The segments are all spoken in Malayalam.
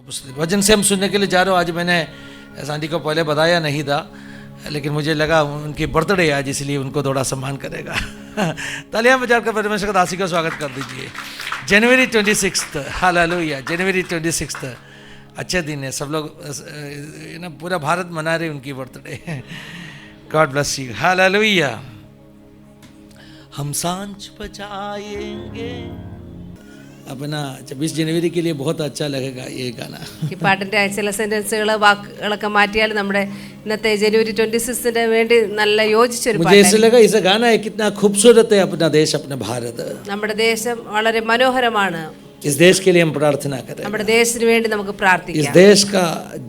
वचन से हम सुनने के लिए जा रहे हो। आज मैंने सांडी को पहले बताया नहीं था, लेकिन मुझे लगा उनकी बर्थडे आज, इसलिए उनको थोड़ा सम्मान करेगा। तालियां बजाकर परमेश्वर का दासी का स्वागत कर दीजिए। जनवरी 26, हालेलुया, जनवरी 26 अच्छे दिन है। सब लोग ना पूरा भारत मना रहे उनकी birthday. God bless you, hallelujah. हम सांझ बजाएंगे अपना 26 जनवरी के लिए बहुत अच्छा लगेगा ये गाना। ഈ പാട്ടിന്റെ ചില സെന്റൻസുകൾ വാക്കുകളൊക്കെ മാറ്റിയാൽ നമ്മുടെ ഇന്നത്തെ ജനുവരി 26 വേണ്ടി നല്ല യോജിച്ചൊരു मुझे ऐसा लगा इस गाना है कितना खूबसूरत है अपना देश, अपना भारत। നമ്മുടെ ദേശം വളരെ മനോഹരമാണ്। इस देश के लिए हम प्रार्थना करें। നമ്മുടെ ദേശത്തിന് വേണ്ടി നമുക്ക് इस പ്രാർത്ഥിക്കാം। देश का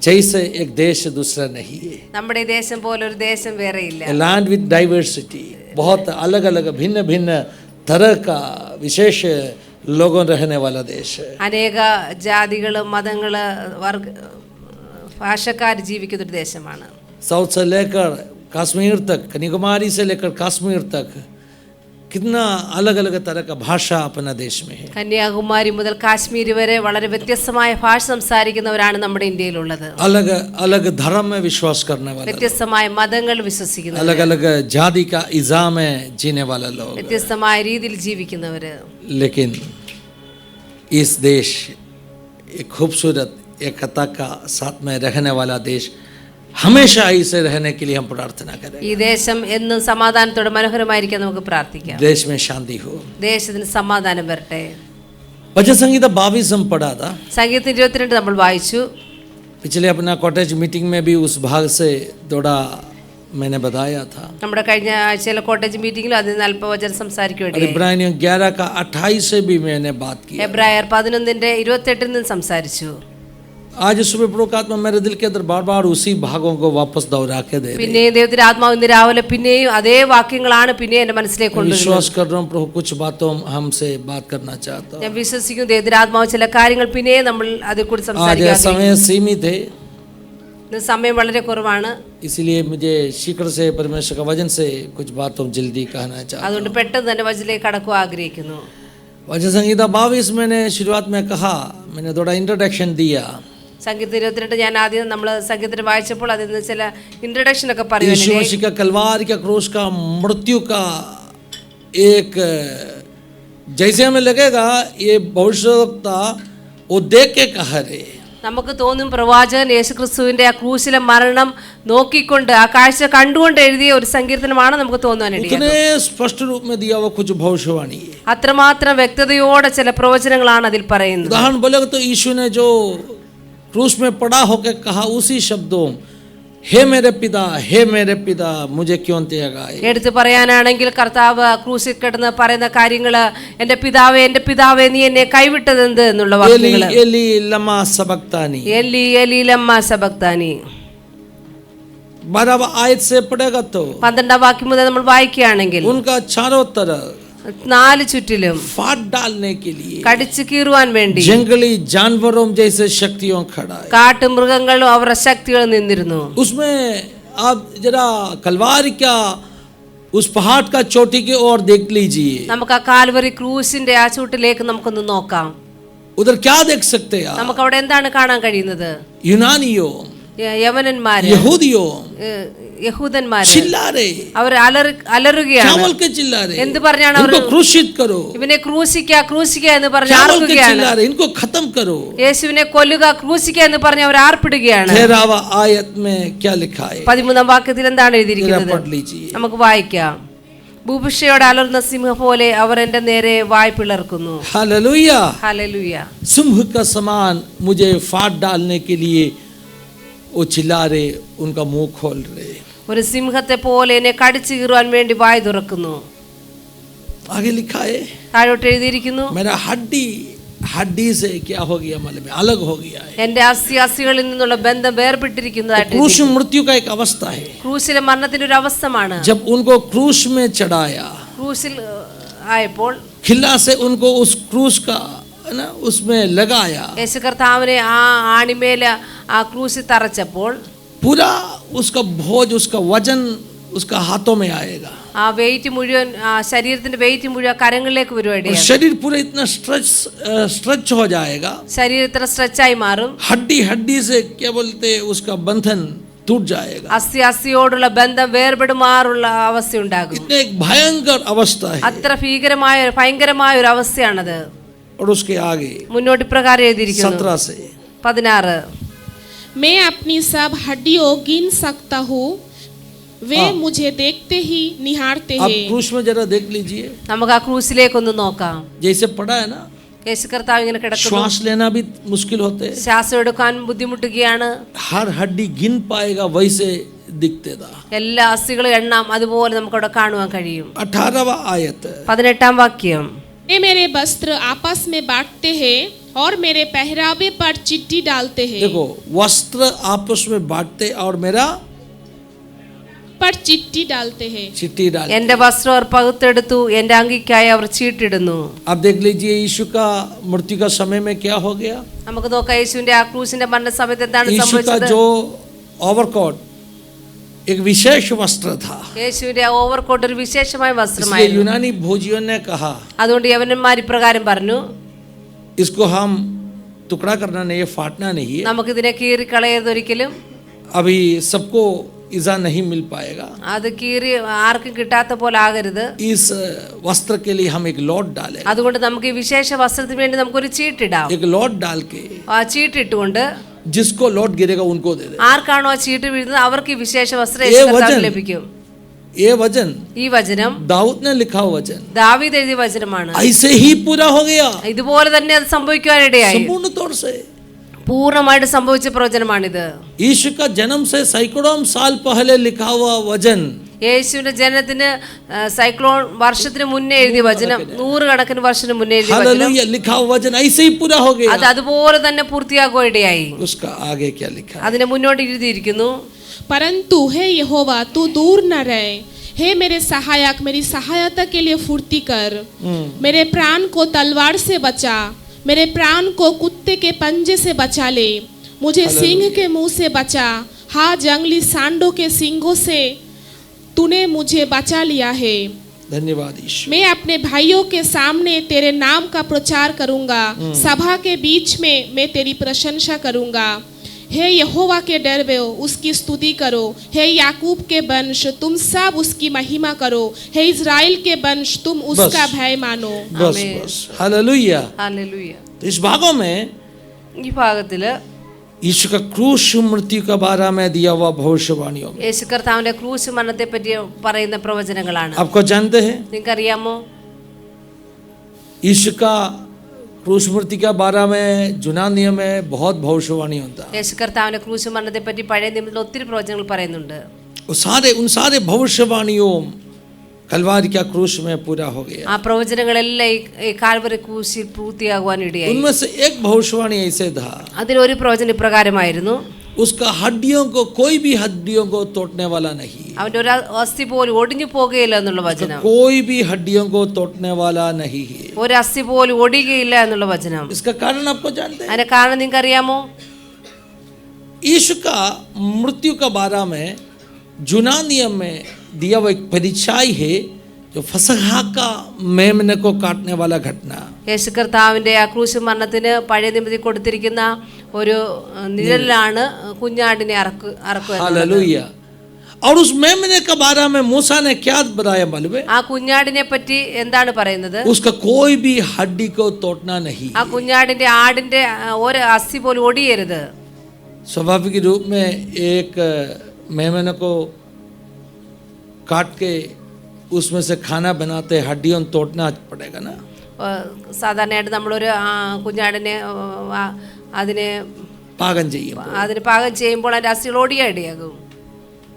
जैसे एक देश दूसरा नहीं है। നമ്മുടെ ഈ ദേശം പോലെ ഒരു ദേശം വേറെ ഇല്ല। A land with diversity, बहुत अलग अलग भिन्न भिन्न तरह का विशेष लोगों रहने वाला देश है। അനേക ജാതികളും മതങ്ങള് ഭാഷക്കാർ ജീവിക്കുന്ന ഒരു ദേശമാണ്। साउथ से लेकर कश्मीर तक, कन्याकुमारी से लेकर कश्मीर तक कितना अलग अलग तरह का भाषा अपना देश में है। കന്യാകുമാരി മുതൽ കാശ്മീർ വരെ വളരെ വ്യത്യസ്തമായ ഭാഷ സംസാരിക്കുന്നവരാണ് നമ്മുടെ ഇന്ത്യയിലുള്ളത്। अलग अलग धर्म में विश्वास करने वाले, വ്യത്യസ്തമായ മതങ്ങൾ വിശ്വസിക്കുന്നവർ, अलग अलग जाति का इज़ा में जीने वाला लोग, വ്യത്യസ്തമായ രീതിയിൽ ജീവിക്കുന്നവര്। लेकिन इस देश एक खूबसूरत एकता का साथ में रहने वाला देश, हमेशा ऐसे रहने के लिए हम प्रार्थना करें। ഈ ദേശം എന്നും സമാധാനത്തോടെ മനോഹരമായിരിക്കാൻ നമുക്ക് പ്രാർത്ഥിക്കാം। देश में शांति हो, ദേശത്തിന് സമാധാനം വരട്ടെ। वचन संहिता 22 हम पढ़ा था। സംഗീതം 22 നമ്മൾ വായിച്ചു। पिछले अपना कॉटेज मीटिंग में भी उस भाग से थोड़ा मैंने बताया था। നമ്മുടെ കഴിഞ്ഞ ആഴ്ചയിലെ കോട്ടേജ് മീറ്റിംഗിൽ അതിൽ നിന്ന് അല്പവചനം സംസാരിക്കുകയുണ്ടായി। इब्रानियों 11 का 28 से भी मैंने बात की। എബ്രായർ 11ന്റെ 28 നിന്ന് സംസാരിച്ചു। आज सुबह प्रभु आत्मा मेरे दिल के अंदर बार बार उसी भागों को वापस दोहरा के दे रही है। പിന്നെ ദൈവത്തിന്റെ ആത്മാവ് ഇന്ന് രാവിലെ പിന്നെയും അതേ വാക്യങ്ങളാണ് പിന്നെ എന്റെ മനസ്സിലേക്ക് കൊണ്ടുവരുന്നത്। विश्वास कर रहा हूं प्रभु कुछ बातों हमसे बात करना चाहता हूं। ഞാൻ വിശ്വസിക്കുന്നു ദൈവത്തിന്റെ ആത്മാവ് ചില കാര്യങ്ങൾ പിന്നെയും നമ്മൾ അതേക്കുറിച്ച് आज സംസാരിക്കാൻ। समय सीमित है, ഇന്ന് സമയം വളരെ കുറവാണ്। इसलिए मुझे शीघ्र से परमेश्वर का वचन से कुछ बातों जल्दी कहना चाहता हूं। അതുകൊണ്ട് പെട്ടെന്ന് തന്നെ വചനത്തിലേക്ക് കടക്കുക ആഗ്രഹിക്കുന്നു। वचन संहिता 22 मैंने शुरुआत में कहा, मैंने थोड़ा इंट्रोडक्शन दिया। സംഗീതം 22 ഞാൻ ആദ്യം നമ്മൾ സംഗീതത്തിൽ വായിച്ചപ്പോൾ അതിൽ നിന്ന് ചില ഇൻട്രൊഡക്ഷൻ ഒക്കെ यीशु പറയുന്നു। मसीह का कलवार का क्रूस का मृत्यु का एक, जैसे हमें लगेगा ये भविष्यवक्ता वो देख के कहा रहे, നമുക്ക് തോന്നും പ്രവാചകൻ യേശുക്രിസ്തുവിന്റെ ആ ക്രൂശിലെ മരണം നോക്കിക്കൊണ്ട് ആ കാഴ്ച കണ്ടുകൊണ്ട് എഴുതിയ ഒരു സങ്കീർത്തനമാണ് നമുക്ക് തോന്നാനിടയായത്। इतने स्पष्ट रूप में दिया हुआ कुछ भविष्यवाणी है। അത്രമാത്രം വ്യക്തതയോടെ ചില പ്രവചനങ്ങളാണ് അതിൽ പറയുന്നത്। उदाहरण बोलेगा तो यीशु ने जो क्रूस में पड़ा होकर कहा उसी शब्दों, हे मेरे पिता मुझे क्यों त्यागा। എടുത്തു പറയാനാണെങ്കിൽ കർത്താവ് ക്രൂശിൽ കിടന്ന് പറയുന്ന കാര്യങ്ങള്, എന്റെ പിതാവേ നീ എന്നെ കൈവിട്ടതെന്ത് എന്നുള്ള വാക്കുകള്, एली लमा सबक्तानी, എലി എലി ലമ്മ സബക്താനി। 12 आयत से पढ़ेगा तो 12 വാക്യം മുതൽ നമ്മൾ വായിക്കുകയാണെങ്കിൽ उनका चारों तरफ 4 ചുറ്റിലും फाड़ डालने के लिए കടിച്ചു കീറുവാൻ വേണ്ടി जंगली जानवरों जैसे शक्तियों खड़ा है। കാട്ടുമൃഗങ്ങളും അവരുടെ ശക്തികൾ നിന്നിരുന്നു। उसमें आप जरा कलवारी क्या उस पहाड़ का चोटी की ओर देख लीजिए। നമുക്ക് ആ കാൽവറി ക്രൂശിന്റെ ആ ചൂട്ടിലേക്ക് നമുക്കൊന്ന് നോക്കാം। उधर क्या देख सकते हैं? നമുക്ക് അവിടെ എന്താണ് കാണാൻ കഴിയുന്നത്? यूनानियों, യവനന്മാര്, यहूदियों യഹൂദന്മാര് चिल्ला रहे, അവർ അലറുകയാണ്। क्या बोल के चिल्ला रहे? എന്ത് പറഞ്ഞാണ് അവർ? इनको क्रूसित करो, ഇവനെ ക്രൂശിക്കുക എന്ന് പറഞ്ഞ് क्या बोल के ആർക്കുകയാണ്। चिल्ला रहे? इनको खत्म करो। യേശുവിനെ കൊല്ലുക, ക്രൂശിക്കുക എന്ന് പറഞ്ഞ് അവർ ആർപ്പിടുകയാണ്। 13वां आयत में क्या लिखा है? 13 വാക്യത്തിൽ എന്താണ് എഴുതിയിരിക്കുന്നത്? पढ़ लीजिए। നമുക്ക് വായിക്കാം. ഭൂഭിക്ഷയോടെ അലർന്ന സിംഹം പോലെ അവർ എന്റെ നേരെ വായ് പിളർക്കുന്നു। हालेलुया। ഹല്ലേലൂയ। सिंह का समान मुझे फाड़ डालने के लिए वो चिल्ला रहे, उनका मुंह खोल रहे। ഒരു സിംഹത്തെ പോലെ എന്നെ കടിച്ചു കീറുവാൻ വേണ്ടി വായ് തുറക്കുന്നു। आगे लिखा है, താഴോട്ട് എഴുതിയിരിക്കുന്നു, मेरा हड्डी से क्या हो गया, मतलब अलग हो गया है। എന്റെ അസ്ഥികളിൽ നിന്നുള്ള ബന്ധം വേർപെട്ടിരിക്കുന്നതായിട്ട് क्रूस मृत्यु का एक अवस्था है। ക്രൂശിലെ മരണത്തിന്റെ ഒരു അവസ്ഥമാണ്। जब उनको क्रूस में चढ़ाया, ക്രൂശിൽ ആയപ്പോൾ खिल्ला से उनको उस क्रूस का ना उसमें लगाया, യേശു കർത്താവിനെ ആ ആണിമേല് ആ ക്രൂശിൽ തറച്ചപ്പോൾ पूरा उसका भोज, उसका वजन उसका हाथों में आएगा। ആ വെയിറ്റ് മുഴുവൻ ശരീരത്തിന്റെ വെയിറ്റ് മുഴുവൻ കരങ്ങളിലേക്ക് और വരുവാണ്. शरीर पूरा इतना स्ट्रेच हो जाएगा, ശരീരം ഇത്ര സ്ട്രെച്ചായി മാറും. हड्डी हड्डी से क्या बोलते हैं उसका बंधन टूट जाएगा. അസ്ഥി അസ്ഥിയോടുള്ള ബന്ധം വേർപെടുമാറുള്ള അവസ്ഥ ഉണ്ടാകും. इतने एक भयंकर अवस्था है. അത്ര ഭയങ്കരമായ ഒരു അവസ്ഥയാണത്. और उसके आगे മുന്നോട്ട് ഇപ്രകാരം എഴുതിയിരിക്കുന്നു 17 से 16. मैं अपनी सब हड्डियों गिन सकता हूँ, वे मुझे देखते ही निहारते आप हैं. क्रूस में जरा देख लीजिए, നമുക്ക് ആ ക്രൂസിലേക്കൊന്ന് നോക്കാം. जैसे पड़ा है ना, യേശു കർത്താവ് ഇങ്ങനെ കിടക്കുന്നു. श्वास लेना भी मुश्किल होते हैं, ശ്വാസം എടുക്കാൻ ബുദ്ധിമുട്ടുകയാണ്. हर हड्डी गिन पाएगा वैसे दिखते था. എല്ലാ അസ്ഥികളും എണ്ണാം, അതുപോലെ നമുക്കവിടെ കാണുവാൻ കഴിയും. 18वां आयत, 18-ാം വാക്യം. वे मेरे वस्त्र आपस में बांटते हैं और मेरे पहरावे पर चिट्ठी डालते हैं. देखो वस्त्र आपस में बांटते और मेरा पर चिट्ठी डालते हैं. चिट्ठी डाल. എന്റെ വസ്ത്രം അവർ പകുത്തെടുത്തു, എന്റെ അങ്കിക്കായി അവർ ചീട്ടിടുന്നു. आप देख लीजिए यीशु का मृत्यु का समय में क्या हो गया. നമുക്ക് നോക്കാം യേശുവിന്റെ ആ ക്രൂസിന്റെ മരണ സമയത്ത് എന്താണ് यीशु का സംഭവിച്ചത്. जो ओवरकोट एक विशेष वस्त्र था, യേശുവിന്റെ ആ ഓവർകോട്ട് ഒരു വിശേഷമായ इसलिए വസ്ത്രമായിരുന്നു. यूनानी भोजियों ने कहा അതുകൊണ്ട് യവനന്മാർ ഇപ്രകാരം പറഞ്ഞു, इसको हम टुकड़ा करना नहीं है, फाटना नहीं है, നമുക്കിതിനെ കീറിക്കളയരുത് ഒരിക്കലും. अभी सबको इजा नहीं मिल पाएगा. അത് കീറി ആർക്കും കിട്ടാത്ത പോലെ ആകരുത്. इस वस्त्र के लिए हम एक लॉट डालें, അതുകൊണ്ട് നമുക്ക് ഈ വിശേഷ വസ്ത്രത്തിന് വേണ്ടി നമുക്കൊരു ചീട്ടിടാം. एक लॉट डाल के ആ ചീട്ടിട്ടുകൊണ്ട് जिसको लॉट गिरेगा उनको दे दे. ആർക്കാണോ ആ ചീട്ട് വീഴുന്നത് അവർക്ക് ഈ വിശേഷ വസ്ത്രം ये യേശു കർത്താവിന് वचन, ലഭിക്കും. ये वचन ഈ വചനം दाऊद ने लिखा हुआ वचन ദാവീദ് എഴുതിയ വചനമാണ്. ऐसे ही पूरा हो गया, ഇതുപോലെ തന്നെ അത് സംഭവിക്കുവാനിടയായി. संपूर्ण तौर से. പൂർണ്ണമായിട്ട് സംഭവിച്ച പ്രവചനമാണിത്. यीशु का जन्म से सैकड़ों साल पहले लिखा हुआ वचन, യേശുവിന്റെ ജനനത്തിന് സൈക്ലോൺ വർഷത്തിന് മുന്നേ എഴുതിയ വചനം, 100 കണക്കിന് വർഷത്തിന് മുന്നേ എഴുതിയ വചനം, हालेलुया, लिखा हुआ वचन ऐसे ही पूरा हो गया. അത് അതുപോലെ തന്നെ പൂർത്തിയാകുവാനിടയായി. उसका आगे क्या लिखा है? അതിന് മുന്നോട്ട് എഴുതിയിരിക്കുന്നു, परंतु हे यहोवा तू दूर न रहे, हे मेरे सहायक मेरी सहायता के लिए फुर्ती कर. मेरे प्राण को तलवार से बचा, मेरे प्राण को कुत्ते के पंजे से बचा ले. मुझे सिंह के मुंह से बचा, हाँ जंगली सांडों के सींगों से तूने मुझे बचा लिया है. धन्यवाद यीशु. मैं अपने भाइयों के सामने तेरे नाम का प्रचार करूंगा, सभा के बीच में मैं तेरी प्रशंसा करूंगा. हे यहोवा के डरवे उसकी स्तुति करो, हे याकूब के वंश तुम सब उसकी महिमा करो, हे इज़राइल के वंश तुम उसका भय मानो. बस आमीन. बस हालेलुया. ഹല്ലേലൂയ. तो इस भागों में ഈ ഭാഗത്തില് यीशु का क्रूस मृत्यु का बारे में दिया हुआ भविष्यवाणियों में യേശു കർത്താവിന്റെ ക്രൂശ് മരണത്തെ പറ്റി പറയുന്ന പ്രവചനങ്ങളാണ്. आपको जानते हैं നിങ്ങൾക്കറിയാമോ, यीशु का क्रूस मृत्यु के बारे में यूनानी में बहुत भविष्यवाणी होता है. യേശു കർത്താവിന്റെ ക്രൂശ് മരണത്തെ പറ്റി പഴയ നിയമത്തിൽ ഒത്തിരി പ്രവചനങ്ങൾ പറയുന്നുണ്ട്. उन सारे भविष्यवाणियों कलवारी का क्रूस में पूरा हो गया. ആ പ്രവചനങ്ങളെല്ലാം ഈ കാൽവരി ക്രൂശിൽ പൂർത്തിയാകുവാനിടയായി. उनमें से एक भविष्यवाणी ऐसे था, അതിലൊരു പ്രവചനം ഇപ്രകാരമായിരുന്നു, उसका हड्डियों को कोई भी हड्डियों को तोड़ने वाला नहीं, അവന്റെ ഒരു അസ്ഥി പോലും ഒടിഞ്ഞു പോകുകയില്ല എന്നുള്ള വചനം. कोई भी हड्डियों को तोड़ने वाला नहीं है. ഒരു അസ്ഥി പോലും ഒടിയുകയില്ല എന്നുള്ള വചനം. इसका कारण आपको जानते हैं? അതിന്റെ കാരണം നിങ്ങൾക്ക് അറിയാമോ? यीशु का मृत्यु का बारे में यूनानी में दिया हुआ एक परिचय है, जो फसह का मेमने को काटने वाला घटना. യേശു കർത്താവിന്റെ ആ ക്രൂശ് മരണത്തിന് പഴയ നിയമത്തിൽ കൊടുത്തിരിക്കുന്ന ഒരു നിഴലാണ് കുഞ്ഞാടിനെ അറക്കുക എന്നുള്ളത്. हालेलुया. और उस मेमने के बारे में मूसा ने क्या बताया मालूम है? ആ കുഞ്ഞാടിനെ പറ്റി എന്താണ് പറയുന്നത്? उसका कोई भी हड्डी को तोड़ना नहीं. ആ കുഞ്ഞാടിന്റെ ആടിന്റെ ഒരു അസ്ഥി പോലും ഒടിയരുത്. स्वाभाविक रूप में एक मेमने को काट के उसमें से खाना बनाते, हड्डियों तोड़ना पड़ेगा ना. സാധാരണയായിട്ട് നമ്മളൊരു കുഞ്ഞാടിനെ അതിനെ पागन चाहिए, അതിന് പാകം ചെയ്യുമ്പോൾ അതിന്റെ അസ്ഥികൾ ഒടിയായിടയാകും,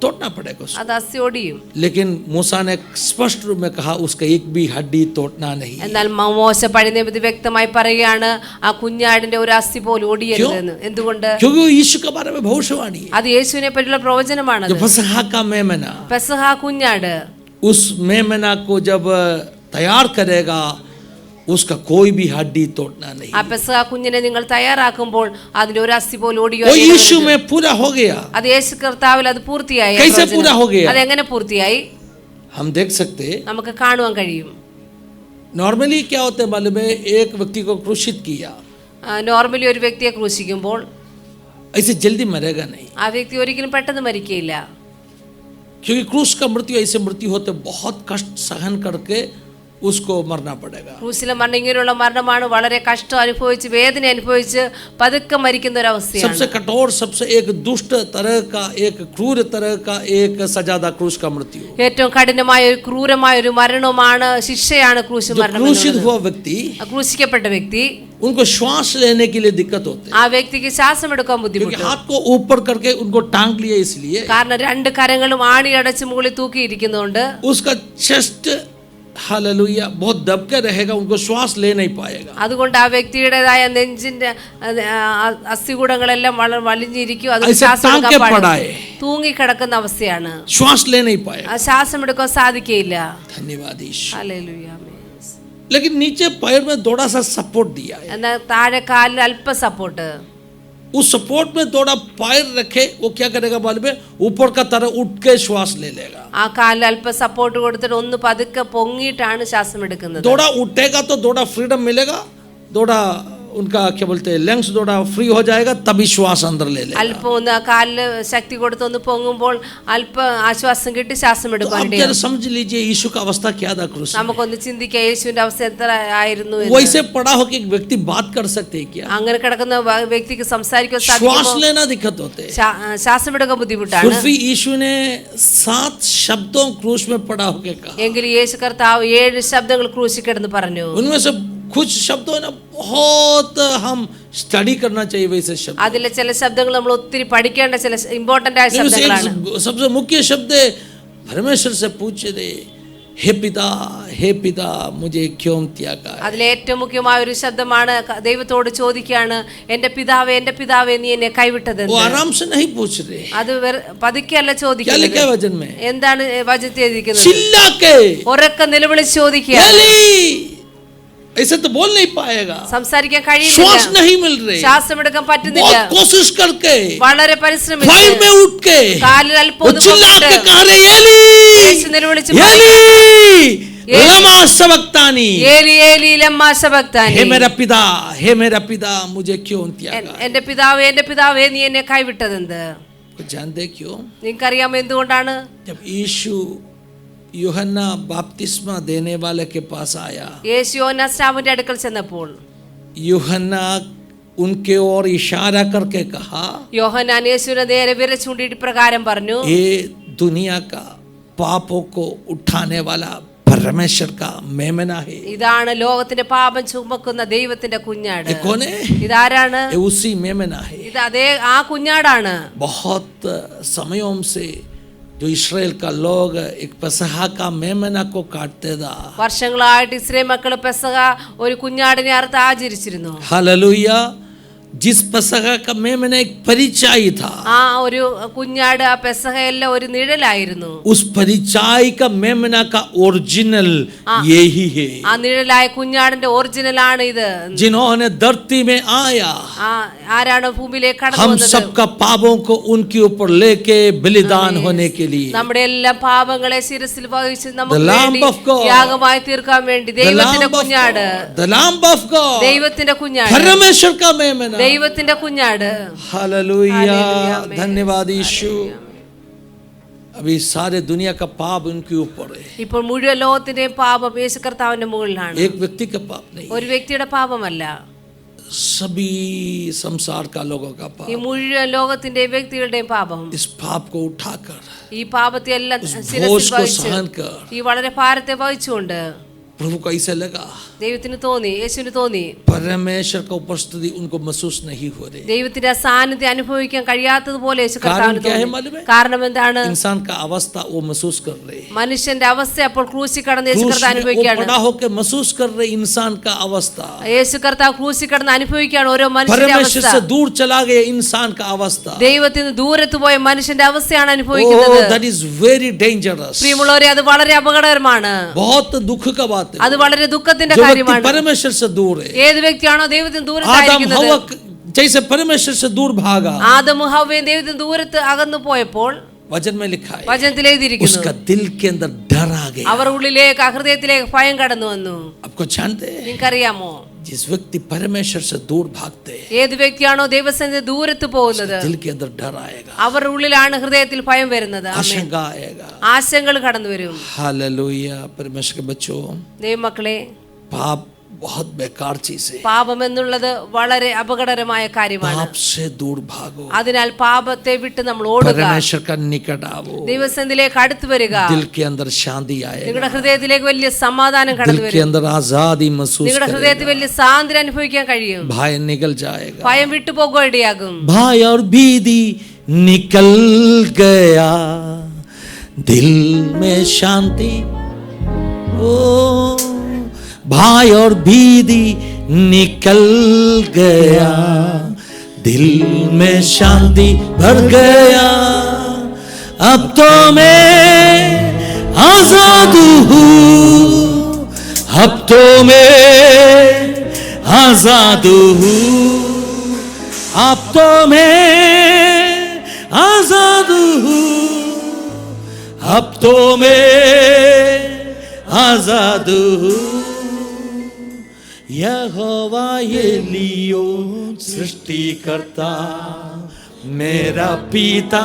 तोड़ना पड़ेगा उसको. അത് അസ്ഥി ഒടിയും. लेकिन मूसा ने स्पष्ट रूप में कहा उसका एक भी हड्डी तोड़ना नहीं. എന്നാൽ മോശ പഴയ നിയമത്തിൽ വ്യക്തമായി പറയുകയാണ് ആ കുഞ്ഞാടിന്റെ ഒരു അസ്ഥി പോലും ഒടിയരുതെന്ന്. എന്തുകൊണ്ട്? क्योंकि वो यीशु के बारे में भविष्यवाणी है. അത് യേശുവിനെ പറ്റിയുള്ള പ്രവചനമാണ്. जो फसह का मेमना, പെസഹ കുഞ്ഞാട്, उस मेमना को जब तैयार करेगा उसका कोई भी हड्डी तोड़ना नहीं. ആ പെസഹ കുഞ്ഞിനെ നിങ്ങൾ തയ്യാറാക്കുമ്പോൾ അതിന്റെ ഒരു അസ്ഥി പോലും ഒടിയോ. वो यीशु में पूरा हो गया. അത് യേശു കർത്താവിൽ അത് പൂർത്തിയായി. कैसे पूरा हो गया? അതെങ്ങനെ പൂർത്തിയായി? हम देख सकते നമുക്ക് കാണുവാൻ കഴിയും. नॉर्मली क्या होता है मालूम है, एक व्यक्ति को क्रूसित किया, നോർമലി ഒരു വ്യക്തിയെ ക്രൂശിക്കുമ്പോൾ ऐसे जल्दी मरेगा नहीं, ആ വ്യക്തി ഒരിക്കലും പെട്ടെന്ന് മരിക്കുകയില്ല. क्योंकि क्रूस का मृत्यु ऐसे मृत्यु होते बहुत कष्ट सहन करके उसको मरना पड़ेगा. ക്രൂശിലെ മരണം ഇങ്ങനെയുള്ള മരണമാണ്. വളരെ കഷ്ടം അനുഭവിച്ച് വേദന അനുഭവിച്ച് പതുക്കെ മരിക്കുന്ന ഒരു അവസ്ഥയാണ്. सबसे कठोर, सबसे एक दुष्ट तरह का, एक क्रूर तरह का एक सजादा क्रूस का मृत्यु. ഏറ്റവും കഠിനമായ ഒരു ക്രൂരമായ ഒരു മരണമാണ്, ശിക്ഷയാണ് ക്രൂശ് മരണം. क्रूसित हुआ व्यक्ति, ക്രൂശിക്കപ്പെട്ട വ്യക്തി, उनको श्वास लेने के लिए दिक्कत होती है, ആ വ്യക്തിക്ക് ശ്വാസം എടുക്കാൻ क्योंकि ബുദ്ധിമുട്ട്. हाथ को ऊपर करके उनको टांग लिया, इसलिए കാരണം രണ്ട് കരങ്ങളും ആണിയടച്ച് മുകളിൽ തൂക്കിയിരിക്കുന്നതുകൊണ്ട് उसका चेस्ट हालेलुया बहुत दब के रहेगा, उनको श्वास ले नहीं पाएगा. അതുകൊണ്ട് ആ വ്യക്തിയുടേതായ നെഞ്ചിന്റെ അസ്ഥികൂടങ്ങളെല്ലാം വലിഞ്ഞിരിക്കും. അത് ऐसे ശ്വാസം टांग എടുക്കാൻ के പാടില്ല. पड़ा है, തൂങ്ങിക്കിടക്കുന്ന അവസ്ഥയാണ്. श्वास ले नहीं पाएगा. ആ ശ്വാസം എടുക്കാൻ സാധിക്കയില്ല. धन्यवाद ईश्वर. ഹല്ലേലൂയ. लेकिन नीचे पैर में थोड़ा सा सपोर्ट दिया है, എന്നാൽ താഴെ കാലിൽ അല്പ സപ്പോർട്ട്. उस सपोर्ट में थोड़ा पैर रखे, वो क्या करेगा मालूम है, ऊपर का तरह उठ के श्वास ले लेगा. ആ കാലിൽ അല്പ സപ്പോർട്ട് കൊടുത്തിട്ട് ഒന്ന് പതുക്കെ പൊങ്ങിയിട്ടാണ് ശ്വാസം എടുക്കുന്നത്. थोड़ा उठेगा तो थोड़ा फ्रीडम मिलेगा, थोड़ा उनका क्या बोलते हैं लंग्स थोड़ा फ्री हो जाएगा, तभी श्वास अंदर ले लेगा. അല്പം ഒന്ന് ആ കാലില് ശക്തി കൊടുത്ത് ഒന്ന് പൊങ്ങുമ്പോൾ അല്പ ആശ്വാസം കിട്ടി ശ്വാസം तो എടുക്കാൻ आप जरा समझ लीजिए यीशु का अवस्था क्या था क्रूस में. നമുക്കൊന്ന് ചിന്തിക്കാം യേശുവിന്റെ അവസ്ഥ എത്ര ആയിരുന്നു എന്ന്. वैसे पड़ा हो कि एक व्यक्ति बात कर सकते हैं क्या? അങ്ങനെ കിടക്കുന്ന വ്യക്തിക്ക് സംസാരിക്കാൻ श्वास സാധിക്കുമോ? लेना दिक्कत होते हैं. ശ്വാസം എടുക്കാൻ ബുദ്ധിമുട്ടാണ്. फिर भी यीशु ने 7 शब्दों क्रूस में पड़ा होके कहा, എങ്കിൽ യേശു കർത്താവ് 7 ശബ്ദങ്ങൾ ക്രൂശിൽ കിടന്ന് പറഞ്ഞു. उनमें से कुछ शब्दों ना बहुत हम स्टडी करना चाहिए वैसे शब्द. അതിലെ ചില ശബ്ദങ്ങൾ നമ്മൾ ഒത്തിരി പഠിക്കേണ്ട ചില ഇമ്പോർട്ടന്റ് ആയ इनमें से ശബ്ദങ്ങളാണ്. एक सबसे मुख्य शब्द है, परमेश्वर से पूछे दे, हे पिता मुझे क्यों त्यागा है? അതിലെ ഏറ്റവും മുഖ്യമായ ഒരു ശബ്ദമാണ് ദൈവത്തോട് ചോദിക്കുകയാണ്, എന്റെ പിതാവേ നീ എന്നെ കൈവിട്ടത്. वो आराम से नहीं पूछ रहे. അത് പതുക്കെയല്ല क्या ചോദിക്കുന്നത്. लिखा है वचन में? എന്താണ് വചനത്തിൽ എഴുതിയിരിക്കുന്നത്? चिल्ला के ഉറക്കെ നിലവിളിച്ച് ചോദിക്കുക. एली, ऐसे तो बोल नहीं पाएगा, സംസാരിക്കാൻ श्वास കഴിയുന്നില്ല, नहीं मिल रहे, ശ്വാസം എടുക്കാൻ പറ്റുന്നില്ല. बहुत कोशिश करके വളരെ फाइल പരിശ്രമിച്ച് में उठ के കാലിൽ അല്പം वो ഒന്ന് चिल्ला के പൊക്കിയിട്ട് कह रहे, യേശു നിലവിളിച്ച് एली लमा सबक्तानी, ഏലി ഏലി ലമ്മാ ശബക്താനി. हे मेरा पिता मुझे क्यों त्यागा? എന്റെ പിതാവേ നീ എന്നെ കൈവിട്ടതെന്ത്? जानते क्यों? നിങ്ങൾക്കറിയാമോ എന്തുകൊണ്ടാണ്? जब यीशु यूहन्ना बपतिस्मा देने वाले के पास आया, യേശു യോഹന്നാസ്നാവിന്റെ അടുക്കൽ ചെന്നപ്പോൾ यूहन्ना उनके ओर इशारा करके कहा, യോഹന്നാൻ യേശുവിനെ നേരെ വിരൽ ചൂണ്ടിയിട്ട് പ്രകാരം പറഞ്ഞു, ये दुनिया का पापों को उठाने वाला परमेश्वर का मेमना है. ഇതാണ് ലോകത്തിന്റെ പാപം ചുമക്കുന്ന ദൈവത്തിന്റെ കുഞ്ഞാട്. ये कौन है? ഇതാരാണ്? ये उसी मेमना है. ഇത് അതേ ആ കുഞ്ഞാടാണ്. बहुत समयों से जो इस्राएल का लोग एक पसहा का मेमना को काटते था. വർഷങ്ങളായിട്ട് ഇസ്രായേൽ മക്കൾ പെസഹ ഒരു കുഞ്ഞാടിനെ അറുത്ത് ആചരിച്ചിരുന്നു. हालेलुया. जिस पसहा का मेमना एक परिचय था, ആ ഒരു കുഞ്ഞാട് ആ പെസഹയെല്ലാം ഒരു നിഴലായിരുന്നു. उस परिचय का मेमना का ओरिजिनल यही है. ആ നിഴലായ കുഞ്ഞാടിന്റെ ഒറിജിനൽ ആണ് ഇത്. जिन्होंने धरती में आया, ആരാണ് ഭൂമിയിലേക്ക് കടന്നു हम വന്നത്? सबका पापों को उनके ऊपर लेके बलिदान होने के लिए. നമ്മുടെ എല്ലാ പാപങ്ങളെ ശിരസിൽ വഹിച്ച് The നമുക്ക് Lamb വേണ്ടി of God. യാഗമായി തീർക്കാൻ വേണ്ടി The ദൈവത്തിന്റെ Lamb of കുഞ്ഞാട്, God. The Lamb of God. ദൈവത്തിന്റെ കുഞ്ഞാട്, परमेश्वर का मेमना. ദൈവത്തിന്റെ കുഞ്ഞാട്. हालेलुया. Hallelujah. धन्यवाद यीशु. अभी सारे दुनिया का पाप उनके ऊपर है. ഇപ്പോൾ മുഴുവൻ ലോകത്തിന്റെയും പാപം യേശു കർത്താവിന്റെ മുകളിലാണ്. एक व्यक्ति का पाप नहीं, ഒരു വ്യക്തിയുടെ പാപമല്ല, सभी संसार का लोगों का ഈ पाप. മുഴുവൻ ലോകത്തിന്റെയും വ്യക്തികളുടെയും പാപം. इस पाप को उठाकर, ഈ പാപത്തെ എല്ലാം उस ശിരസിൽ बोझ को വഹിച്ച് सहन कर, ഈ വളരെ ഭാരത്തെ വഹിച്ചുകൊണ്ട് प्रभु को ऐसा लगा ദൈവത്തിന് തോന്നി, യേശുവിന് തോന്നി, परमेश्वर का उपस्थिति उनको महसूस नहीं हो रही. ദൈവത്തിന്റെ സാന്നിധ്യം അനുഭവിക്കാൻ കഴിയാത്തതുപോലെ യേശു कारण കർത്താവിന് क्या है തോന്നി. मालूम है? കാരണം എന്താണ്? इंसान का अवस्था वो महसूस कर रहे हैं. മനുഷ്യന്റെ അവസ്ഥ അപ്പോൾ ക്രൂശിൽ കടന്ന് യേശു क्रूस കർത്താവ് में वो അനുഭവിക്കുകയാണ്. पड़ा होकर महसूस कर रहे इंसान का अवस्था. യേശു കർത്താവ് ക്രൂശിൽ കടന്ന് അനുഭവിക്കുകയാണ് ഓരോ മനുഷ്യന്റെ परमेश्वर അവസ്ഥ. से दूर चला गया इंसान का अवस्था. ദൈവത്തിന് ദൂരത്ത് പോയ മനുഷ്യന്റെ അവസ്ഥയാണ് Oh, അനുഭവിക്കുന്നത്. that is very dangerous. പ്രിയമുള്ളവരെ, അത് വളരെ അപകടകരമാണ്. बहुत दुख का बात है. അത് വളരെ ദുഃഖത്തിന്റെ जो व्यक्ति കാര്യമാണ്. परमेश्वर से दूर है, ഏത് വ്യക്തിയാണോ ദൈവത്തിന് आदम ദൂരത്തായിരിക്കുന്നത്, हवा जैसे परमेश्वर से दूर भागा, ആദമും ഹവ്വയും ദൈവത്തിന് ദൂരത്ത് അകന്നു പോയപ്പോൾ वचन में लिखा है, വചനത്തിൽ എഴുതിയിരിക്കുന്നു, उसका दिल के अंदर डर आ गया। അവർ ഉള്ളിലേക്ക് ഹൃദയത്തിലേക്ക് ഭയം കടന്നു വന്നു. आपको जानते हैं, നിങ്ങൾക്കറിയാമോ, जिस व्यक्ति परमेश्वर से दूर भागते हैं, ഏത് വ്യക്തിയാണോ ദൈവസന്നിധി ദൂരത്ത് പോകുന്നത്, दिल के अंदर डर आएगा, അവരുടെ ഉള്ളിലാണ് ഹൃദയത്തിൽ ഭയം വരുന്നത്. आशंका आएगा, ആശങ്കകൾ കടന്നു വരും. हालेलुया। परमेश्वर के बच्चों, ദൈവമക്കളെ, पाप बहुत बेकार चीज है। പാപം എന്നുള്ളത് വളരെ അപകടകരമായ കാര്യമാണ്. पाप से दूर भागो, അതിനാൽ പാപത്തെ വിട്ട് നമ്മൾ ഓടുക, परमेश्वर का निकट आओ, ദൈവസന്നിധിയിലേക്ക് അടുത്ത് വരിക. दिल के अंदर शांति आएगा, നിങ്ങളുടെ ഹൃദയത്തിലേക്ക് വലിയ സമാധാനം दिल കടന്നു के വരും. अंदर आजादी महसूस നിങ്ങളുടെ ഹൃദയത്തിൽ करेगा, വലിയ സ്വാതന്ത്ര്യം അനുഭവിക്കാൻ കഴിയും. भय निकल जाएगा, ഭയം വിട്ടുപോകുക ഇടയാകും. भय और भीति निकल गया, दिल में शांति, ओ भय और भीति निकल गया, दिल में शांति भर गया, अब तो मैं आजाद हूँ, अब तो मैं आजाद हूँ, अब तो मैं आजाद हूँ, अब तो मैं आजाद हूँ। यहोवा एलियोन सृष्टिकर्ता मेरा पिता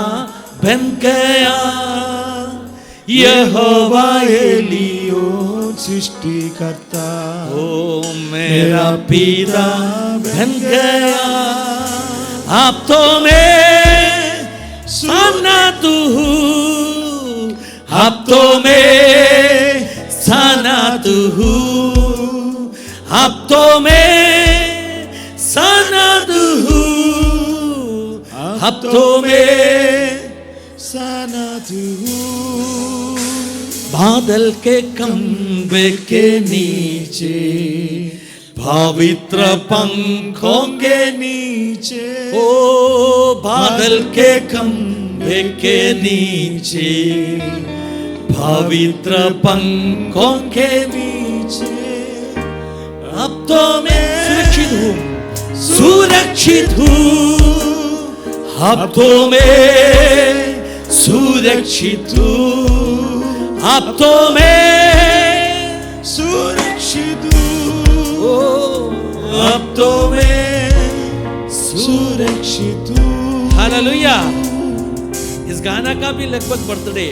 बन गया, यहोवा एलियोन सृष्टिकर्ता ओ मेरा पिता बन गया, अब तो मैं सनात हूँ, अब तो मैं सनात हूँ, अब तो मैं सनात हूँ, अब तो मैं सनात हूँ। बादल के खंभे के नीचे, पवित्र पंखों के नीचे, ओ बादल के खंभे के नीचे, पवित्र पंखों के नीचे, अब तो मैं सुरक्षित हूँ, सुरक्षित हूँ, अब तो मैं सुरक्षित हूँ, अब तो मैं सुरक्षित हूँ, अब तो मैं सुरक्षित हूँ। हालेलुया। इस गाना का भी लगभग बर्थडे,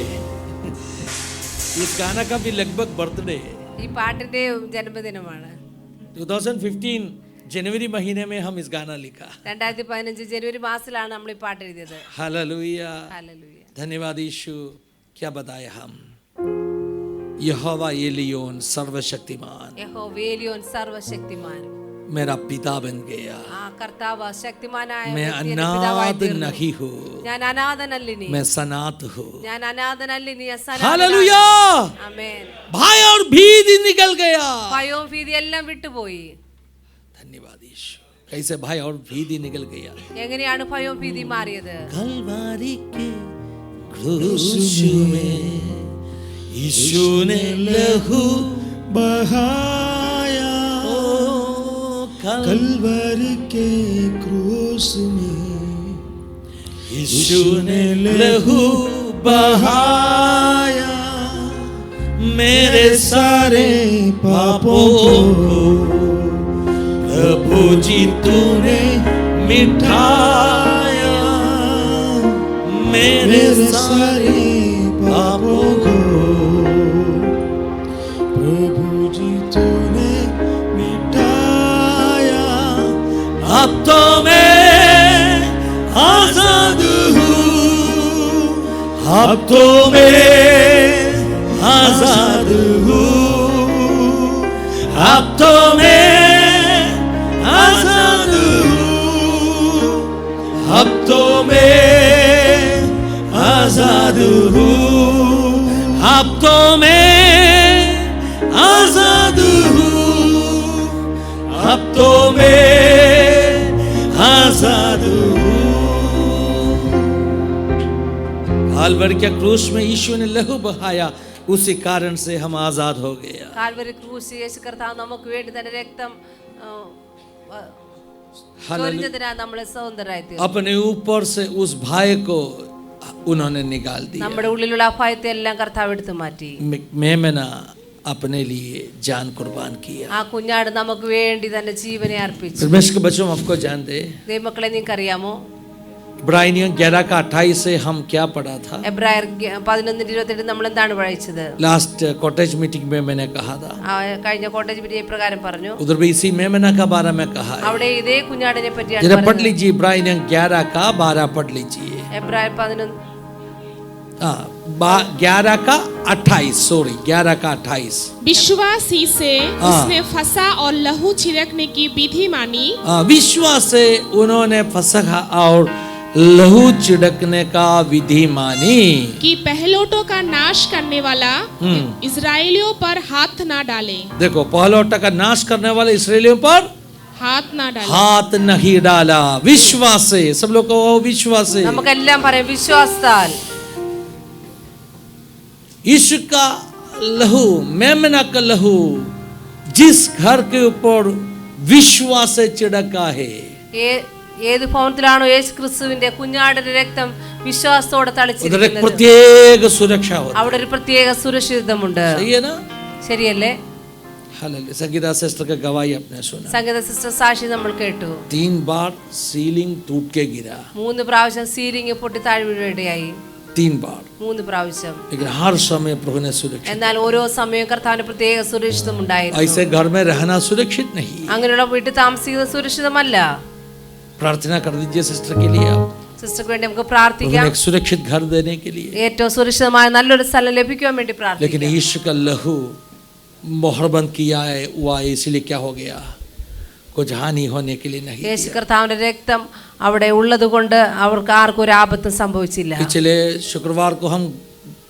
इस गाना का भी लगभग बर्थडे ഈ പാട്ടിന്റെ ജന്മദിനമാണ്. 2015 जनवरी महीने में हम इस गाना लिखा। 2015 ജനുവരി മാസത്തിലാണ് നമ്മൾ ഈ പാട്ട് എഴുതിയത്. Hallelujah, hallelujah. धन्यवाद यीशु। क्या बताए हम, यहोवा एलियोन सर्वशक्तिमान യഹോവ ഏലിയോൻ സർവശക്തിമാൻ मेरा पिता बन गया, ആ കർത്താവ് ശക്തിമാനായ मैं വ്യക്തി എന്റെ പിതാവായി अनाथ തീർന്നു. नहीं हूँ, ഞാൻ അനാഥനല്ലിനി, मैं सनात हूँ। ഞാൻ അനാഥനല്ലിനി, हालेलुया। ആമേൻ. भय और भीति निकल गया, ഭയവും ഭീതിയും എല്ലാം വിട്ടുപോയി. धन्यवाद यीशु। कैसे भय और भीति निकल गया, എങ്ങനെയാണ് ഭയവും ഭീതിയും മാറിയത്? कलवारी के क्रूस में यीशु ने लहू बहाया, कल कलवरी के क्रूस में यीशु ने लहू बहाया, मेरे सारे पापों को प्रभु जी तूने मिटाया, मेरे सारे पापों को प्रभु जी तूने मिटाया, अब तो मैं आजाद हूँ, अब तो मैं आजाद हूँ, अब तो मैं आजाद हूँ, अब तो मैं आजाद हूँ, अब तो मैं आजाद हूँ, अब तो मैं आजाद हूँ। कालवरी के क्रूस में यीशु ने लहू बहाया, उसी कारण से हम आजाद हो गया। കാൽവരി ക്രൂശിൽ യേശു കർത്താവ് നമുക്ക് വേണ്ടി തന്റെ രക്തം हालेलुया। ചൊരിഞ്ഞതിനാൽ നമ്മളെ സ്വതന്ത്രരായി തീർന്നു. अपने ऊपर से उस भय को उन्होंने निकाल दिया। നമ്മുടെ ഉള്ളിലുള്ള ആ ഭയത്തെ എല്ലാം കർത്താവ് എടുത്തു മാറ്റി. मेमना अपने लिए जान कुर्बान किया। ആ കുഞ്ഞാട് നമുക്ക് വേണ്ടി തന്നെ ജീവനെ അർപ്പിച്ചു. परमेश्वर के बच्चों आपको जानते, ദൈവമക്കളെ നിങ്ങൾക്കറിയാമോ इब्रानियों 11:28 से हम क्या पढ़ा था? എബ്രായർ 11:28 നമ്മൾ എന്താണ് പഠിച്ചത്? लास्ट कॉटेज मीटिंग में मैंने कहा था, കഴിഞ്ഞ കോട്ടേജ് മീറ്റിംഗ് പ്രകാരം പറഞ്ഞു. उधर भी इसी मेमना का बारे में कहा है। അവിടെ ഇതേ കുഞ്ഞാടിനെ പറ്റിയാണ് जरा पढ़ പറഞ്ഞത്. लीजिए, इब्रानियों 11:12 पढ़ लीजिए। എബ്രായർ 11 11:28 सॉरी 11:28। विश्वास ही से उसने फंसा और लहू छिड़कने की विधि मानी। विश्वास से उन्होंने फसह और लहू छिड़कने का विधि मानी कि पहलोटों का नाश करने वाला इजराइलियों पर हाथ ना डाले। देखो, पहलौठा का नाश करने वाले इसराइलियों पर हाथ ना डाले। हाथ नहीं डाला। विश्वास से, सब लोग को विश्वास से। നമുക്കെല്ലാം പറയാം വിശ്വാസത്താൽ. यीशु का लहू, मेमना का लहू जिस घर के ऊपर विश्वास से छिड़का है, ഏത് ഭവനത്തിലാണോ യേശു ക്രിസ്തുവിന്റെ കുഞ്ഞാടിന്റെ രക്തം വിശ്വാസത്തോടെ उधर एक തളിച്ചിരിക്കുന്നത് प्रत्येक सुरक्षा होती അവിടെ ഒരു പ്രത്യേക സുരക്ഷിതമുണ്ട്. है। सही है ना? ശരിയല്ലേ? हालेलुया। संगीता सिस्टर का गवाही आपने सुना। സംഗീത സിസ്റ്റർ സാക്ഷി നമ്മൾ കേട്ടു. 3 बार सीलिंग टूट के गिरा, 3 പ്രാവശ്യം സീലിംഗ് പൊട്ടി താഴെ വീഴുകയായി. 3 बार, 3 പ്രാവശ്യം. लेकिन हर समय प्रभु ने सुरक्षित। എന്നാൽ ഓരോ സമയവും കർത്താവിന് പ്രത്യേക സുരക്ഷിതം ഉണ്ടായിരുന്നു. ऐसे घर में रहना सुरक्षित नहीं। അങ്ങനെയുള്ള വീട്ടിൽ താമസിക്കുന്നത് സുരക്ഷിതമല്ല. प्रार्थना कर दीजिए सिस्टर के लिए, आप സിസ്റ്റർക്ക് വേണ്ടി നമുക്ക് प्रभु പ്രാർത്ഥിക്കാം. ने एक सुरक्षित घर देने के लिए। ഏറ്റവും സുരക്ഷിതമായ നല്ലൊരു സ്ഥലം ലഭിക്കുവാൻ വേണ്ടി लेकिन പ്രാർത്ഥിക്കാം. यीशु का लहू मोहर बंद किया है, हुआ है, इसलिए क्या हो गया? कुछ हानि होने के लिए नहीं യേശു दिया। കർത്താവിന്റെ രക്തം അവിടെ ഉള്ളത് കൊണ്ട് അവർക്ക് ആർക്കും ഒരു ആപത്തും സംഭവിച്ചില്ല. पिछले शुक्रवार को हम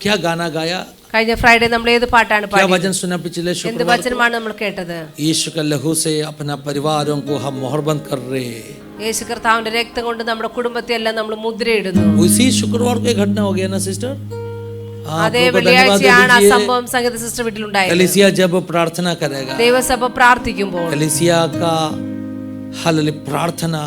क्या गाना गाया, കഴിഞ്ഞ ഫ്രൈഡേ നമ്മൾ ഏത് പാട്ടാണ് क्या പാടിയത്? वचन सुना पिछले എന്ത് शुक्रवार को? വചനമാണ് നമ്മൾ കേട്ടത്? यीशु का लहू से अपना परिवारों को हम मोहर बंद कर रहे हैं। യേശു കർത്താവിന്റെ രക്തം കൊണ്ട് നമ്മുടെ കുടുംബത്തെ എല്ലാം നമ്മൾ മുദ്രയിടുന്നു. उसी शुक्रवार को एक घटना हो गया ना सिस्टर? അതേ आपको धन्यवाद വെള്ളിയാഴ്ചയാണ് ആ दीजिए। സംഭവം സംഗീത സിസ്റ്റർ വീട്ടിലുണ്ടായത്. कलीसिया जब प्रार्थना करेगा, ദൈവസഭ പ്രാർത്ഥിക്കുമ്പോൾ कलीसिया का हालेलुया प्रार्थना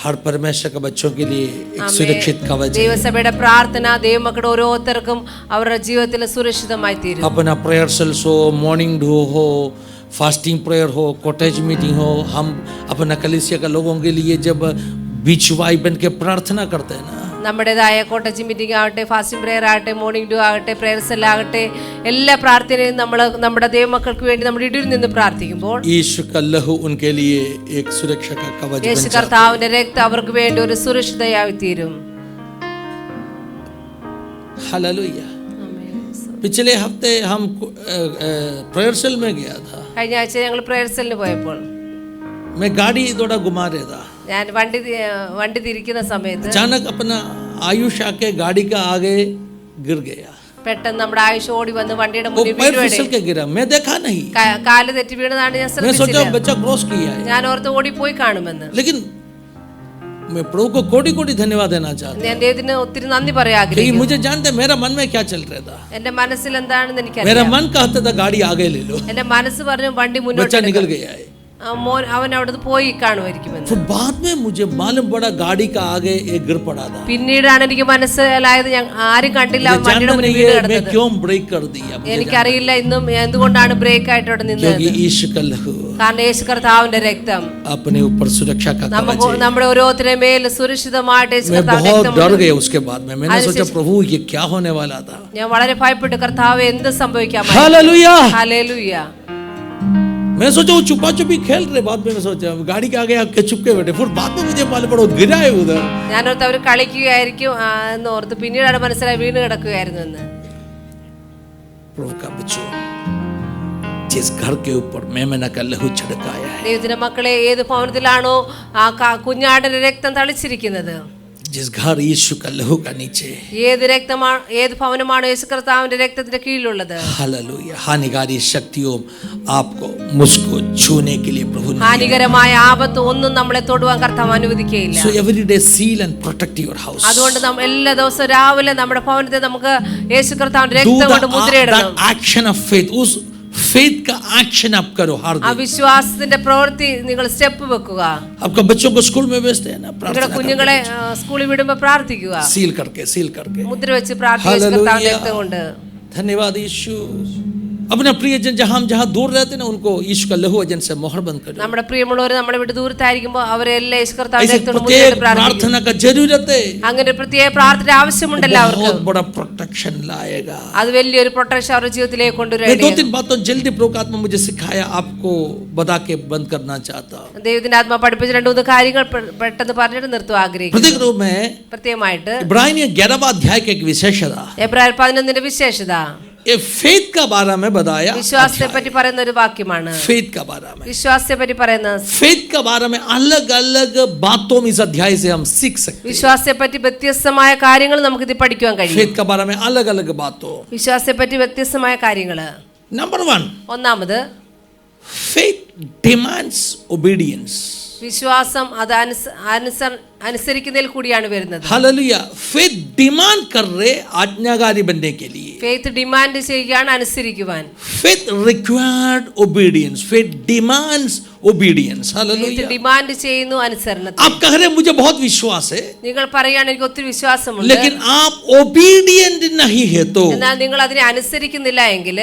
हर परमेश्वर के बच्चों के लिए एक सुरक्षित कवच है। ദൈവസഭയുടെ പ്രാർത്ഥന ദൈവമക്കളുടെ ഓരോരുത്തർക്കും അവരുടെ ജീവിതത്തിൽ സുരക്ഷിതമായി തീരും. अपना प्रेयर सेल्स हो, मॉर्निंग डू हो, फास्टिंग प्रेयर हो, कॉटेज मीटिंग हो, हम अपना कलीसिया के लोगों के लिए जब बीच वाई बन के प्रार्थना करते हैं ना, നമ്മുടേതായ കോട്ടേജ് മീറ്റിംഗ് ആകട്ടെ, ഫാസ്റ്റിംഗ് പ്രെയർ ആകട്ടെ, മോർണിംഗ് ഡു ആകട്ടെ, പ്രെയർ സെൽ ആകട്ടെ, എല്ലാ പ്രാർത്ഥനയും നമ്മൾ നമ്മുടെ ദൈവമക്കൾക്ക് വേണ്ടി നമ്മൾ ഇടയിൽ നിന്ന് പ്രാർത്ഥിക്കുമ്പോൾ यीशु का लहू उनके लिए एक सुरक्षा का कवच बन യേശു जाता है। കർത്താവിന്റെ രക്തം അവർക്ക് വേണ്ടി ഒരു സുരക്ഷിതയായി തീരും. हालेलुया। पिछले हफ्ते हम प्रेयर सेल में गया था, കഴിഞ്ഞ ആഴ്ച ഞങ്ങൾ പ്രെയർ സെല്ലിന് പോയപ്പോൾ मैं गाड़ी थोड़ा घुमा रहा था, ഞാൻ വണ്ടി തിരിക്കുന്ന സമയത്ത് अचानक अपना आयुष आके गाड़ी का आगे गिर गया। പെട്ടെന്ന് നമ്മുടെ ആയുഷ് ഓടി വന്ന് വണ്ടിയുടെ वो മുന്നിൽ पैर വീഴുകയാണ്. फिसल के गिरा, मैं देखा नहीं। കാല് തെറ്റി വീണതാണ് ഞാൻ मैं सोचा ശ്രദ്ധിച്ചില്ല. बच्चा क्रॉस किया है, ഞാൻ ഓർത്ത് ഓടിപ്പോയി കാണുമെന്ന്. लेकिन मैं प्रभु को कोटि कोटि धन्यवाद देना चाहता ഞാൻ ദൈവത്തിന് ഒത്തിരി നന്ദി പറയാൻ हूं, क्योंकि ആഗ്രഹിക്കുന്നു. मुझे जानते मेरा मन में क्या चल रहा था। എന്റെ മനസ്സിൽ എന്താണെന്ന് मेरा എനിക്കറിയാം. मन कहता था गाड़ी आगे ले लो, എന്റെ മനസ്സ് പറഞ്ഞു വണ്ടി മുന്നോട്ട് बच्चा निकल എടുക്കാം. गया है। മോൻ അവൻ അവിടുന്ന് പോയി കാണുമായിരിക്കുമെന്ന്. फिर बाद में मुझे मालूम पड़ा गाड़ी का आगे एक गिर पड़ा था। പിന്നീടാണ് എനിക്ക് മനസ്സിലായത് ഞാൻ ആരും കണ്ടില്ല അവൻ मुझे വണ്ടിയുടെ जानना മുന്നിൽ नहीं വീണ് है मैं കിടന്നത്. क्यों ब्रेक कर दिया, मुझे എനിക്കറിയില്ല ഇന്നും എന്തുകൊണ്ടാണ് ബ്രേക്ക് ആയിട്ട് അവിടെ जानना। നിന്നത്. क्योंकि यीशु का लहू കാരണം യേശു കർത്താവിന്റെ രക്തം अपने ऊपर सुरक्षा का कवच നമുക്ക് है। നമ്മുടെ ഓരോരുത്തരുടെ മേൽ സുരക്ഷിതമായിട്ട് യേശു मैं കർത്താവിന്റെ बहुत രക്തം डर ഉണ്ട്. गया उसके बाद में, मैंने सोचा प्रभु ये क्या होने वाला था। ഞാൻ വളരെ ഭയപ്പെട്ടു കർത്താവ് എന്ത് സംഭവിക്കാമോ. हालेलुया। ഹല്ലേലൂയ. मैं सोचा वो छुपा छुपी खेल रहे, बाद में मैं सोचा गाड़ी के आगे आके चुपके बैठे, फिर बाद में मुझे मालूम पड़ा वो गिरा है उधर। ഞാനോർത്ത് അവർ കളിക്കുകയായിരിക്കും എന്ന് ഓർത്ത് പിന്നീടാണ് മനസ്സിലായി വീണ് കിടക്കുകയായിരുന്നു എന്ന്. प्रभु का बच्चों, जिस घर के ऊपर मेमना का लहू छिड़काया है, ദൈവത്തിന്റെ മക്കളെ ഏത് ഭവനത്തിലാണോ ആ കുഞ്ഞാടിന്റെ രക്തം തളിച്ചിരിക്കുന്നത്, जिस घर यीशु का लहू का नीचे, ഏത് ഭവനമാണോ യേശു കർത്താവിന്റെ രക്തത്തിന്റെ കീഴിലുള്ളത്, हालेलुया, हानिकारी शक्तियों आपको मुझको छूने के लिए प्रभु ने ഹാനികരമായ ആപത്ത് ഒന്നും നമ്മളെ തൊടുവാൻ കർത്താവ് അനുവദിക്കുകയില്ല. so every day seal and protect your house. അതുകൊണ്ട് നമ്മൾ എല്ലാ ദിവസവും രാവിലെ നമ്മുടെ ഭവനത്തെ നമുക്ക് യേശു കർത്താവിന്റെ Do രക്തം കൊണ്ട് മുദ്രയിടണം. that action of faith. उस फेथ का एक्शन आप करो हर ആ दिन। വിശ്വാസത്തിന്റെ പ്രവൃത്തി നിങ്ങൾ സ്റ്റെപ്പ് വെക്കുക. आपका बच्चों को स्कूल में भेजते हैं ना, നിങ്ങളുടെ प्रार्थना കുഞ്ഞുങ്ങളെ സ്കൂളിൽ വിടുമ്പോ പ്രാർത്ഥിക്കുക. सील करके മുദ്ര വെച്ച് പ്രാർത്ഥിക്കുക കർത്താവിന്റെ രക്തം കൊണ്ട്. धन्यवाद यीशु। अपना प्रियजन जहां दूर रहते हैं ना, उनको यीशु का लहू वजन से मोहर बंद करो। നമ്മുടെ പ്രിയമുള്ളവർ നമ്മളെ വിട്ട് ദൂരത്തായിരിക്കുമ്പോൾ അവരെല്ലാം യേശു കർത്താവിന്റെ ऐसे രക്തം കൊണ്ട് प्रत्येक മുദ്രയിട്ട് പ്രാർത്ഥിക്കും. प्रार्थना का जरूरत है, അങ്ങനെ പ്രത്യേക പ്രാർത്ഥന ആവശ്യമുണ്ടല്ലോ അവർക്ക്. बहुत बड़ा प्रोटेक्शन लाएगा। അത് വലിയൊരു പ്രൊട്ടക്ഷൻ അവരുടെ ജീവിതത്തിലേക്ക് मैं കൊണ്ടുവരും. 2-3 बातों जल्दी प्रभु का आत्मा मुझे सिखाया, आपको बता के बंद करना चाहता हूँ। ദൈവത്തിന്റെ ആത്മാ പഠിപ്പിച്ച 2-3 കാര്യങ്ങൾ പെട്ടെന്ന് പറഞ്ഞിട്ട് നിർത്തുവാൻ ആഗ്രഹിക്കുന്നു. प्रत्येक रूप में പ്രത്യേകമായിട്ട് इब्रानियों 11वां अध्याय की एक विशेषता, എബ്രായർ 11 വിശേഷത ये फेथ का बारे में बताया। വിശ്വാസത്തെ പറ്റി പറയുന്ന ഒരു വാക്യമാണ്. फेथ का बारे में, വിശ്വാസത്തെ പറ്റി പറയുന്ന फेथ का बारे में अलग अलग बातों में इस अध्याय से हम सीख सकते हैं। വിശ്വാസത്തെ പറ്റി വ്യത്യസ്തമായ കാര്യങ്ങൾ നമുക്ക് ഇത് പഠിക്കുവാൻ കഴിയും. फेथ का बारे में अलग अलग बातों। വിശ്വാസത്തെ പറ്റി വ്യത്യസ്തമായ കാര്യങ്ങൾ. नंबर 1, ഒന്നാമത് फेथ डिमांड्स ओबीडियंस। വിശ്വാസം അത് അനുസരിക്കുന്നതിൽ കൂടിയാണ് വരുന്നത്. हालेलुया। फेथ डिमांड कर रहे आज्ञाकारी बनने के लिए। ഫെയ്ത്ത് ഡിമാൻഡ് ചെയ്യുകയാണ് അനുസരിക്കുവാൻ. Faith required obedience, faith demands obedience. Faith hallelujah. Demand ചെയ്യുന്നു അനുസരണത്തെ. आप कह रहे हैं मुझे बहुत विश्वास है, നിങ്ങൾ പറയുകയാണ് എനിക്ക് ഒത്തിരി വിശ്വാസമുണ്ട്, लेकिन आप ओबीडियंट नहीं है तो എന്നാൽ നിങ്ങൾ അതിനെ അനുസരിക്കുന്നില്ല എങ്കിൽ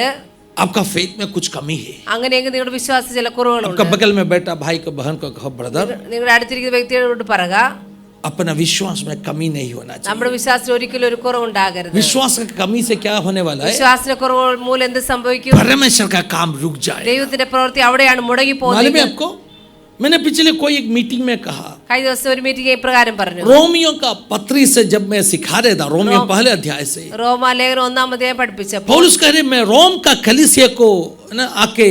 आपका फेथ में कुछ कमी है। അങ്ങനെയെങ്കിൽ നിങ്ങളുടെ വിശ്വാസത്തിൽ ചില കുറവുകളുണ്ട്. आपका बगल में बैठा भाई को, बहन को कहो, ब्रदर നിങ്ങളുടെ അടുത്തിരിക്കുന്ന വ്യക്തിയോട് പറയുക अपना विश्वास में कमी नहीं होना चाहिए। നമ്മുടെ വിശ്വാസത്തിൽ ഒരിക്കലും ഒരു കുറവുണ്ടാകരുത്. विश्वास की कमी से क्या होने वाला है? വിശ്വാസത്തിന്റെ കുറവ് മൂലം എന്ത് സംഭവിക്കും? परमेश्वर का काम रुक जाए। ദൈവത്തിന്റെ പ്രവൃത്തി അവിടെയാണ് മുടങ്ങി मालूम है പോകുന്നത്. आपको, मैंने पिछले कोई एक मीटिंग में कहा, കഴിഞ്ഞ ദിവസം ഒരു മീറ്റിംഗ് ഇപ്രകാരം പറഞ്ഞു. रोमियो का पत्री से जब मैं सिखा रहा था, रोमियो पहले अध्याय से, റോമാലേഖനം 1-ാം അധ്യായം പഠിപ്പിച്ചപ്പോൾ पौलुस कह रहे मैं रोम का कलीसिया को ना आके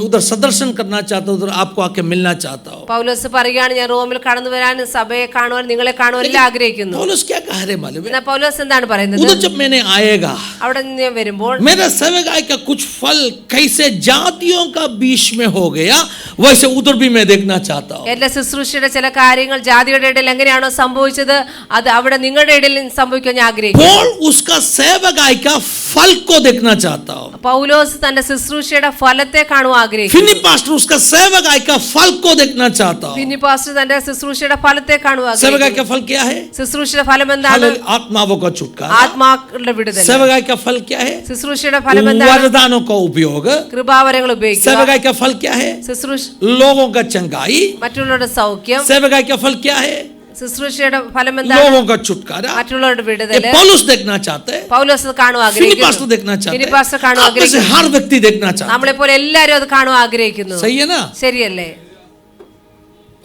उधर सदर्शन करना चाहता हूँ, उधर आपको आके मिलना चाहता हूँ। പൗലോസ് പറയുകയാണ് ഞാൻ റോമിൽ കടന്നു വരാൻ സഭയെ കാണുവാൻ നിങ്ങളെ കാണുവാൻ എല്ലാം ആഗ്രഹിക്കുന്നു. पौलुस क्या कह रहे मालूम है? എന്നാൽ പൗലോസ് എന്താണ് പറയുന്നത്? उधर जब मैंने आएगा, അവിടെ നിന്ന് ഞാൻ വരുമ്പോൾ मेरा सेवकाई का कुछ फल कैसे जातियों का बीच में हो गया, वैसे उधर भी मैं देखना चाहता हूँ। എന്റെ ശുശ്രൂഷയുടെ ചില കാര്യങ്ങൾ ജാതിയുടെ ഇടയിൽ എങ്ങനെയാണോ സംഭവിച്ചത് അത് അവിടെ നിങ്ങളുടെ ഇടയിൽ സംഭവിക്കാൻ ഞാൻ ആഗ്രഹിക്കുന്നു. पौल उसका सेवकाई का फल को देखना चाहता हूँ। പൗലോസ് തന്റെ ശുശ്രൂഷയുടെ ഫലത്തെ കാണുവാൻ ആഗ്രഹിക്കുന്നു. फिनी पास्टर उसका सेवकाई का फल को देखना चाहता हूँ। ഫിനി പാസ്റ്റർ തന്റെ ശുശ്രൂഷയുടെ ഫലത്തെ കാണുവാൻ सेवकाई ആഗ്രഹിക്കുന്നു. का फल क्या है? ശുശ്രൂഷയുടെ ഫലം എന്താണ്? हालेलुया। आत्माओं का छुटकारा। ആത്മാക്കളുടെ വിടുതൽ. सेवकाई का फल क्या है? ശുശ്രൂഷയുടെ ഫലം എന്താണ്? वरदानों का उपयोग। കൃപാവരങ്ങൾ ഉപയോഗിക്കുക. सेवकाई का फल क्या है? ശുശ്രൂഷ लोगों का चंगाई। മറ്റുള്ളവരുടെ സൗഖ്യം. सेवकाई का फल क्या है? ശുശ്രൂഷയുടെ ഫലം എന്താണ്? लोगों का छुटकारा। മറ്റുള്ളവരുടെ ये വിടുതൽ. पौलुस देखना चाहते हैं, പൗലോസ് അത് കാണുവാൻ फिनी पास्टर ആഗ്രഹിക്കുന്നു. देखना चाहते ഫിനി हैं, പാസ്റ്റർ കാണുവാൻ आप में से ആഗ്രഹിക്കുന്നു. हर व्यक्ति देखना चाहते നമ്മളെ പോലെ എല്ലാവരും അത് കാണുവാൻ ആഗ്രഹിക്കുന്നു. हैं। सही है ना? ശരിയല്ലേ?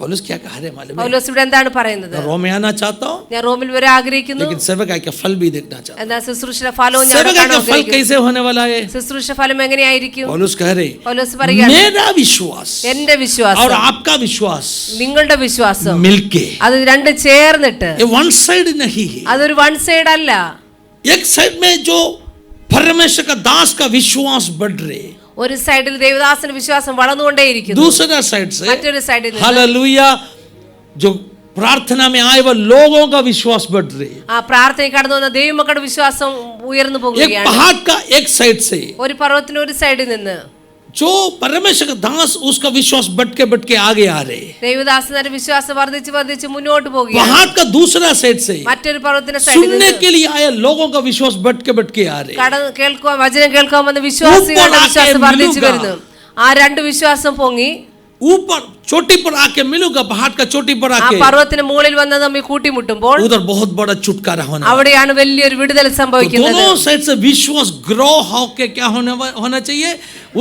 पौलुस क्या कह रहे हैं मालूम है? പൗലോസ് ഇവിടെ എന്താണ് പറയുന്നത്? मैं रोम में आना चाहता हूँ, ഞാൻ റോമിൽ വരെ ആഗ്രഹിക്കുന്നു, लेकिन सेवकाई का फल भी देखना चाहता हूँ। എന്നാൽ ശുശ്രൂഷയുടെ ഫലവും ഞാൻ അവിടെ सेवकाई കാണാൻ का फल ആഗ്രഹിക്കുന്നു. कैसे होने वाला है? ശുശ്രൂഷ ഫലം എങ്ങനെയായിരിക്കും? पौलुस कह रहे പൗലോസ് പറയുകയാണ് मेरा विश्वास എന്റെ और വിശ്വാസം आपका विश्वास നിങ്ങളുടെ വിശ്വാസം मिलके, അത് രണ്ട് ചേർന്നിട്ട്, ये वन साइड नहीं है। അതൊരു വൺ സൈഡ് അല്ല. एक साइड में जो परमेश्वर का दास का विश्वास बढ़ रहे, ഒരു സൈഡിൽ ദേവദാസന്റെ വിശ്വാസം വളർന്നുകൊണ്ടേയിരിക്കുന്നു, दूसरा साइड से മറ്റൊരു സൈഡിൽ നിന്ന് हालेलुया जो प्रार्थना में आए वो लोगों का विश्वास बढ़ रहे। ആ പ്രാർത്ഥനയിൽ കടന്നു വന്ന ദൈവമക്കളുടെ വിശ്വാസം ഉയർന്നു एक പോകുകയാണ്. पहाड़ का एक साइड से ഒരു പർവ്വതത്തിന് ഒരു സൈഡിൽ നിന്ന് जो परमेश्वर का दास उसका विश्वास बढ़ के आगे आ रहे, ദേവദാസന്റെ വിശ്വാസം വർദ്ധിച്ച് വർദ്ധിച്ച് മുന്നോട്ട് പോകുകയാണ്. पहाड़ का दूसरा साइड से മറ്റൊരു പർവ്വതത്തിന്റെ സൈഡിൽ सुनने നിന്ന് के लिए आए लोगों का विश्वास बढ़ के आ रहे। കേൾക്കുവാൻ വചനം കേൾക്കാൻ വന്ന വിശ്വാസികളുടെ വിശ്വാസം വർദ്ധിച്ചു വരുന്നു. ആ രണ്ട് വിശ്വാസം പൊങ്ങി ऊपर चोटी पर आके मिलूंगा, पहाड़ का चोटी पर ആ आके പർവ്വതത്തിന് മുകളിൽ വന്ന് നമ്മൾ കൂട്ടിമുട്ടുമ്പോൾ उधर बहुत बड़ा छुटकारा होना। അവിടെയാണ് വലിയൊരു വിടുതൽ तो സംഭവിക്കുന്നത്. दोनों साइड से विश्वास ग्रो होके क्या होना चाहिए,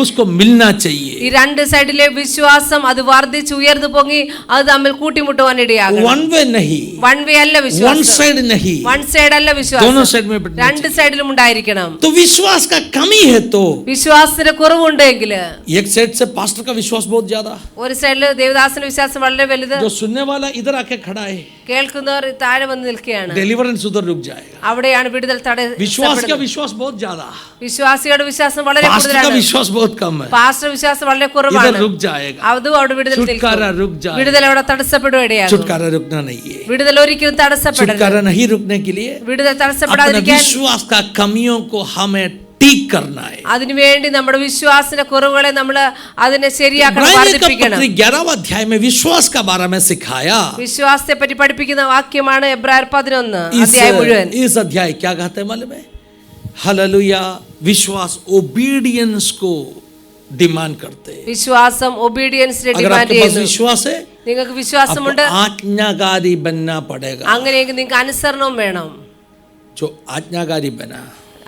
उसको मिलना चाहिए। ഈ രണ്ട് സൈഡിലെ വിശ്വാസം അത് വർദ്ധിച്ച് ഉയർന്നു പൊങ്ങി അത് തമ്മിൽ കൂട്ടിമുട്ടുവാൻ ഇടയാകും. वन वे नहीं, വൺ വേ അല്ല वन വിശ്വാസം, साइड नहीं, വൺ സൈഡ് അല്ല दोनों വിശ്വാസം, साइड में बढ़ना രണ്ട് സൈഡിലും ഉണ്ടായിരിക്കണം. चाहिए। तो विश्वास का कमी है तो വിശ്വാസത്തിന് കുറവുണ്ടെങ്കിൽ एक साइड से पास्टर का विश्वास बहुत ज्यादा, ഒരു സൈഡിൽ ദേവദാസന്റെ വിശ്വാസം വളരെ വലുത്, जो सुनने वाला इधर आके खड़ा है, കേൾക്കുന്നവർ താഴെ വന്ന് നിൽക്കുകയാണ്. डिलीवरेंस उधर रुक जाएगा। അവിടെയാണ് വിടുതൽ विश्वास का തടസ്സപ്പെടുന്നത്. विश्वास बहुत ज्यादा, വിശ്വാസിയുടെ വിശ്വാസം വളരെ पास्टर का കൂടുതലാണ്, विश्वास बहुत कम है, പാസ്റ്റർ വിശ്വാസം വളരെ इधर കുറവാണ്. रुक जाएगा। അതും അവിടെ വിടുതൽ छुटकारा നിൽക്കും. रुक जाएगा। വിടുതൽ അവിടെ തടസ്സപ്പെടുക ഇടയാകും. छुटकारा रुकना नहीं है। വിടുതൽ ഒരിക്കലും തടസ്സപ്പെടരുത്. छुटकारा नहीं रुकने के लिए വിടുതൽ अपने തടസ്സപ്പെടാതിരിക്കാൻ विश्वास का कमियों को हमें ठीक करना है। അതിനുവേണ്ടി നമ്മുടെ വിശ്വാസത്തിന്റെ കുറവുകളെ നമ്മൾ അതിനെ ശരിയാക്കണം, इब्रानियों का വർദ്ധിപ്പിക്കണം. पत्री 11वां अध्याय में विश्वास का बारे में सिखाया। വിശ്വാസത്തെ പറ്റി പഠിപ്പിക്കുന്ന വാക്യമാണ് എബ്രായർ 11 അധ്യായം മുഴുവൻ. इस अध्याय क्या कहते हैं मालूम है? हालेलुया। विश्वास ओबीडियंस को डिमांड करते हैं। വിശ്വാസം ഒബീഡിയൻസിനെ अगर ഡിമാൻഡ് आपके पास ചെയ്യുന്നു. विश्वास है, നിങ്ങൾക്ക് വിശ്വാസമുണ്ട്, आपको आज्ञाकारी बनना पड़ेगा। അങ്ങനെയെങ്കിൽ നിങ്ങൾക്ക് അനുസരണവും വേണം. जो आज्ञाकारी बना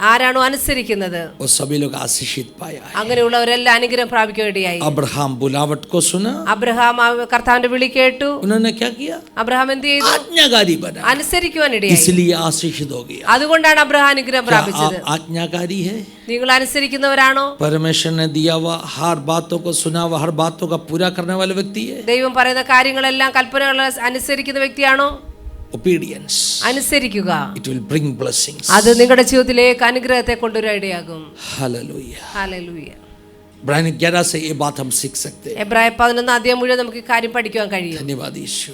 ആരാണോ അനുസരിക്കുന്നത് वो सभी लोग आशीषित पाया है। അങ്ങനെയുള്ളവരെല്ലാം അനുഗ്രഹം പ്രാപിക്കുകയായി. अब्राहम बुलावट को सुना, അബ്രഹാം കർത്താവിന്റെ വിളി കേട്ടു. उन्होंने क्या किया? അബ്രഹാം എന്ത് ചെയ്തു? आज्ञाकारी बना, അനുസരിക്കുവാനിടയായി. इसलिए आशीषित हो गया। അതുകൊണ്ടാണ് അബ്രഹാം അനുഗ്രഹം क्या പ്രാപിച്ചത്. आप आज्ञाकारी है? നിങ്ങൾ അനുസരിക്കുന്നവരാണോ? परमेश्वर ने दिया हुआ हर बातों को सुना हुआ, हर बातों का पूरा करने वाले व्यक्ति है। ദൈവം പറയുന്ന കാര്യങ്ങളെല്ലാം കൽപ്പനകൾ അനുസരിക്കുന്ന വ്യക്തിയാണോ? Obedience, അനുസരിക്കുക. it will bring blessings. അത് നിങ്ങളുടെ ജീവിതത്തിലേക്ക് അനുഗ്രഹത്തെ കൊണ്ടുവരാൻ ഇടയാകും. हालेलुया। ഹല്ലേലൂയ. इब्रानियों 11 से ये बात हम सीख सकते हैं। എബ്രായർ 11 അധ്യായം മുഴുവൻ നമുക്ക് ഈ കാര്യം പഠിക്കുവാൻ കഴിയും. धन्यवाद यीशु।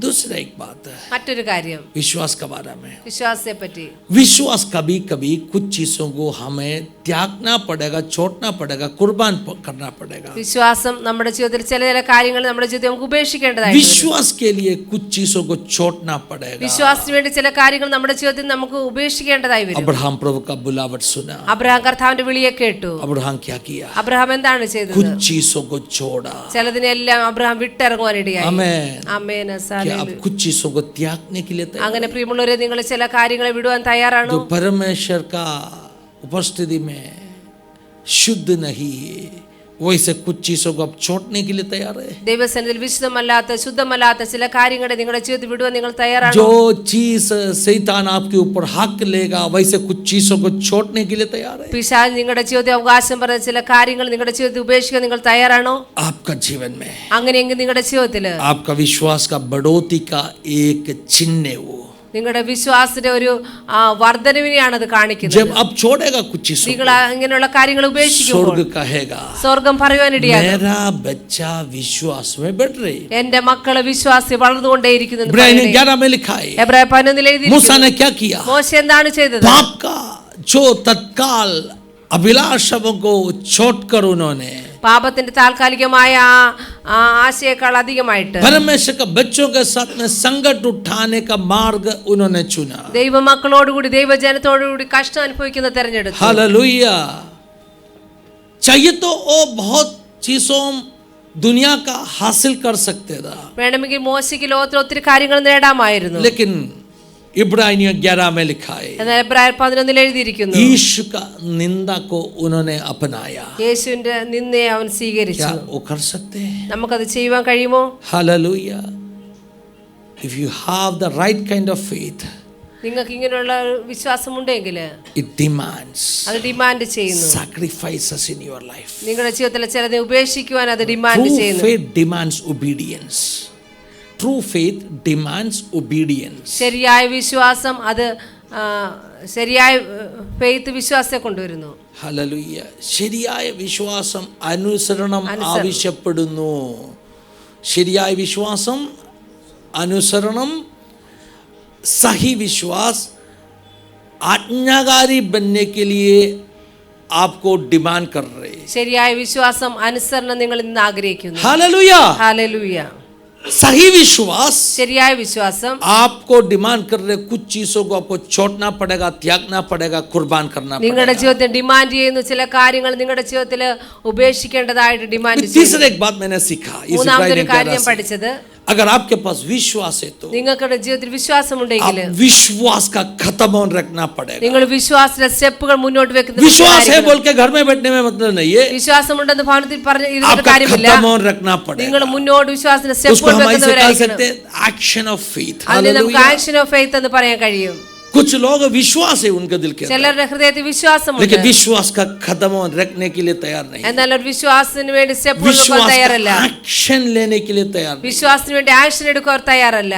दूसरा एक बात है മറ്റൊരു കാര്യം विश्वास के बारे में। വിശ്വാസത്തെ പറ്റി. विश्वास कभी कभी कुछ चीजों को हमें त्यागना पड़ेगा, छोड़ना पड़ेगा, कुर्बान करना पड़ेगा। വിശ്വാസം നമ്മുടെ ജീവിതത്തിൽ ചില ചില കാര്യങ്ങൾ നമ്മുടെ ജീവിതത്തിൽ നമുക്ക് ഉപേക്ഷിക്കേണ്ടതായിട്ട് വരും. विश्वास के लिए कुछ चीजों को छोड़ना पड़ेगा। വിശ്വാസത്തിന് വേണ്ടി ചില കാര്യങ്ങൾ നമ്മുടെ ജീവിതത്തിൽ നമുക്ക് ഉപേക്ഷിക്കേണ്ടതായി വരും. अब्राहम प्रभु का बुलावट सुना, അബ്രഹാം കർത്താവിന്റെ വിളിയെ കേട്ടു. अब्राहम क्या किया? അബ്രഹാം എന്താണ് ചെയ്തത്? कुछ चीजों को छोड़ा। ചിലതിനെല്ലാം അബ്രഹാം വിട്ടിറങ്ങുവാനിടയായി. आमेन। ആമേൻ. क्या आप कुछ चीजों को त्यागने के लिए तैयार? അങ്ങനെ പ്രിയമുള്ളവരെ, നിങ്ങൾ ചില കാര്യങ്ങളെ വിടുവാൻ തയ്യാറാണോ? जो परमेश्वर का उपस्थिति में शुद्ध नहीं है, वैसे कुछ चीजों को आप छोड़ने के लिए तैयार है? ദൈവസന്നിധിയിൽ വിശുദ്ധമല്ലാത്ത ശുദ്ധമല്ലാത്ത ചില കാര്യങ്ങളെ നിങ്ങളുടെ ജീവിതത്തിൽ വിടുവാൻ നിങ്ങൾ തയ്യാറാണോ? जो चीज शैतान आपके ऊपर हक लेगा, वैसे कुछ चीजों को छोड़ने के लिए तैयार है? പിശാച് നിങ്ങളുടെ ജീവിതത്തിൽ അവകാശം പറഞ്ഞ ചില കാര്യങ്ങൾ നിങ്ങളുടെ ജീവിതത്തിൽ ഉപേക്ഷിക്കാൻ നിങ്ങൾ തയ്യാറാണോ? आपका जीवन में അങ്ങനെയെങ്കിൽ നിങ്ങളുടെ ജീവിതത്തിൽ आपका विश्वास का बढ़ोतरी का एक चिन्ह है वो। നിങ്ങളുടെ വിശ്വാസത്തിന്റെ ഒരു വർധനവിനെയാണ് അത് കാണിക്കുന്നത്. जब आप छोड़ेगा कुछ चीजों നിങ്ങൾ को, ഇങ്ങനെയുള്ള കാര്യങ്ങൾ ഉപേക്ഷിക്കുമ്പോൾ स्वर्ग कहेगा സ്വർഗം പറയുവാനിടയാകും, मेरा बच्चा विश्वास में बढ़ रही। എന്റെ മക്കളെ വിശ്വാസി വളർന്നുകൊണ്ടേയിരിക്കുന്നു. इब्रानियों 11 में लिखा है എബ്രായർ 11 എഴുതിയിരിക്കുന്നു. मूसा ने क्या किया? മോശ എന്താണ് ചെയ്തത്? पाप का जो तत्काल अभिलाषों को छोड़कर उन्होंने പാപത്തിന്റെ താൽക്കാലികമായ ആ ആശയേക്കാൾ അധികമായിട്ട് परमेश्वर के बच्चों के साथ में संकट उठाने का मार्ग उन्होंने चुना। ദൈവമക്കളോടുകൂടി ദൈവജനത്തോടുകൂടി കഷ്ടം അനുഭവിക്കുന്ന തെരഞ്ഞെടുത്തു. हालेलुया। चाहिए तो वो बहुत चीजों दुनिया का हासिल कर सकते था, വേണമെങ്കിൽ മോശയ്ക്ക് ലോകത്തിൽ ഒത്തിരി കാര്യങ്ങൾ നേടാമായിരുന്നു. लेकिन इब्रानियों 11 में लिखा है എന്നാൽ എബ്രായർ 11 എഴുതിയിരിക്കുന്നു, यीशु का निंदा को उन्होंने अपनाया। യേശുവിന്റെ നിന്ദയെ അവൻ क्या സ്വീകരിച്ചു. वो कर सकते हैं? നമുക്കത് ചെയ്യുവാൻ കഴിയുമോ? Hallelujah. If you have the right kind of faith, നിങ്ങൾക്ക് ഇങ്ങനെയുള്ള വിശ്വാസമുണ്ടെങ്കിൽ it demands അത് ഡിമാൻഡ് ചെയ്യുന്നു. sacrifices in your life. നിങ്ങളുടെ ജീവിതത്തിൽ ചിലത് ഉപേക്ഷിക്കുവാൻ അത് ഡിമാൻഡ് True ചെയ്യുന്നു. faith demands obedience. True faith demands obedience. ശരിയായ വിശ്വാസം അത് ശരിയായ ഫെയ്ത്ത് വിശ്വാസത്തെ കൊണ്ടുവരുന്നു. Hallelujah. ശരിയായ വിശ്വാസം അനുസരണം ആവശ്യപ്പെടുന്നു. ശരിയായ വിശ്വാസം അനുസരണം, सही विश्वास आज्ञाकारी बनने के लिए आपको डिमांड कर रहे हैं। ശരിയായ വിശ്വാസം അനുസരണം നിങ്ങൾ ഇന്ന് ആഗ്രഹിക്കുന്നു. हालेलुया। ഹല്ലേലൂയ. सही विश्वास ശരിയായ വിശ്വാസം आपको डिमांड कर रहे, कुछ चीजों को आपको छोड़ना पड़ेगा, त्यागना पड़ेगा, कुर्बान करना നിങ്ങളുടെ पड़ेगा। ജീവിതത്തിൽ ഡിമാൻഡ് ചെയ്യുന്ന ചില കാര്യങ്ങൾ നിങ്ങളുടെ ജീവിതത്തിൽ ഉപേക്ഷിക്കേണ്ടതായിട്ട് ഡിമാൻഡ് ചെയ്യുന്നു. तीसरा एक बात मैंने सीखा इस മൂന്നാമതൊരു इब्रानियों കാര്യം 11 से। പഠിച്ചത്, अगर आपके पास विश्वास है तो നിങ്ങളുടെ ജീവിതത്തിൽ വിശ്വാസമുണ്ടെങ്കിൽ आप विश्वास का खत्म रखना पड़ेगा। നിങ്ങൾ വിശ്വാസത്തിന്റെ സ്റ്റെപ്പുകൾ മുന്നോട്ട് വെക്കുന്നത് विश्वास है बोल के घर में बैठने में मतलब नहीं है, വിശ്വാസമുണ്ടെന്ന് ഭവനത്തിൽ പറഞ്ഞ ഇരുന്നിട്ട് आपका കാര്യമില്ല. खत्म रखना നിങ്ങൾ पड़ेगा। മുന്നോട്ട് വിശ്വാസത്തിന്റെ उसको സ്റ്റെപ്പുകൾ हम ऐसे कह വെക്കുന്നവരായിരിക്കണം. सकते हैं एक्शन ऑफ फेथ। അതിനെ നമുക്ക് हालेलुया। ആക്ഷൻ ഓഫ് ഫെയ്ത്ത് എന്ന് പറയാൻ കഴിയും. कुछ लोग विश्वास है उनके दिल के अंदर, ചിലരുടെ ഹൃദയത്തിൽ വിശ്വാസമുണ്ട്, लेकिन विश्वास का खत्म रखने के लिए तैयार नहीं, എന്നാൽ ഒരു വിശ്വാസത്തിന് വേണ്ടി സ്റ്റെപ്പുകൾ എടുക്കാൻ विश्वास തയ്യാറല്ല, का एक्शन लेने के लिए तैयार नहीं। വിശ്വാസത്തിന് വേണ്ടി ആക്ഷൻ എടുക്കാൻ തയ്യാറല്ല.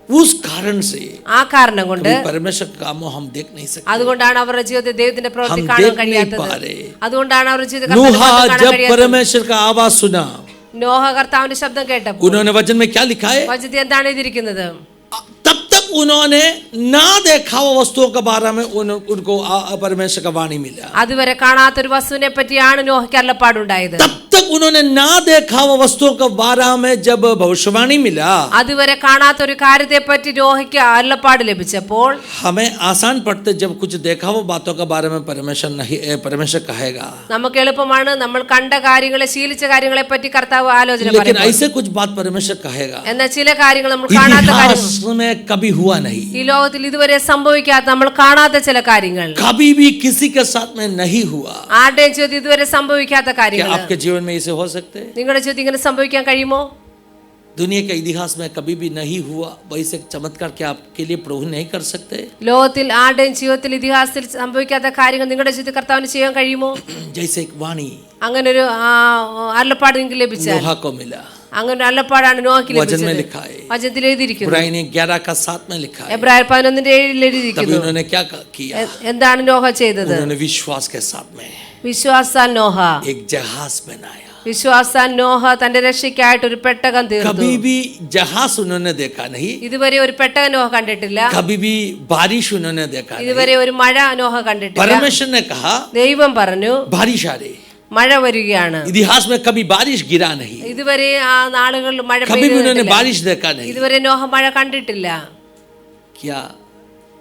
उस कारण से ആ കാരണം കൊണ്ട് कभी परमेश्वर का काम हम देख नहीं सकते। അതുകൊണ്ടാണ് അവരുടെ ജീവിതത്തിൽ ദൈവത്തിന്റെ പ്രവൃത്തി हम കാണാൻ देख नहीं കഴിയാത്തത്. पा रहे। അതുകൊണ്ടാണ് അവരുടെ ജീവിതത്തിൽ नूह കർത്താവിന്റെ പ്രവൃത്തി കാണാൻ जब കഴിയാത്തത്. परमेश्वर का आवाज सुना, നോഹ കർത്താവിന്റെ ശബ്ദം കേട്ടപ്പോൾ उन्होंने वचन में क्या लिखा है? വചനത്തിൽ എന്താണ് എഴുതിയിരിക്കുന്നത്? तब तक उन्होंने ना देखा हुआ वस्तुओं के बारे में उनको परमेश्वर का वाणी मिला। അതുവരെ കാണാത്തൊരു വസ്തുവിനെ പറ്റിയാണ് നോഹയ്ക്ക് അരുളപ്പാടുണ്ടായത്. तब तक उन्होंने ना देखा हुआ वस्तुओं के बारे में जब भविष्यवाणी मिला, അതുവരെ കാണാത്തൊരു കാര്യത്തെ പറ്റി നോഹയ്ക്ക് അരുളപ്പാട് ലഭിച്ചപ്പോൾ हमें आसान पड़ते जब कुछ देखा हुआ बातों के बारे में परमेश्वर कहेगा। നമുക്ക് എളുപ്പമാണ് നമ്മൾ കണ്ട കാര്യങ്ങളെ ശീലിച്ച കാര്യങ്ങളെ പറ്റി കർത്താവ് ആലോചന लेकिन പറയുമ്പോൾ. ऐसे कुछ बात परमेश्वर कहेगा എന്നാൽ ചില കാര്യങ്ങൾ നമ്മൾ കാണാത്ത കാര്യങ്ങൾ, इतिहास में कभी हुआ नहीं, ഈ ലോകത്തിൽ ഇതുവരെ സംഭവിക്കാത്ത നമ്മൾ കാണാത്ത ചില കാര്യങ്ങൾ, कभी भी किसी के साथ में नहीं हुआ। ആരുടെയും ജീവിതത്തിൽ ഇതുവരെ സംഭവിക്കാത്ത क्या കാര്യങ്ങൾ आपके जीवन में ऐसे हो सकते हैं? നിങ്ങളുടെ ജീവിതത്തിൽ ഇങ്ങനെ സംഭവിക്കാൻ കഴിയുമോ? दुनिया के इतिहास में कभी भी नहीं हुआ वैसे चमत्कार क्या आपके लिए प्रभु नहीं कर सकते? ലോകത്തിൽ ആരുടെയും ജീവിതത്തിൽ ഇതിഹാസത്തിൽ സംഭവിക്കാത്ത കാര്യങ്ങൾ നിങ്ങളുടെ ജീവിതത്തിൽ കർത്താവിന് ചെയ്യാൻ കഴിയുമോ? जैसे एक वाणी അങ്ങനെ ഒരു അരുളപ്പാട് നിങ്ങൾക്ക് ലഭിച്ചാൽ, नोहा को मिला, അങ്ങനെ ഒരു അരുളപ്പാടാണ് നോഹയ്ക്ക് वचन में ലഭിച്ചത്. लिखा है, വചനത്തിൽ എഴുതിയിരിക്കുന്നു. इब्रानी 11 का 7 में लिखा है। എബ്രായർ 11:7 तभी എഴുതിയിരിക്കുന്നു. उन्होंने क्या किया? എന്താണ് നോഹ ചെയ്തത്? उन्होंने विश्वास के साथ में വിശ്വാസാൽ നോഹ एक जहाज बनाया। വിശ്വാസാൽ നോഹ തന്റെ രക്ഷയ്ക്കായിട്ട് ഒരു പെട്ടകം തീർത്തു. कभी भी जहाज उन्होंने देखा नहीं, ഇതുവരെ ഒരു പെട്ടകം നോഹ കണ്ടിട്ടില്ല. कभी भी बारिश उन्होंने देखा नहीं। ഇതുവരെ ഒരു മഴ നോഹ കണ്ടിട്ടില്ല. परमेश्वर ने कहा ദൈവം പറഞ്ഞു बारिश आ रही। മഴ വരികയാണ്. इतिहास में कभी बारिश गिरा नहीं, ഇതുവരെ ആ നാളുകളിൽ മഴ कभी भी उन्होंने പെയ്തിട്ടില്ല. बारिश देखा नहीं। ഇതുവരെ നോഹ മഴ കണ്ടിട്ടില്ല. क्या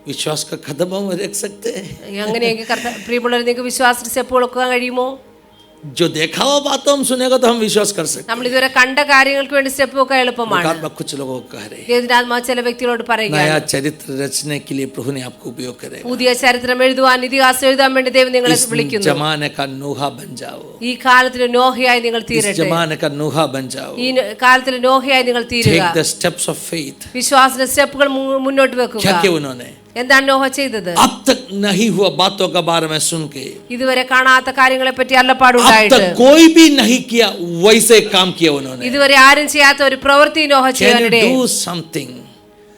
विश्वास का कदम हम रख सकते हैं? അങ്ങനെയെങ്കിൽ പ്രിയമുള്ളവർ, നിങ്ങൾക്ക് വിശ്വാസത്തിൽ സ്റ്റെപ്പ് കൊടുക്കാൻ കഴിയുമോ? जो देखा हुआ बात हम सुनेगा तो हम विश्वास कर सकते നമ്മൾ ഇതുവരെ കണ്ട കാര്യങ്ങൾക്ക് വേണ്ടി സ്റ്റെപ്പ് വെക്കാൻ എളുപ്പമാണ്. हैं। कुछ लोगों को कह रहे ദൈവത്തിനാത്മാവ് ചില വ്യക്തികളോട് नया പറയുകയാണ്, चरित्र रचने के लिए प्रभु ने आपको उपयोग करेगा। പുതിയ ചരിത്രം എഴുതുവാൻ, ഇതിഹാസം എഴുതാൻ വേണ്ടി ദൈവം നിങ്ങളെ इस വിളിക്കുന്നു. जमाने का नूहा बन जाओ, ഈ കാലത്തിൽ നോഹയായി നിങ്ങൾ इस തീരട്ടെ. जमाने का नूहा बन जाओ। ഈ കാലത്തിൽ നോഹയായി നിങ്ങൾ തീരുക. Take the steps of faith. വിശ്വാസത്തിന്റെ സ്റ്റെപ്പുകൾ മുന്നോട്ട് വെക്കുക. क्या किया उन्होंने? എന്താണ് നോഹ ചെയ്തത്? अब तक नहीं हुआ बातों के बारे में सुन के, ഇതുവരെ കാണാത്ത കാര്യങ്ങളെ പറ്റി अब അരുളപ്പാടുണ്ടായിട്ട്, तक कोई भी नहीं किया वैसे काम किया उन्होंने। ഇതുവരെ ആരും ചെയ്യാത്ത ഒരു പ്രവൃത്തി Noah Can you ചെയ്യാനിടയായി. do something?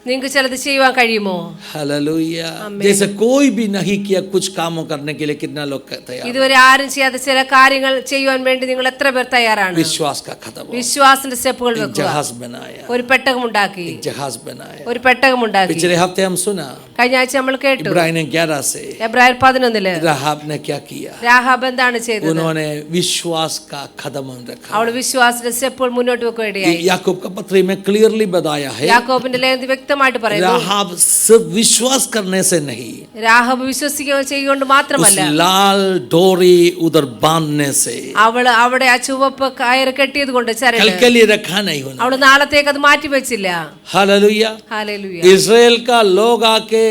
നിങ്ങൾക്ക് ചിലത് ചെയ്യുവാൻ കഴിയുമോ? हालेलुया। जैसे कोई भी नहीं किया कुछ कामों करने के लिए कितना लोग तैयार? ഇതുവരെ ആരും ചെയ്യാത്ത ചില കാര്യങ്ങൾ ചെയ്യുവാൻ വേണ്ടി നിങ്ങൾ എത്ര പേർ തയ്യാറാണ്? विश्वास का खत्म हो। വിശ്വാസത്തിന്റെ സ്റ്റെപ്പുകൾ एक വെക്കുക. जहाज बनाया, ഒരു പെട്ടകം ഉണ്ടാക്കി. एक जहाज बनाया। ഒരു പെട്ടകം ഉണ്ടാക്കി. पिछले हफ्ते हम सुना കഴിഞ്ഞ ആഴ്ച നമ്മൾ കേട്ടു. इब्रानी 11 से എബ്രായർ 11 राहाब ने क्या किया? രാഹാബ് എന്താണ് ചെയ്തത്? उन्होंने विश्वास का कदम रखा। അവൾ വിശ്വാസത്തിന്റെ സ്റ്റെപ്പുകൾ മുന്നോട്ട് വെക്കുകയായി. याकूब का पत्री में क्लियरली बताया है, യാക്കോബിന്റെ ലേഖനത്തിൽ വ്യക്തമായിട്ട് പറയുന്നു, राहाब सिर्फ विश्वास करने से नहीं, രാഹാബ് വിശ്വസിക്കുക ചെയ്യുകൊണ്ട് उस മാത്രമല്ല, लाल डोरी उधर बांधने से, അവള് അവിടെ ആ ചുവപ്പ് കയറ് കെട്ടിയത് കൊണ്ട് कल ചരട് के लिए रखा नहीं होना। അവള് നാളത്തേക്ക് അത് മാറ്റി വെച്ചില്ല. हालेलुया। ഹല്ലേലൂയ. इजराइल का लोग आके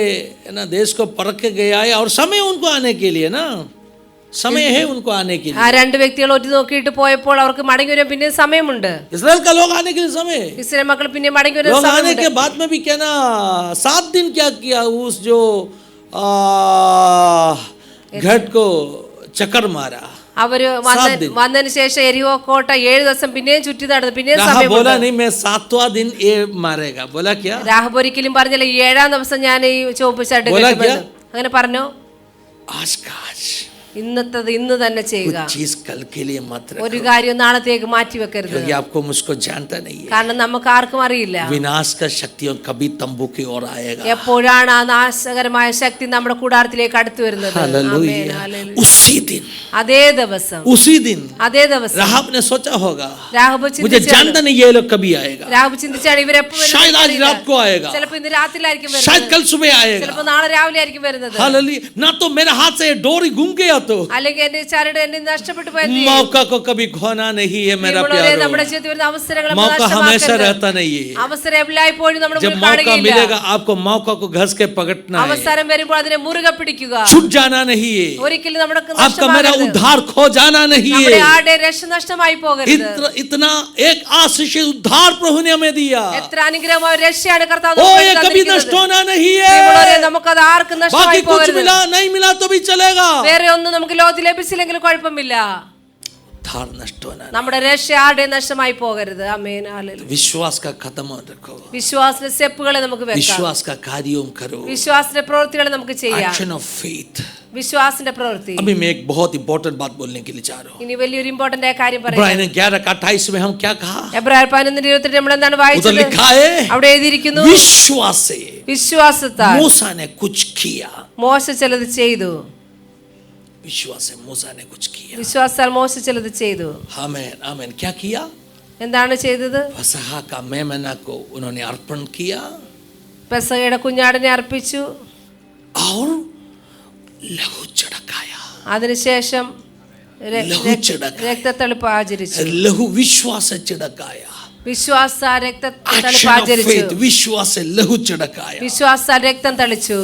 ना देश को परख के गया है और समय उनको आने के लिए ना, समय है उनको आने के ആ लिए। രണ്ട് വ്യക്തികൾ ഒറ്റ നോക്കിയിട്ട് പോയപ്പോൾ അവർക്ക് മടങ്ങി വരാൻ പിന്നെ സമയമുണ്ട്. इजराइल का लोग आने के लिए समय, ഇസ്രായേൽ മക്കൾ പിന്നെ മടങ്ങി വരാൻ लोग आने സമയമുണ്ട്. के बाद में भी क्या ना 7 दिन क्या किया, उस जो घट को चक्कर मारा। അവര് വന്നതിന് ശേഷം എരിഹോ കോട്ട 7 ദിവസം പിന്നെയും ചുറ്റി നടന്നു. പിന്നെയും राहाब സമയമുണ്ട്. बोला नहीं मैं 7वां दिन ये मारेगा, बोला क्या? രാഹബ് ഒരിക്കലും പറഞ്ഞില്ല 7-ാം ദിവസം ഞാൻ ഈ ചുവപ്പ് ചരട് കെട്ടുമെന്ന്. അങ്ങനെ പറഞ്ഞോ? आज का आज, ഇന്നത്തത് ഇന്ന് തന്നെ ചെയ്യുക. कुछ चीज कल के लिए मत ഒരു रखो, കാര്യം നാളത്തേക്ക് മാറ്റി വെക്കരുത്. क्योंकि आपको मुझको जानता नहीं है। കാരണം നമുക്ക് ആർക്കും അറിയില്ല विनाश का शक्तियों कभी तंबू की ओर आएगा। എപ്പോഴാണ് ആ നാശകരമായ ശക്തി നമ്മുടെ കൂടാരത്തിലേക്ക് അടുത്തു വരുന്നത്. हालेलुया। ആമേൻ, ഹല്ലേലൂയ. उसी दिन, അതേ ദിവസം उसी दिन അതേ ദിവസം राहाब ने सोचा होगा, രാഹബ് मुझे ചിന്തിച്ചാണ് जानता नहीं ये लोग कभी आएगा, രാഹബ് ചിന്തിച്ചാണ് ഇവരെപ്പോ शायद आज रात को आएगा, ചിലപ്പോ ഇന്ന് രാത്രിയിലായിരിക്കും शायद വരുന്നത്, कल सुबह आएगा। ചിലപ്പോ നാളെ രാവിലെ ആയിരിക്കും വരുന്നത്. हालेलुया। ना तो मेरे हाथ से डोरी घूम गया तो അല്ലെങ്കിൽ എന്റെ ചരട് എന്നെ നഷ്ടപ്പെട്ടു പോയത്. मौका को कभी खोना नहीं है मेरा നമ്മുടെ प्यारो, ജീവിതത്തിൽ വരുന്ന അവസരങ്ങൾ मौका हमेशा रहता नहीं है। അവസരം എല്ലായ്പ്പോഴും നമ്മുടെ जब മുന്നിൽ मौका കാണുകയില്ല. मिलेगा आपको मौका को घस के पकड़ना है, അവസരം വരുമ്പോൾ അതിനെ മുറുകെ പിടിക്കുക. छूट जाना नहीं है। ഒരിക്കലും നമ്മുടെ आपका मेरा उद्धार खो जाना नहीं നമ്മുടെ है। ആരുടെ രക്ഷ നഷ്ടമായി പോകരുത്. इतना एक आशीष उद्धार प्रभु ने हमें दिया, എത്ര അനുഗ്രഹമായ രക്ഷയാണ് കർത്താവ് ओ നമുക്ക് ये कभी തന്നിരിക്കുന്നത്. नष्ट होना नहीं പ്രിയമുള്ളവരെ, है। നമുക്കത് ആർക്കും बाकी നഷ്ടമായി कुछ പോകരുത്. मिला नहीं मिला तो भी चलेगा। വേറെ ഒന്നും നമുക്ക് ലോകത്തിൽ ലഭിച്ചില്ലെങ്കിൽ കുഴപ്പമില്ല. उद्धार नष्ट होना नहीं। നമ്മുടെ രക്ഷ ആരുടെ നഷ്ടമായി പോകരുത്. ആമേൻ. ഹല്ലേലൂയ. विश्वास का कदम रखो, വിശ്വാസത്തിന്റെ സ്റ്റെപ്പുകളെ നമുക്ക് വെക്കാം. विश्वास का कार्यों करो, വിശ്വാസത്തിന്റെ പ്രവൃത്തികളെ നമുക്ക് ചെയ്യാം. Action of faith. വിശ്വാസത്തിന്റെ പ്രവൃത്തി. अभी मैं एक बहुत इंपॉर्टेंट बात बोलने के लिए चाह रहा हूँ। ഇനി വലിയൊരു ഇമ്പോർട്ടന്റ് ആയ കാര്യം പറയാം. इब्राहिम 11:28 में हम क्या कहा? എബ്രായർ 11:28 നമ്മൾ എന്താണ് उधर വായിച്ചത്? लिखा है, അവിടെ എഴുതിയിരിക്കുന്നു, विश्वास से വിശ്വാസത്താൽ मूसा ने कुछ किया। മോശ ചിലത് ചെയ്തു. विश्वास से मूसा ने कुछ किया। വിശ്വാസത്താൽ മോശ ചിലത് ചെയ്തു. आमीन आमीन। क्या किया? എന്താണ് ചെയ്തത്? फसह का मेमना को उन्होंने अर्पण किया പെസഹയുടെ കുഞ്ഞാടിനെ അർപ്പിച്ചു. और लहू चढ़काया। അതിനുശേഷം लहू चढ़काया, രക്തത്തളിപ്പ് ആചരിച്ചു. लहू विश्वास से चढ़काया। വിശ്വാസ രക്തത്തളിപ്പ് एक्शन ऑफ ആചരിച്ചു. फेथ, विश्वास से लहू चढ़काया। വിശ്വാസ രക്തം തളിച്ചു.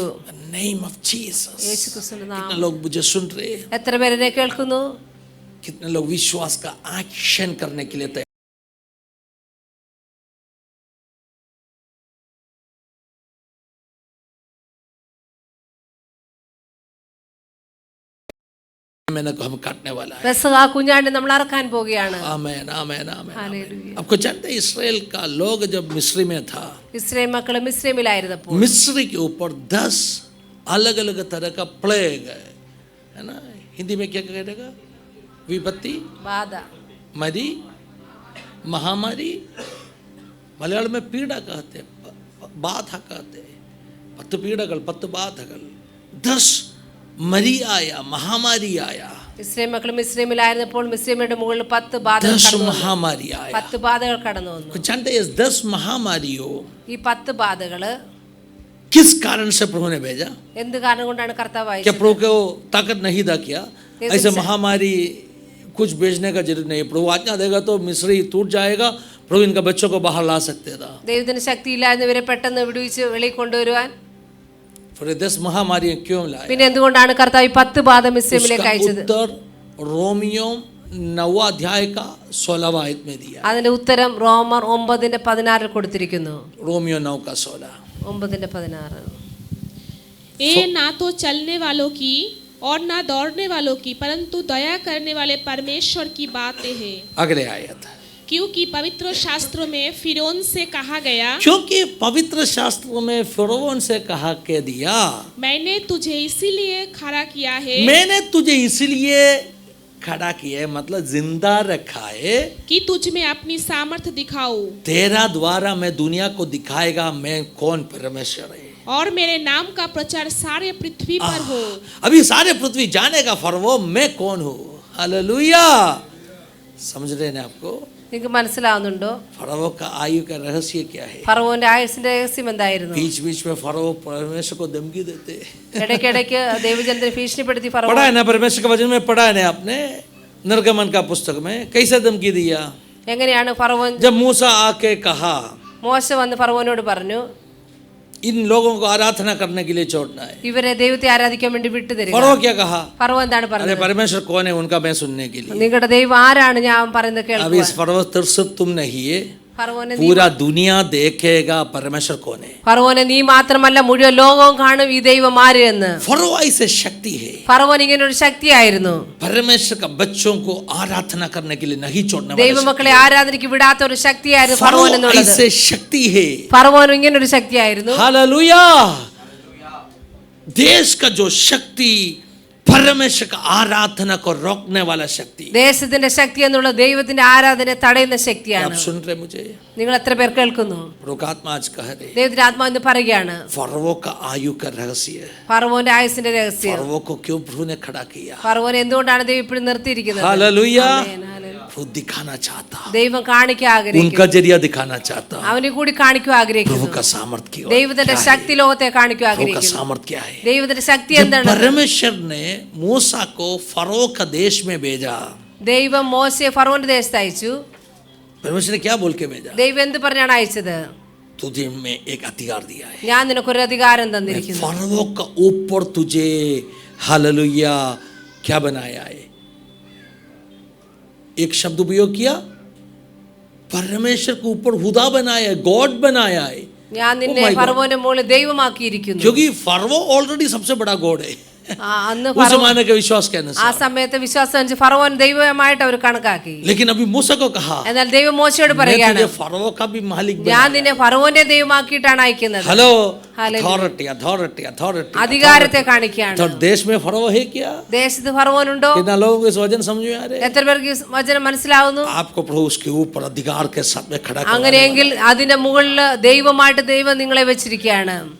Name of Jesus. യേശുക്രിസ്തുവിന്റെ कितने നാമം. लोग मुझे सुन रहे हैं? എത്ര പേരെ കേൾക്കുന്നു? कितने लोग विश्वास का एक्शन करने के लिए तैयार? मैंने को हम काटने वाला है। പെസഹ കുഞ്ഞാടിനെ നമ്മൾ അറക്കാൻ പോവുകയാണ്. आमीन आमीन आमीन। ഹല്ലേലൂയ. आपको जानते हैं इस्राएल का लोग जब मिस्र में था, ഇസ്രായേൽ മക്കൾ മിസ്രൈമിലായിരുന്നപ്പോൾ मिस्र के ऊपर 10 अलग अलग तरह का प्लेग है ना। हिंदी में क्या कहेगा? विपत्ति, ബാധ, मरी, महामारी। मलयालम में पीड़ा कहते, बाधा कहते, 10 पीड़കൾ 10 ബാധകൾ। 10 मरी आया, महामारी आया, ഇസ്രായേൽ മക്കൾ മിസ്രൈമിലായിരുന്നപ്പോൾ മിസ്രൈമിന്റെ മുകളിൽ 10 ബാധകൾ 10 കടന്നു വന്നു. महामारी आया। 10 ബാധകൾ കടന്നു വന്നു. कुछ जानते हैं इस 10 महामारियों ഈ 10 ബാധകള് किस कारण से प्रभु ने भेजा? എന്ത് കാരണം കൊണ്ടാണ് കർത്താവ് क्या അയച്ചത്? प्रभु को ताकत नहीं था क्या? ऐसे महामारी कुछ भेजने का जरूरत नहीं। प्रभु आज्ञा देगा तो मिस्री टूट जाएगा, प्रभु इनका बच्चों को बाहर ला सकते था। ദൈവത്തിന് ശക്തിയില്ലാതെ ഇവരെ പെട്ടെന്ന് വിടുവിച്ച് വെളിയിൽ കൊണ്ടുവരുവാൻ. फिर 10 महामारी क्यों लाए? പിന്നെ എന്തുകൊണ്ടാണ് കർത്താവ് ഈ 10 ബാധ മിസ്രൈമിലേക്ക് उसका അയച്ചത്? उत्तर रोमियो 9 अध्याय का 16वां आयत में दिया। അതിന്റെ ഉത്തരം റോമർ 9:16 കൊടുത്തിരിക്കുന്നു. रोमियो 9 का 16। 9:16. ये ना तो चलने वालों की और ना दौड़ने वालों की परंतु दया करने वाले परमेश्वर की बातें हैं। अगले आयत। क्योंकि पवित्र शास्त्रों में फिरौन से कहा गया, क्योंकि पवित्र शास्त्रों में फिरौन से कहा के दिया, मैंने तुझे इसीलिए खड़ा किया है मैंने तुझे इसलिए खड़ा किया है, मतलब जिंदा रखा है, कि तुझ में अपनी सामर्थ्य दिखाऊं तेरा द्वारा मैं दुनिया को दिखाएगा मैं कौन परमेश्वर है। और मेरे नाम का प्रचार सारे पृथ्वी पर हो। अभी सारे पृथ्वी जानेगा फरवो मैं कौन हूँ। हालेलुया। समझ रहे हैं आपको? നിങ്ങൾക്ക് മനസ്സിലാവുന്നുണ്ടോ? फरवो का आयु का रहस्य क्या है? ഫറവോന്റെ ആയുസ്സിന്റെ രഹസ്യം എന്തായിരുന്നു? बीच बीच में फरवो परमेश्वर को धमकी देते। ഇടയ്ക്കിടയ്ക്ക് ദൈവജനത്തെ ഭീഷണിപ്പെടുത്തി ഫറവോൻ. पढ़ा है ना परमेश्वर के वचन में, पढ़ा है ना आपने निर्गमन का पुस्तक में कैसे धमकी दिया? എങ്ങനെയാണ് ഫറവോൻ? जब मूसा आके कहा മോശ വന്ന് ഫറവോനോട് പറഞ്ഞു, इन लोगों को आराधना करने के लिए छोड़ना है। ഇവരെ ദൈവത്തെ ആരാധിക്കാൻ വേണ്ടി വിട്ടുതരിക. फरवो क्या कहा? ഫറവോൻ എന്താണ് अरे പറഞ്ഞത്? परमेश्वर कौन है उनका मैं सुनने के लिए। നിങ്ങളുടെ ദൈവം ആരാണ് ഞാൻ പറയുന്നത് अभी കേൾക്കുക. इस फरवो तिरसुत तुम नहीं है, ഫറവോനെ पूरा दुनिया देखेगा परमेश्वर कौन है। ഫറവോനെ നീ മാത്രമല്ല മുഴുവൻ ലോകവും കാണും ഈ ദൈവം ആര് എന്ന്. फरवो ऐसे शक्ति है, ഫറവോൻ ഇങ്ങനെ ഒരു ശക്തിയായിരുന്നു. परमेश्वर का बच्चों को आराधना करने के लिए नहीं छोड़ने वाला ദൈവമക്കളെ ആരാധനയ്ക്ക് വിടാത്ത ഒരു ശക്തിയായിരുന്നു फरवो ഫറവോൻ എന്നുള്ളത്. ऐसे शक्ति है। ഫറവോൻ ഇങ്ങനെ ഒരു ശക്തിയായിരുന്നു. हालेलुया। देश का जो शक्ति परमेश्वर का आराधना को रोकने वाला शक्ति। ദേശത്തിന്റെ ശക്തി എന്നുള്ള ദൈവത്തിന്റെ ആരാധനയെ തടയുന്ന आप ശക്തിയാണ്. सुन रहे मुझे? നിങ്ങൾ എത്ര പേർ കേൾക്കുന്നു? प्रभुकात्मा आज कह रहे ദൈവത്തിന്റെ ആത്മാവ് ഇന്ന് പറയുകയാണ്, फरवो का आयु का रहस्य, ഫറവോന്റെ ആയുസിന്റെ രഹസ്യം. फरवो को क्यों प्रभु ने खड़ा किया? ഫറവോനെ എന്തുകൊണ്ടാണ് ദൈവം ഇപ്പോഴും നിർത്തിയിരിക്കുന്നത്? हालेलुया। ആമേൻ, ഹല്ലേലൂയ. प्रभु दिखाना चाहता, ദൈവം കാണിക്കാൻ उनका ആഗ്രഹിക്കുന്നു. जरिया दिखाना चाहता। അവനെ കൂടി കാണിക്കാൻ प्रभु ആഗ്രഹിക്കുന്നു. का सामर्थ्य क्या ദൈവത്തിന്റെ है? ശക്തി ലോകത്തെ കാണിക്കാൻ प्रभु का ആഗ്രഹിക്കുന്നു. सामर्थ्य क्या है? ദൈവത്തിന്റെ ശക്തി जब എന്താണ്? परमेश्वर ने मूसा को फरो का देश में भेजा, ദൈവം മോശയെ ഫറവോന്റെ ദേശത്ത് അയച്ചു. परमेश्वर ने क्या बोल के भेजा? ദൈവം എന്ത് പറഞ്ഞാണ് അയച്ചത്? तुझे में एक अधिकार दिया है, ഞാൻ നിനക്കൊരു അധികാരം തന്നിരിക്കുന്നു. फरो का ऊपर तुझे हालेलुया क्या बनाया है? एक शब्द उपयोग किया, परमेश्वर के ऊपर खुदा बनाया है, गॉड बनाया है। ഞാൻ നിന്നെ Oh my God. ഫറവോന്റെ മുകളിൽ ദൈവമാക്കിയിരിക്കുന്നു. क्योंकि फरो ऑलरेडी सबसे बड़ा गॉड है। അന്ന് उस जमाने के विश्वास के ആ अनुसार। സമയത്ത് വിശ്വാസം വെച്ച് ഫറവോൻ ദൈവമായിട്ട് അവർ കണക്കാക്കി. लेकिन अभी मूसा को कहा, എന്നാൽ ദൈവം മോശയോട് मैं പറയുകയാണ്, तुझे फरोह का भी मालिक ഞാൻ बनाऊंगा। നിന്നെ ഫറവോന്റെ ദൈവമാക്കിയിട്ടാണ് अयക്കുന്നത്. Hello, Hallelujah. Authority authority authority. അധികാരത്തെ കാണിക്കുകയാണ്. तो देश में फरोह है क्या? ദേശത്ത് ഫറവോനുണ്ടോ? कितना लोगों को इस वचन समझ में आ रहे? എത്ര പേർക്ക് ഈ വചനം മനസ്സിലാവുന്നു? आपको प्रभु उसके ऊपर अधिकार के साथ में खड़ा करवाने അങ്ങനെയെങ്കിൽ അതിന്റെ മുകളിൽ ദൈവമായിട്ട് ദൈവം നിങ്ങളെ വെച്ചിരിക്കുകയാണ്. वाला।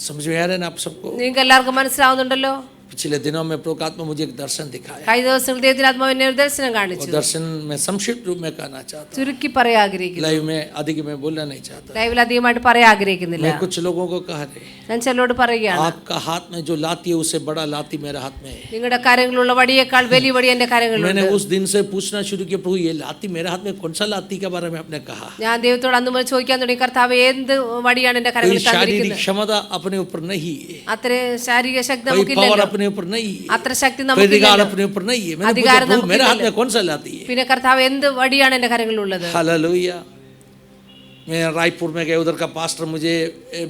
समझ में आ रहे हैं ना आप सबको? നിങ്ങൾക്ക് എല്ലാവർക്കും മനസ്സിലാവുന്നുണ്ടല്ലോ. पिछले दिनों में प्रभु आत्मा मुझे एक दर्शन दिखाया। കഴിഞ്ഞ ദിവസങ്ങൾ ദൈവത്തിനാത്മാവ് എന്നെ ഒരു ദർശനം वो കാണിച്ചു. दर्शन में संक्षिप्त रूप में कहना चाहता ചുരുക്കി പറയാൻ हूँ, ആഗ്രഹിക്കുന്നു. लाइव में अधिक में बोलना नहीं चाहता। ലൈവിൽ അധികമായിട്ട് പറയാൻ ആഗ്രഹിക്കുന്നില്ല. मैं कुछ लोगों को कह रहे, ഞാൻ ചിലരോട് പറയുകയാണ്, आपका हाथ में जो लाती है उससे बड़ा लाती मेरे हाथ में है। നിങ്ങളുടെ കരങ്ങളിലുള്ള വടിയേക്കാൾ വലിയ വടി എന്റെ കരങ്ങളിലുണ്ട്. मैंने उस दिन से पूछना शुरू किया, प्रभु ये लाती मेरे हाथ में कौन सा लाती के बारे में आपने कहा? ഞാൻ ദൈവത്തോട് അന്ന് മുതൽ ചോദിക്കാൻ തുടങ്ങി, കർത്താവ് എന്ത് വടിയാണ് എന്റെ कोई കരങ്ങളിൽ शारीरिक തന്നിരിക്കുന്നത്? क्षमता अपने ऊपर नहीं है, അത്ര ശാരീരിക ശക്തി कोई पावर നമുക്കില്ലല്ലോ, अपने ऊपर नहीं है, അത്ര ശക്തി कोई अधिकार നമുക്കില്ലല്ലോ. अपने ऊपर नहीं है। मैंने अधिकार पूछा, प्रभु मेरे हाथ में നമുക്കില്ലല്ലോ. कौन सा लाती है? പിന്നെ കർത്താവ് എന്ത് വടിയാണ് എന്റെ കരങ്ങളിലുള്ളത്? हालेलुया। मैं रायपुर में गया, उधर का पास्टर मुझे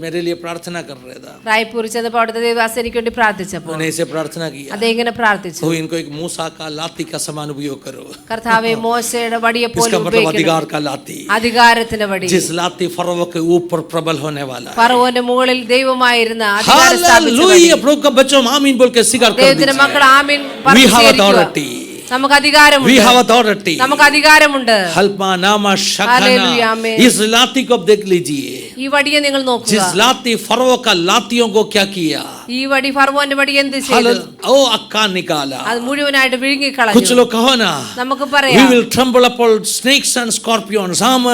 मेरे लिए प्रार्थना कर रहा था। റായ്പൂരിൽ ചെന്നപ്പോൾ അവിടുത്തെ ദേവദാസൻ എനിക്ക് വേണ്ടി പ്രാർത്ഥിച്ചപ്പോൾ मैंने इसे प्रार्थना किया, അദ്ദേഹം ഇങ്ങനെ പ്രാർത്ഥിച്ചു, तो इनको एक मूसा का लाती का समान उपयोग करो। കർത്താവെ മോശയുടെ വടിയെ പോലെ इसका मतलब ഉപയോഗിക്കണം. अधिकार का लाती, അധികാരത്തിന്റെ വടി, जिस लाती फरोह के ऊपर प्रबल होने वाला है। ഫറവോന്റെ മുകളിൽ ദൈവമായിരുന്ന അധികാരം സ്ഥാപിച്ച വടി. हालेलुया। प्रभु का बच्चों आमीन बोल के स्वीकार कर ദൈവത്തിന്റെ മക്കൾ दीजिए। ആമീൻ We പറഞ്ഞ് have സ്വീകരിക്കുക. authority. നമുക്ക് We അധികാരമുണ്ട്, have authority. നമുക്ക് അധികാരമുണ്ട്. हल्पा नामा Hallelujah, शखाना। amen. इस लाती को अब देख लीजिए। ഈ വടിയെ നിങ്ങൾ നോക്കുക. जिस लाती फरोह का लातियों को क्या किया? ഈ വടി ഫറവോന്റെ വടി എന്ത് ചെയ്തു? हालेलुया। ओ अक्का निकाला। അത് മുഴുവനായിട്ട് कुछ വിഴുങ്ങിക്കളഞ്ഞു. लोग कहो ना, നമുക്ക് we പറയാം, will tremble upon snakes and scorpions. हम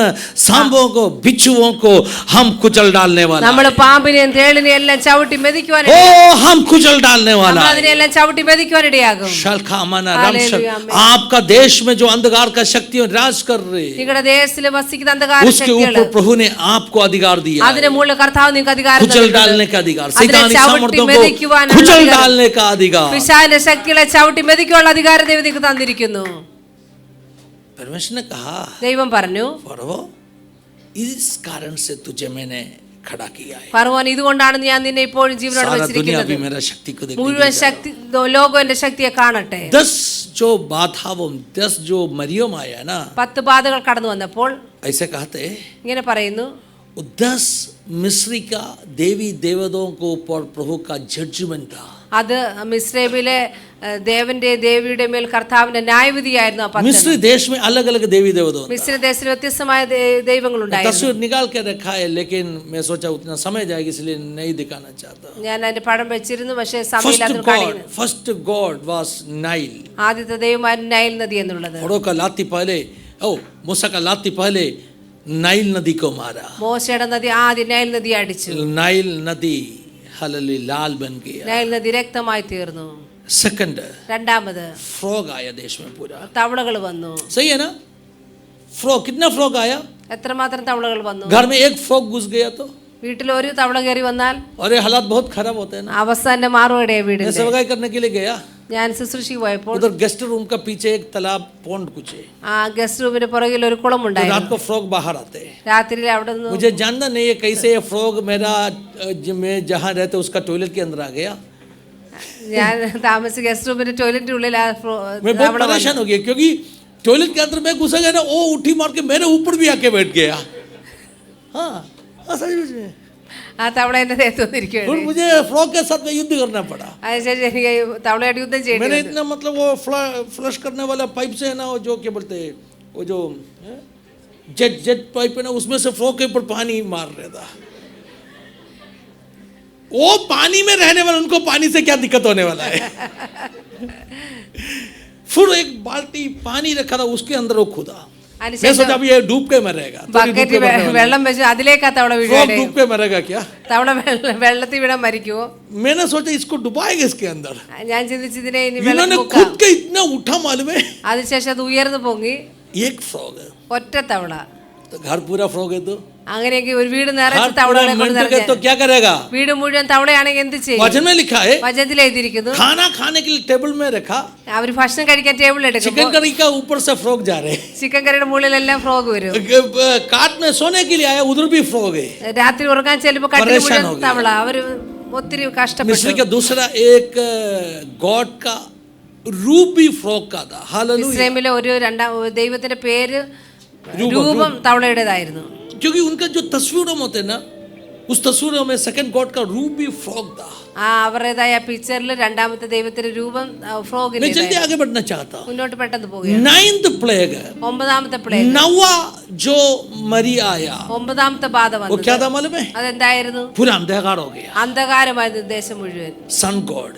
सांपों को बिच्छुओं को हम कुचल डालने वाला നമ്മൾ है। പാമ്പിനെയും തേളിനെയും എല്ലാം ചവിട്ടി മെതിക്കുവാൻ ओ हम कुचल डालने वाला നമ്മൾ है। അതിനെല്ലാം ചവിട്ടി മെതിക്കുവാൻ ഇടയാകും. शलखा मना Hallelujah, रमशल। amen. आपका देश में जो अंधकार का शक्तियां राज कर रहे, നിങ്ങളുടെ ദേശത്തിൽ വസിക്കുന്ന അന്ധകാര उसके ശക്തികൾ, ऊपर प्रभु ने आपको अधिकार दिया है। അതിന്റെ മുകളിൽ കർത്താവ് നിങ്ങൾക്ക് അധികാരം कुचल തന്നിട്ടുണ്ട്. डालने का अधिकार, അതിനെ शैतानी ചവിട്ടി सामर्थ्यों को മെതിക്കുവാനുള്ള कुचल അധികാരം, डालने का अधिकार പിശാചിന്റെ ശക്തികളെ ചവിട്ടി മെതിക്കുവാനുള്ള അധികാരം ദൈവം നിങ്ങൾക്ക് തന്നിരിക്കുന്നു. परमेश्वर ने कहा, ദൈവം പറഞ്ഞു, फरोह इस कारण से तुझे मैंने खड़ा किया है। ഫറവോൻ ഇതുകൊണ്ടാണ് ഞാൻ നിന്നെ ഇപ്പോഴും ജീവനോടെ सारा दुनिया വെച്ചിരിക്കുന്നത്. भी मेरा शक्ति को देखने മുഴുവൻ के लिए ശക്തി ലോകം എന്റെ ശക്തിയെ കാണട്ടെ. 10 जो बाधाओं 10 जो मरियम आया ना, 10 ബാധകൾ കടന്നു വന്നപ്പോൾ ऐसे कहते हैं, ഇങ്ങനെ പറയുന്നു, 10 मिस्री का देवी देवताओं को ऊपर प्रभु का जजमेंट था। അത് മിസ്രൈമിലെ ദേവന്റെ ദേവിയുടെ മേൽ കർത്താവിന്റെ ന്യായവിധിയായിരുന്നു. ആ 10 मिस्री देश में अलग अलग देवी देवताओं, മിസ്ര ദേശത്തിൽ വ്യത്യസ്തമായ ദൈവങ്ങളുണ്ടായിരുന്നു. तस्वीर निकाल के रखा है, लेकिन मैं सोचा उतना समय जाएगा इसलिए नहीं दिखाना चाहता। ഞാൻ അതിന്റെ പടം വെച്ചിരുന്നു, പക്ഷേ സമയമില്ലാത്തത് കാണിക്കുന്നു. First God was Nile. ആദ്യത്തെ ദൈവമായിരുന്നു നൈൽ നദി എന്നുള്ളത്. फरो का लाती पहले, ओ मूसा का लाती पहले नाइल नदी को मारा। മോശയുടെ നദി ആദ്യം നൈൽ നദി അടിച്ചു. नाइल नदी हालेलुया लाल बन गया। നൈൽ നദി രക്തമായി തീർന്നു. सेकंड രണ്ടാമത് फ्रॉग आया देश में पूरा। തവളകൾ വന്നു. सही है ना? फ्रॉग, कितना फ्रॉग आया? എത്രമാത്രം തവളകൾ വന്നു? घर में एक फ्रॉग घुस गया तो, വീട്ടിൽ ഒരു തവള കയറി വന്നാൽ और ये हालात बहुत खराब होते हैं ना। അവസാനം മാറുകയുടെ मैं വീടിന്റെ. सेवकाई करने के लिए गया, ഞാൻ ശുശ്രൂഷയ്ക്ക് പോയപ്പോൾ उधर गेस्ट रूम का पीछे एक तालाब पौंड कुछ है, ആ ഗസ്റ്റ് റൂമിന് പുറകിൽ ഒരു കുളം तो रात ഉണ്ടായിരുന്നു. को फ्रॉग बाहर आते हैं। രാത്രിയിൽ അവിടെ നിന്ന് मुझे जानना नहीं है कैसे ये फ्रॉग मेरा मैं जहाँ रहते उसका टॉयलेट के अंदर आ गया। ഞാൻ താമസിച്ച ഗസ്റ്റ് റൂമിന്റെ ടോയ്ലറ്റിന്റെ ഉള്ളിൽ ആ मैं बहुत परेशान हो गया, क्योंकि टॉयलेट के अंदर मैं घुसा गया ना, वो उठी मार के मेरे ऊपर भी आके बैठ गया। हाँ हाँ सच में। ആ തവള എന്റെ ദേഹത്ത് വന്നിരിക്കുകയാണ്. फिर मुझे फ्रॉग के साथ में युद्ध करना पड़ा। അതിനുശേഷം എനിക്ക് തവളയായിട്ട് യുദ്ധം ചെയ്യേണ്ടി मैंने വന്നു. इतना मतलब वो फ्लश करने वाला पाइप से है ना, वो जो क्या बोलते हैं, वो जो जेट पाइप है ना, उसमें से फ्रॉग के ऊपर पानी मार रहा था। वो पानी में रहने वाले, उनको पानी से क्या दिक्कत होने वाला है। फिर एक बाल्टी पानी रखा था, उसके अंदर वो खुदा। मैं അതിനുശേഷം सोचा अभी ये डूब के मरेगा, तो ये डूब ബക്കറ്റിൽ के मरने वाला है। വെള്ളം വെച്ച് അതിലേക്കാ തവള फ्रॉग വീഴാടെ. डूब के मरेगा क्या? തവള വെള്ളത്തിൽ വീണാൻ മരിക്കുവോ? मैंने सोचा इसको डुबाएगा इसके अंदर। ഞാൻ ചിന്തിച്ചു ഇതിനെ ഇനി इन्होंने വെള്ളം खुद के इतना उठा मालूम है, അതിനുശേഷം അത് ഉയർന്നു പൊങ്ങി एक फ्रॉग है ഒറ്റ തവള. तो घर पूरा फ्रॉग है, तो അങ്ങനെയെങ്കിൽ ഒരു വീട് घर നിറച്ച് पूरा തവളകളെ കൊണ്ട് मेंढक है നിറഞ്ഞ तो क्या करेगा? വീട് മുഴുവൻ തവളയാണെങ്കിൽ എന്ത് ചെയ്യും? वचन में लिखा है, വചനത്തിൽ എഴുതിയിരിക്കുന്നു, खाना खाने के लिए टेबल में रखा, അവർ ഭക്ഷണം കഴിക്കാൻ ടേബിൾ चिकन എടുക്കുമ്പോൾ करी का ऊपर से फ्रॉग जा रहे, ചിക്കൻ കറിയുടെ മുകളിലെല്ലാം ഫ്രോഗ് വരും. काट में सोने के लिए आया, उधर भी फ्रॉग है। രാത്രി ഉറങ്ങാൻ ചെല്ലുമ്പോൾ കട്ടിൽ പരേശാൻ മുഴുവൻ ഹോ ഗയ. തവള. അവർ ഒത്തിരി मिस्री കഷ്ടപ്പെട്ടു. का दूसरा एक गॉड का रूप भी फ्रॉग का था. हालेलुया. ഇസ്രായേലിലെ ഒരു ദൈവത്തിന്റെ പേര് രൂപം തവളയുടേതായിരുന്നു. क्योंकि उनका जो तस्वीरों में होते हैं ना, उस तस्वीरों में सेकंड गॉड का रूप भी फ्रॉग था. അവരുടേതായ പിക്ചറിൽ രണ്ടാമത്തെ ദൈവത്തിന്റെ രൂപം मैं ഫ്രോഗിന്റെ. जल्दी आगे बढ़ना चाहता हूँ. മുന്നോട്ട് പെട്ടെന്ന് പോവുകയാണ്. 9th प्लेग, 9ാമത്തെ പ്ലേഗ്, नवा जो मरी आया, 9ാമത്തെ ബാധ वो क्या വന്നു. था मालूम है? അതെന്തായിരുന്നു? पूरा अंधकार हो गया. അന്ധകാരമായിരുന്നു ദേശം മുഴുവൻ. सन गॉड,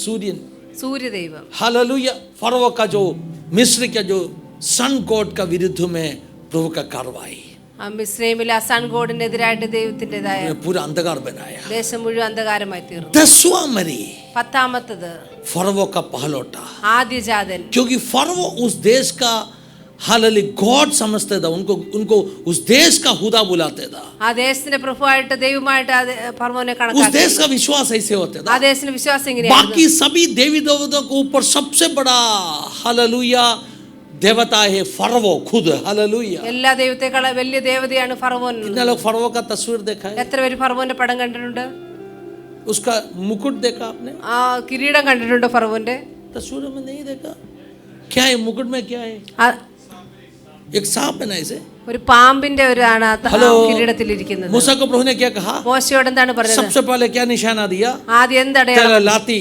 सूर्य, സൂര്യദൈവം. हालेलुया. फरो का जो मिस्र का जो सन गॉड का विरुद्ध में प्रभु का कार्रवाई, മിസ്രൈമിലെ സൺ ഗോഡിനെതിരായിട്ട് ദൈവത്തിൻ്റെതായ पूरा अंधकार बनाया. ദേശം മുഴുവൻ അന്ധകാരമായി തീർന്നു. 10वां मरी 10ാമത്തത് फरो का पहलौटा, ആദ്യജാതൻ. क्योंकि फरो उस देश का हालेलुया गॉड समझते था. उनको उस देश का खुदा बुलाते था. ആ ദേശത്തിന്റെ പ്രഭുവായിട്ട് ദൈവമായിട്ട് ഫറവോനെ उस കണക്കാക്കി. देश का विश्वास ऐसे होता ആ था. ദേശത്തിന്റെ വിശ്വാസം ഇങ്ങനെയായിരുന്നു. बाकी सभी देवी देवताओं के ऊपर सबसे बड़ा हालेलुया देवता है फरो खुद. हालेलुया. എല്ലാ ദൈവത്തെക്കാൾ വലിയ ദേവതയാണ് ഫറവോൻ. कितने लोग फरो का तस्वीर देखा है? എത്ര പേര് ഫറവോന്റെ പടം കണ്ടിട്ടുണ്ട്? उसका मुकुट देखा आपने? ആ കിരീടം കണ്ടിട്ടുണ്ടോ ഫറവോന്റെ? तस्वीर में नहीं देखा. क्या है मुकुट में? क्या है? एक सांप है ना ऐसे. ഒരു പാമ്പിന്റെ ഒരു ആണ് ഹലോ. കിരീടത്തിലിരിക്കുന്നത്. मूसा को प्रभु ने क्या कहा? മോശയോട് എന്താണ് പറഞ്ഞത്? सबसे पहले क्या निशाना दिया? ആദ്യം എന്തടയാളം? तेरा लाती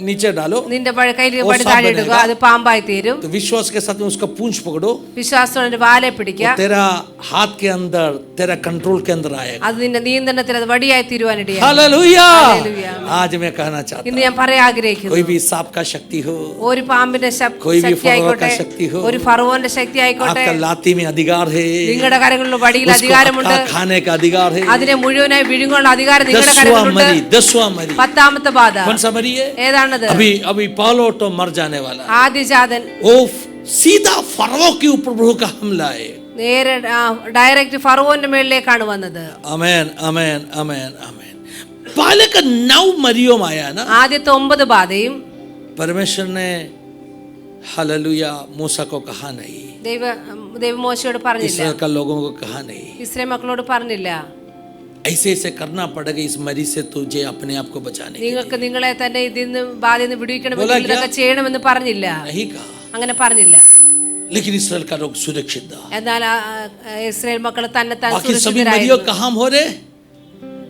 नीचे डालो, നിന്റെ കയ്യിൽ वो പടി सांप താഴെ ഇടുക, बनेगा. അത് പാമ്പായി തീരും. तो विश्वास के साथ में उसका पूंछ पकड़ो, വിശ്വാസത്തോടെ വാലെ പിടിക്കുക. तेरा हाथ के अंदर, तेरा कंट्रोल के अंदर आएगा. അത് നിന്റെ നിയന്ത്രണത്തിൽ അത് വടിയായി തീരുവാനിടയായി. हालेलुया. हालेलुया. आज मैं कहना चाहता ഇന്ന് ഞാൻ പറയാൻ ആഗ്രഹിക്കുന്നു, कोई भी सांप का शक्ति हो, ഒരു പാമ്പിന്റെ कोई भी ശക്തി ആയിക്കോട്ടെ, फरवा का शक्ति हो, ഒരു ഫറവോന്റെ ശക്തി ആയിക്കോട്ടെ, आपका लाती में अधिकार है, നിങ്ങളുടെ കരങ്ങളിൽ വടിയിൽ उसको അധികാരമുണ്ട്. खाने का अधिकार है. അതിനെ മുഴുവനായി വിഴുങ്ങാനുള്ള അധികാരം നിങ്ങളുടെ 10वां കരങ്ങളിലുണ്ട്. मरी, 10वां मरी. 10ാമത്തെ ബാധ कौन सा मरी है? ഏതാണത്? अभी पहलौठो मर जाने वाला. ആദ്യജാതൻ वो सीधा फरो के ऊपर प्रभु का हमला है. നേരെ ഡയറക്റ്റ് ഫറവോന്റെ മേളിലേക്കാണ് വന്നത്. आमेन, आमेन, आमेन, आमेन. पहले का 9 मरियों में आया ना, ആദ്യത്തെ 9 ബാധയും परमेश्वर ने हालेलुया मूसा को कहा नहीं, ദൈവ മോശയോട് പറഞ്ഞില്ല, इसराइल का लोगों को कहा नहीं, ഇസ്രായേൽ മക്കളോട് പറഞ്ഞില്ല, ऐसे ऐसे करना पड़ेगा इस मरी से तुझे अपने आप को बचाने के നിങ്ങൾക്ക് നിങ്ങളെ തന്നെ ഇതിന്ന് ബാധയിൽ നിന്ന് വിടുവിക്കണമെങ്കിൽ बोला क्या? ഇതൊക്കെ ചെയ്യണമെന്ന് പറഞ്ഞില്ല, नहीं कहा. അങ്ങനെ പറഞ്ഞില്ല. लेकिन इसराइल का लोग सुरक्षित था. എന്നാൽ ഇസ്രായേൽ മക്കൾ തന്നെ बाकी सभी मरियों कहाँ हो रहे?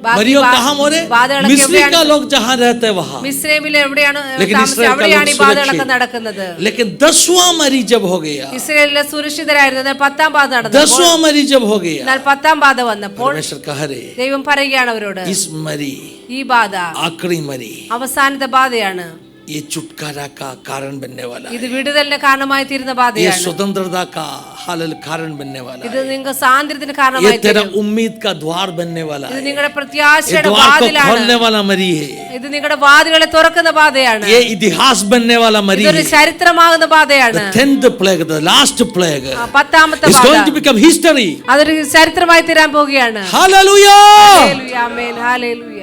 ബാക്കി मरियों कहाँ हो रहे? ബാധകളൊക്കെ मिस्री എവിടെയാണ്? का लोग जहाँ रहते हैं वहाँ. മിസ്രൈമിൽ എവിടെയാണ് लेकिन താമസിച്ചത്? ഇസ്രായേൽ അവിടെയാണ് ഈ का लोग ബാധകളൊക്കെ सुरक्षित. നടക്കുന്നത്. लेकिन 10वां मरी जब हो गया, ഇസ്രായേലിലെ സുരക്ഷിതരായിരുന്നു. എന്നാൽ 10ാം ബാധ നടന്നപ്പോൾ, 10वां मरी जब हो गया, എന്നാൽ 10ാം ബാധ വന്നപ്പോൾ परमेश्वर कह रहे ദൈവം പറയുകയാണ് അവരോട്, इस मरी ഈ ബാധ आखिरी मरी അവസാനത്തെ ബാധയാണ്. ये छुटकारा का कारण बनने वाला ഇത് है. വിടുതലിന് കാരണമായി തീരുന്ന ये ബാധയാണ്. स्वतंत्रता का हालल कारण बनने वाला ഇത് है. നിങ്ങൾക്ക് സ്വാതന്ത്ര്യത്തിന് ये കാരണമായി तेरा തീരും. उम्मीद का द्वार बनने वाला ഇത് है. നിങ്ങളുടെ ये പ്രത്യാശയുടെ द्वार को വാതിലാണ്. खोलने वाला मरी है. ഇത് നിങ്ങളുടെ വാതിലുകളെ തുറക്കുന്ന ബാധയാണ്. ये इतिहास बनने वाला मरी ഇതൊരു है. ചരിത്രമാകുന്ന ബാധയാണ്. The 10th plague, the last plague, 10ാമത്തെ is ബാധ going to become history. അതൊരു ചരിത്രമായി തീരാൻ പോവുകയാണ്. Hallelujah. ഹല്ലേലൂയ, ആമേൻ, ഹല്ലേലൂയ.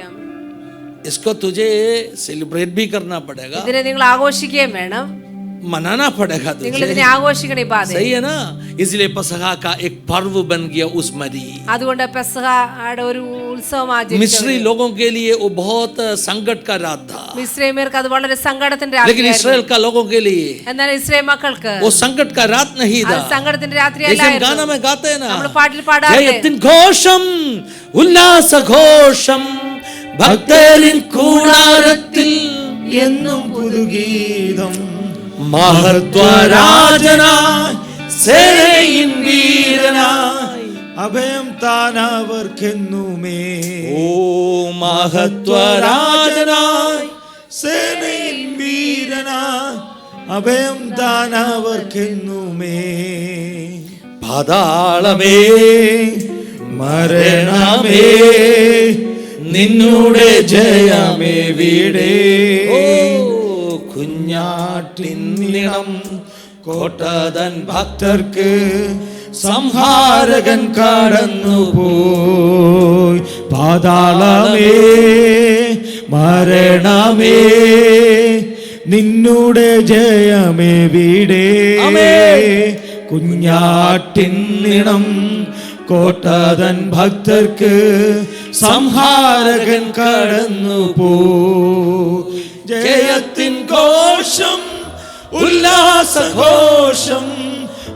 इसको तुझे सेलिब्रेट भी करना पड़ेगा, ഇതിനെ നിങ്ങൾ ആഘോഷിക്കുകയും വേണം. मनाना पड़ेगा നിങ്ങൾ तुझे. ഇതിനെ ആഘോഷിക്കണം, ഈ ബാധ. सही है ना? इसलिए पसहा का एक पर्व बन गया उस मरी. അതുകൊണ്ട് പെസഹയുടെ ഒരു ഉത്സവം ആചരിച്ചു. मिस्री लोगों के लिए वो बहुत संकट का रात था, മിസ്രൈമ്യർക്ക് അത് വളരെ സങ്കടത്തിന്റെ लेकिन രാത്രിയായിരുന്നു. इसराइल का लोगों के लिए എന്നാൽ ഇസ്രായേൽ മക്കൾക്ക് वो संकट का रात नहीं അത് था. സങ്കടത്തിന്റെ जैसे हम രാത്രിയല്ലായിരുന്നു. गाना में गाते हैं ना, നമ്മൾ പാട്ടിൽ പാടാറില്ലേ? ജയത്തിൻ ഘോഷം ഉല്ലാസ ഘോഷം ഭക്തരിൻ കൂടാരത്തിൽ എന്നും പുതുഗീതം മഹത്വരാജനായി സേനയിൻ വീരനായി അഭയം താനവർക്കെന്നുമേ. ഓ മഹത്വരാജനായി സേനയിൽ വീരനായി അഭയം താനവർക്കെന്നുമേ. പാതാളമേ മരണമേ നിന്നുടെ ജയമേ വീടേ. കുഞ്ഞാട്ടിൻ നിണം കോട്ടതൻ ഭക്തർക്ക് സംഹാരകൻ കടന്നുപോയി. പാതാളമേ മരണമേ നിന്നുടെ ജയമേ വീടേ. ആമേൻ. കുഞ്ഞാട്ടിൻ നിണം കോട്ടതൻ ഭക്തർക്ക് സംഹാരകൻ കടന്നു പോ. ജയത്തിൻ ഘോഷം ഉല്ലാസഘോഷം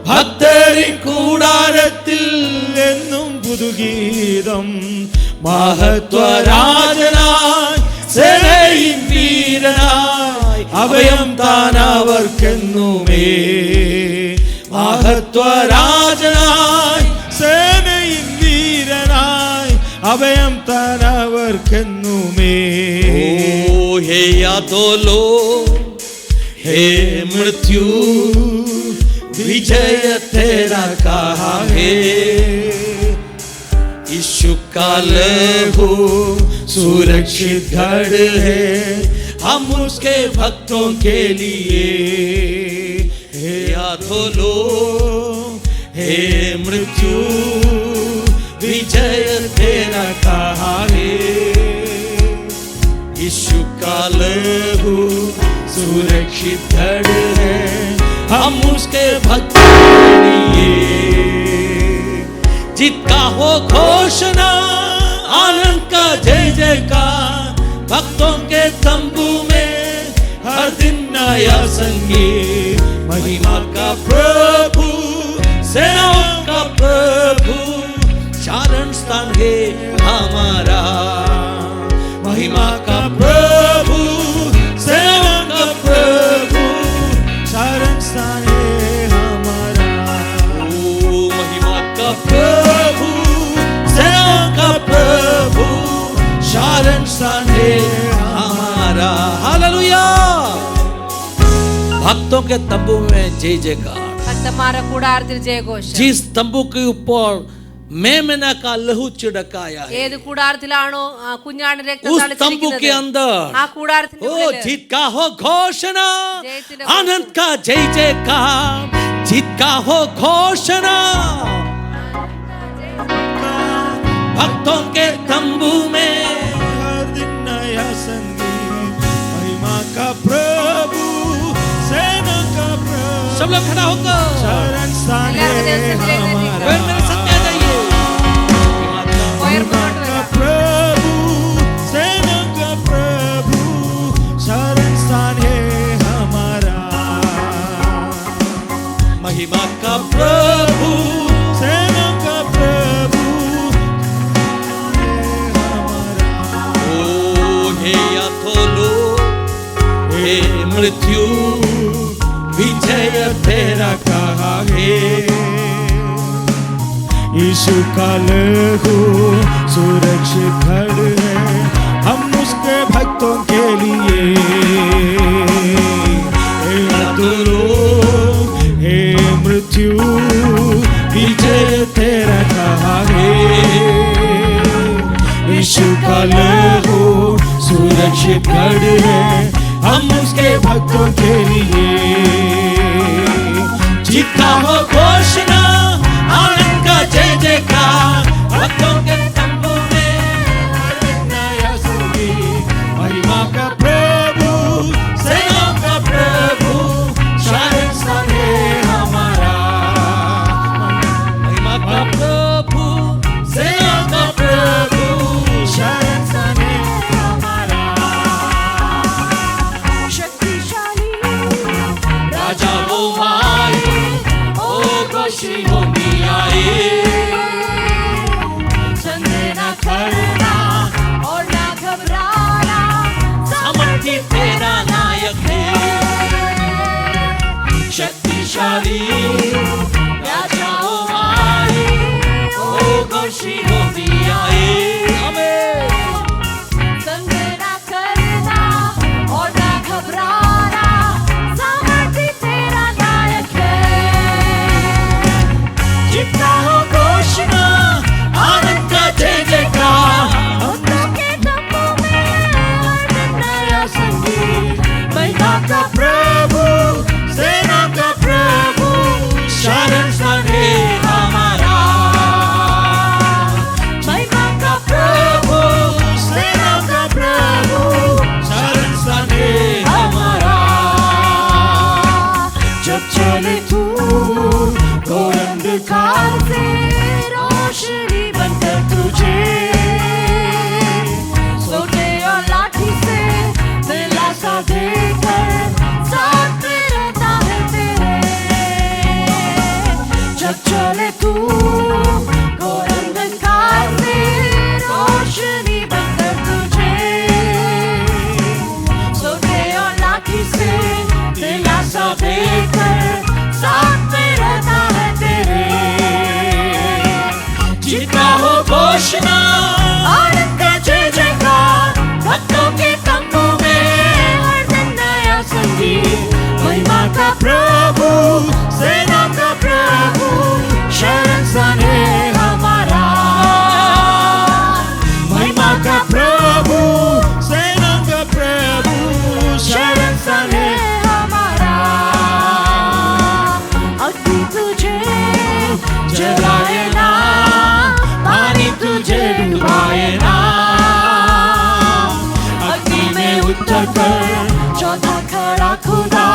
ഭക്തരിൻ കൂടാരത്തിൽ എന്നും പുതുഗീതം. മഹത്വരാജനായി സേനയിൻ വീരനായി അഭയം താൻ അവർക്കെന്നുമേ. മഹത്വരാജനായി സേനയിൻ വീരനായി അഭയം താൻ അവർക്കെന്നുമേ. ओ हे यादोलो हे मृत्यु विजय तेरा कहा है. यीशु का लहू सुरक्षित गढ़ है हम उसके भक्तों के लिए. हे यादोलो हे मृत्यु विजय तेरा कहा है. यीशु का लहू सुरक्षित गढ़ है हम उसके भक्तों के लिए. जीत का हो घोषणा आनंद का जय जयकार भक्तों के तंबू में हर दिन नया संगीत. महिमा का प्रभु सेनाओं का प्रभु शरण स्थान है हमारा. महिमा का प्रभु सेनाओं का प्रभु शरण स्थान है हमारा. ओ महिमा का प्रभु सेनाओं का प्रभु शरण स्थान है हमारा. हालेलुया. भक्तों के तंबू में जय जयकार. ഭക്തന്മാരുടെ കൂടാരത്തിൽ ജയഘോഷം. जिस तंबू के ऊपर मेमना का लहू छिड़काया है ഏത് കൂടാരത്തിലാണോ കുഞ്ഞാണ് രക്തം उस तंबू തളിച്ചിരിക്കുന്നത്, के अंदर ആ കൂടാരത്തിന്റെ ओ ഉള്ളില് जीत का हो घोषणा जयത്തിന്റെ आनंद का जय जयकार. जीत का हो घोषणा भक्तों के तंबू में हर दिन नया संगीत. महिमा का प्रभु सेना का प्रभु सब लोग खड़ा होकर शरण स्थान है हमारा. फिर मेरे साथ आ जाइए. കൊയർ महिमा മുന്നോട്ട് का വരാം. प्रभु सेना का प्रभु शरण स्थान है हमारा. महिमा का प्रभु सेना का प्रभु हमारा. ओ हे याथोलो हे मृत्यु विजय तेरा कहा है. यीशु का लहू सुरक्षित गढ़ है हम उसके भक्तों के लिए. हे अतुलो हे मृत्यु विजय तेरा कहा है. यीशु का लहू सुरक्षित गढ़ है हम उसके भक्तों के लिए. जीता हो घोषणा आनंद का जय जयकार भक्तों के तंबू में नया संगीत. महिमा का प्रभु सेना का प्रभु शरण स्थान है हमारा. महिमा का प्रभु सेना का प्रभु शरण स्थान है हमारा. शक्तिशाली राजा वो माए ओ गोशी हो आए. चंदना करना और ना घबराना सामर्थ्य तेरा नायक है. शक्तिशाली राजा वो माए ओ गोशी हो आए. चंदना करना और ना घबराना सामर्थ्य तेरा नायक है. जीता हो घोषणा आनंद का जय जयकार भक्तों के तंबू में हर दिन नया संगीत. महिमा का प्रभु सेना का प्रभु शरण स्थान है हमारा. घोषणा आनंद का जय जयकार भक्तों के तंबू में हर दिन नया संगीत महिमा का प्रभु सेना का प्रभु शरण सन है हमारा महिमा का प्रभु सेना का प्रभु शरण सन है हमारा अग्नि तुझे जलाए ना पानी तुझे डुबाए ना अग्नि में उतर कर चौथा खड़ा खुदा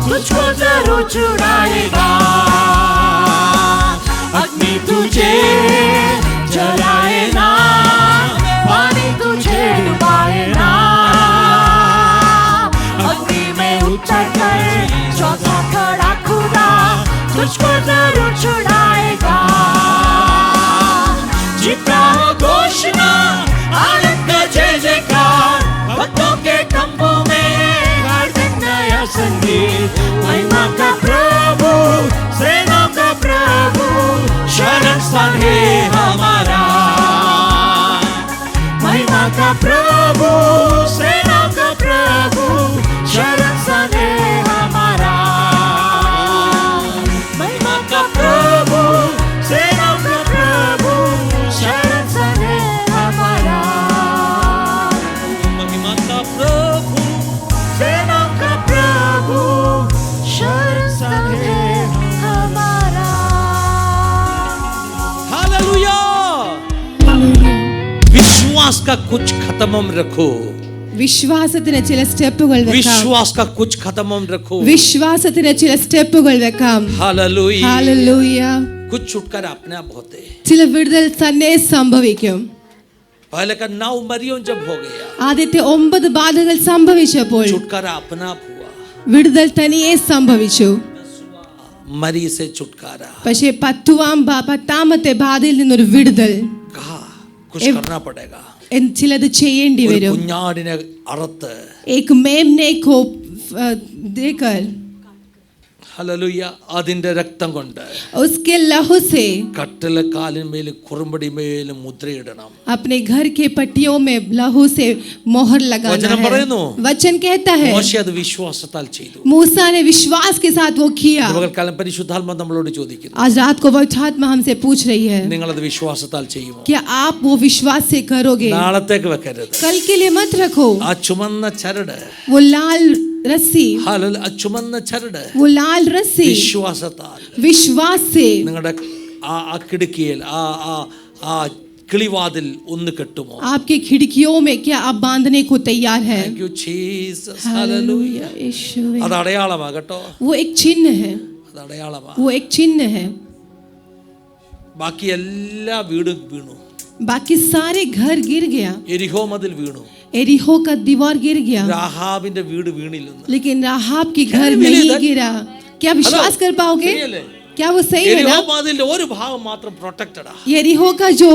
तुझको जरूर छुड़ाएगा अग्नि तुझे जलाए ना पानी तुझे डुबाए ना अग्नि में उतर कर चौथा खड़ा खुदा तुझको जरूर छुड़ाएगा जीता हो घोषणा आनंद का जय जयकार भक्तों के तंबू में हर दिन नया संगीत महिमा का प्रभु सेना का प्रभु शरण स्थान है हमारा महिमा का प्रभु सेना का प्रभु शरण स्थान है हमारा महिमा का प्रभु सेना का प्रभु शरण स्थान है हमारा महिमा का प्रभु सेना का प्रभु शरण स्थान है हमारा हालेलुया। विश्वास का कुछ खत्म रखो വിശ്വാസത്തിന് ചില സ്റ്റെപ്പുകൾ വെക്കാം विश्वास का कुछ खत्म रखो വിശ്വാസത്തിന് ചില സ്റ്റെപ്പുകൾ വെക്കാം हालेलुया। ഹല്ലേലൂയ कुछ छुटकारा अपने आप होते हैं। ചില വിടുതൽ തന്നെ സംഭവിക്കും पहले का 9 मरियों जब हो गया ആദ്യത്തെ 9 ബാധകൾ സംഭവിച്ചപ്പോൾ छुटकारा अपना आप हुआ വിടുതൽ തനിയെ സംഭവിച്ചു मरी से छुटकारा പക്ഷേ 10ാമത്തെ ബാധയിൽ നിന്നൊരു വിടുതൽ कहा कुछ करना पड़ेगा ചിലത് ചെയ്യേണ്ടി ഒരു വരും കുഞ്ഞാടിനെ അറുത്ത് एक मेमने को देकर ഹല്ലേലൂയ അതിന്റെ രക്തം കൊണ്ട് उसके लहू से കട്ടിലെ കാലിന്മേൽ കുറുമ്പടിമേലും മുദ്രയിടണം अपने घर के पट्टियों में लहू से मोहर लगाना वचन है പറയുന്നു. वचन कहता है മോശെ അത് വിശ്വാസത്താൽ ചെയ്തു मूसा ने विश्वास के साथ वो किया പകൽക്കാലം പരിശുദ്ധാത്മാ നമ്മളോട് ചോദിക്കുന്നു आज रात को पवित्रात्मा हमसे पूछ रही है നിങ്ങളത് വിശ്വാസത്താൽ ചെയ്യുമോ क्या आप वो विश्वास से करोगे നാളത്തേക്ക് വെക്കരുത് कल के लिए मत रखो ആ ചുമന്ന ചരട് वो लाल रस्सी ഹല്ലേലൂയ ആ ചുമന്ന ചരട് वो लाल रस्सी വിശ്വാസത്താൽ विश्वास से നിങ്ങളുടെ ആ കിടക്കിയിൽ ആ കിളിവാതിൽ ഒന്ന് കെട്ടുമോ आपके खिड़कियों में क्या आप बांधने को तैयार है Thank you, Jesus. Hallelujah. यीशुवे। അത് അടയാളമാ കേട്ടോ वो एक चिन्ह है അത് അടയാളമാ वो एक चिन्ह है ബാക്കി എല്ലാ വീടും വീണു बाकी सारे घर गिर गया എരിഹോ മതിൽ വീണു एरिहो का दीवार गिर गया രാഹാബിന്റെ വീട് വീണില്ലെന്ന് लेकिन राहाब के घर Can you नहीं believe that? गिरा क्या विश्वास Hello? कर पाओगे ശരിയല്ലേ? क्या वो सही है എരിഹോ ना മതിലിന്റെ ഒരു ഭാഗം മാത്രം പ്രൊട്ടക്റ്റഡാ एरिहो का जो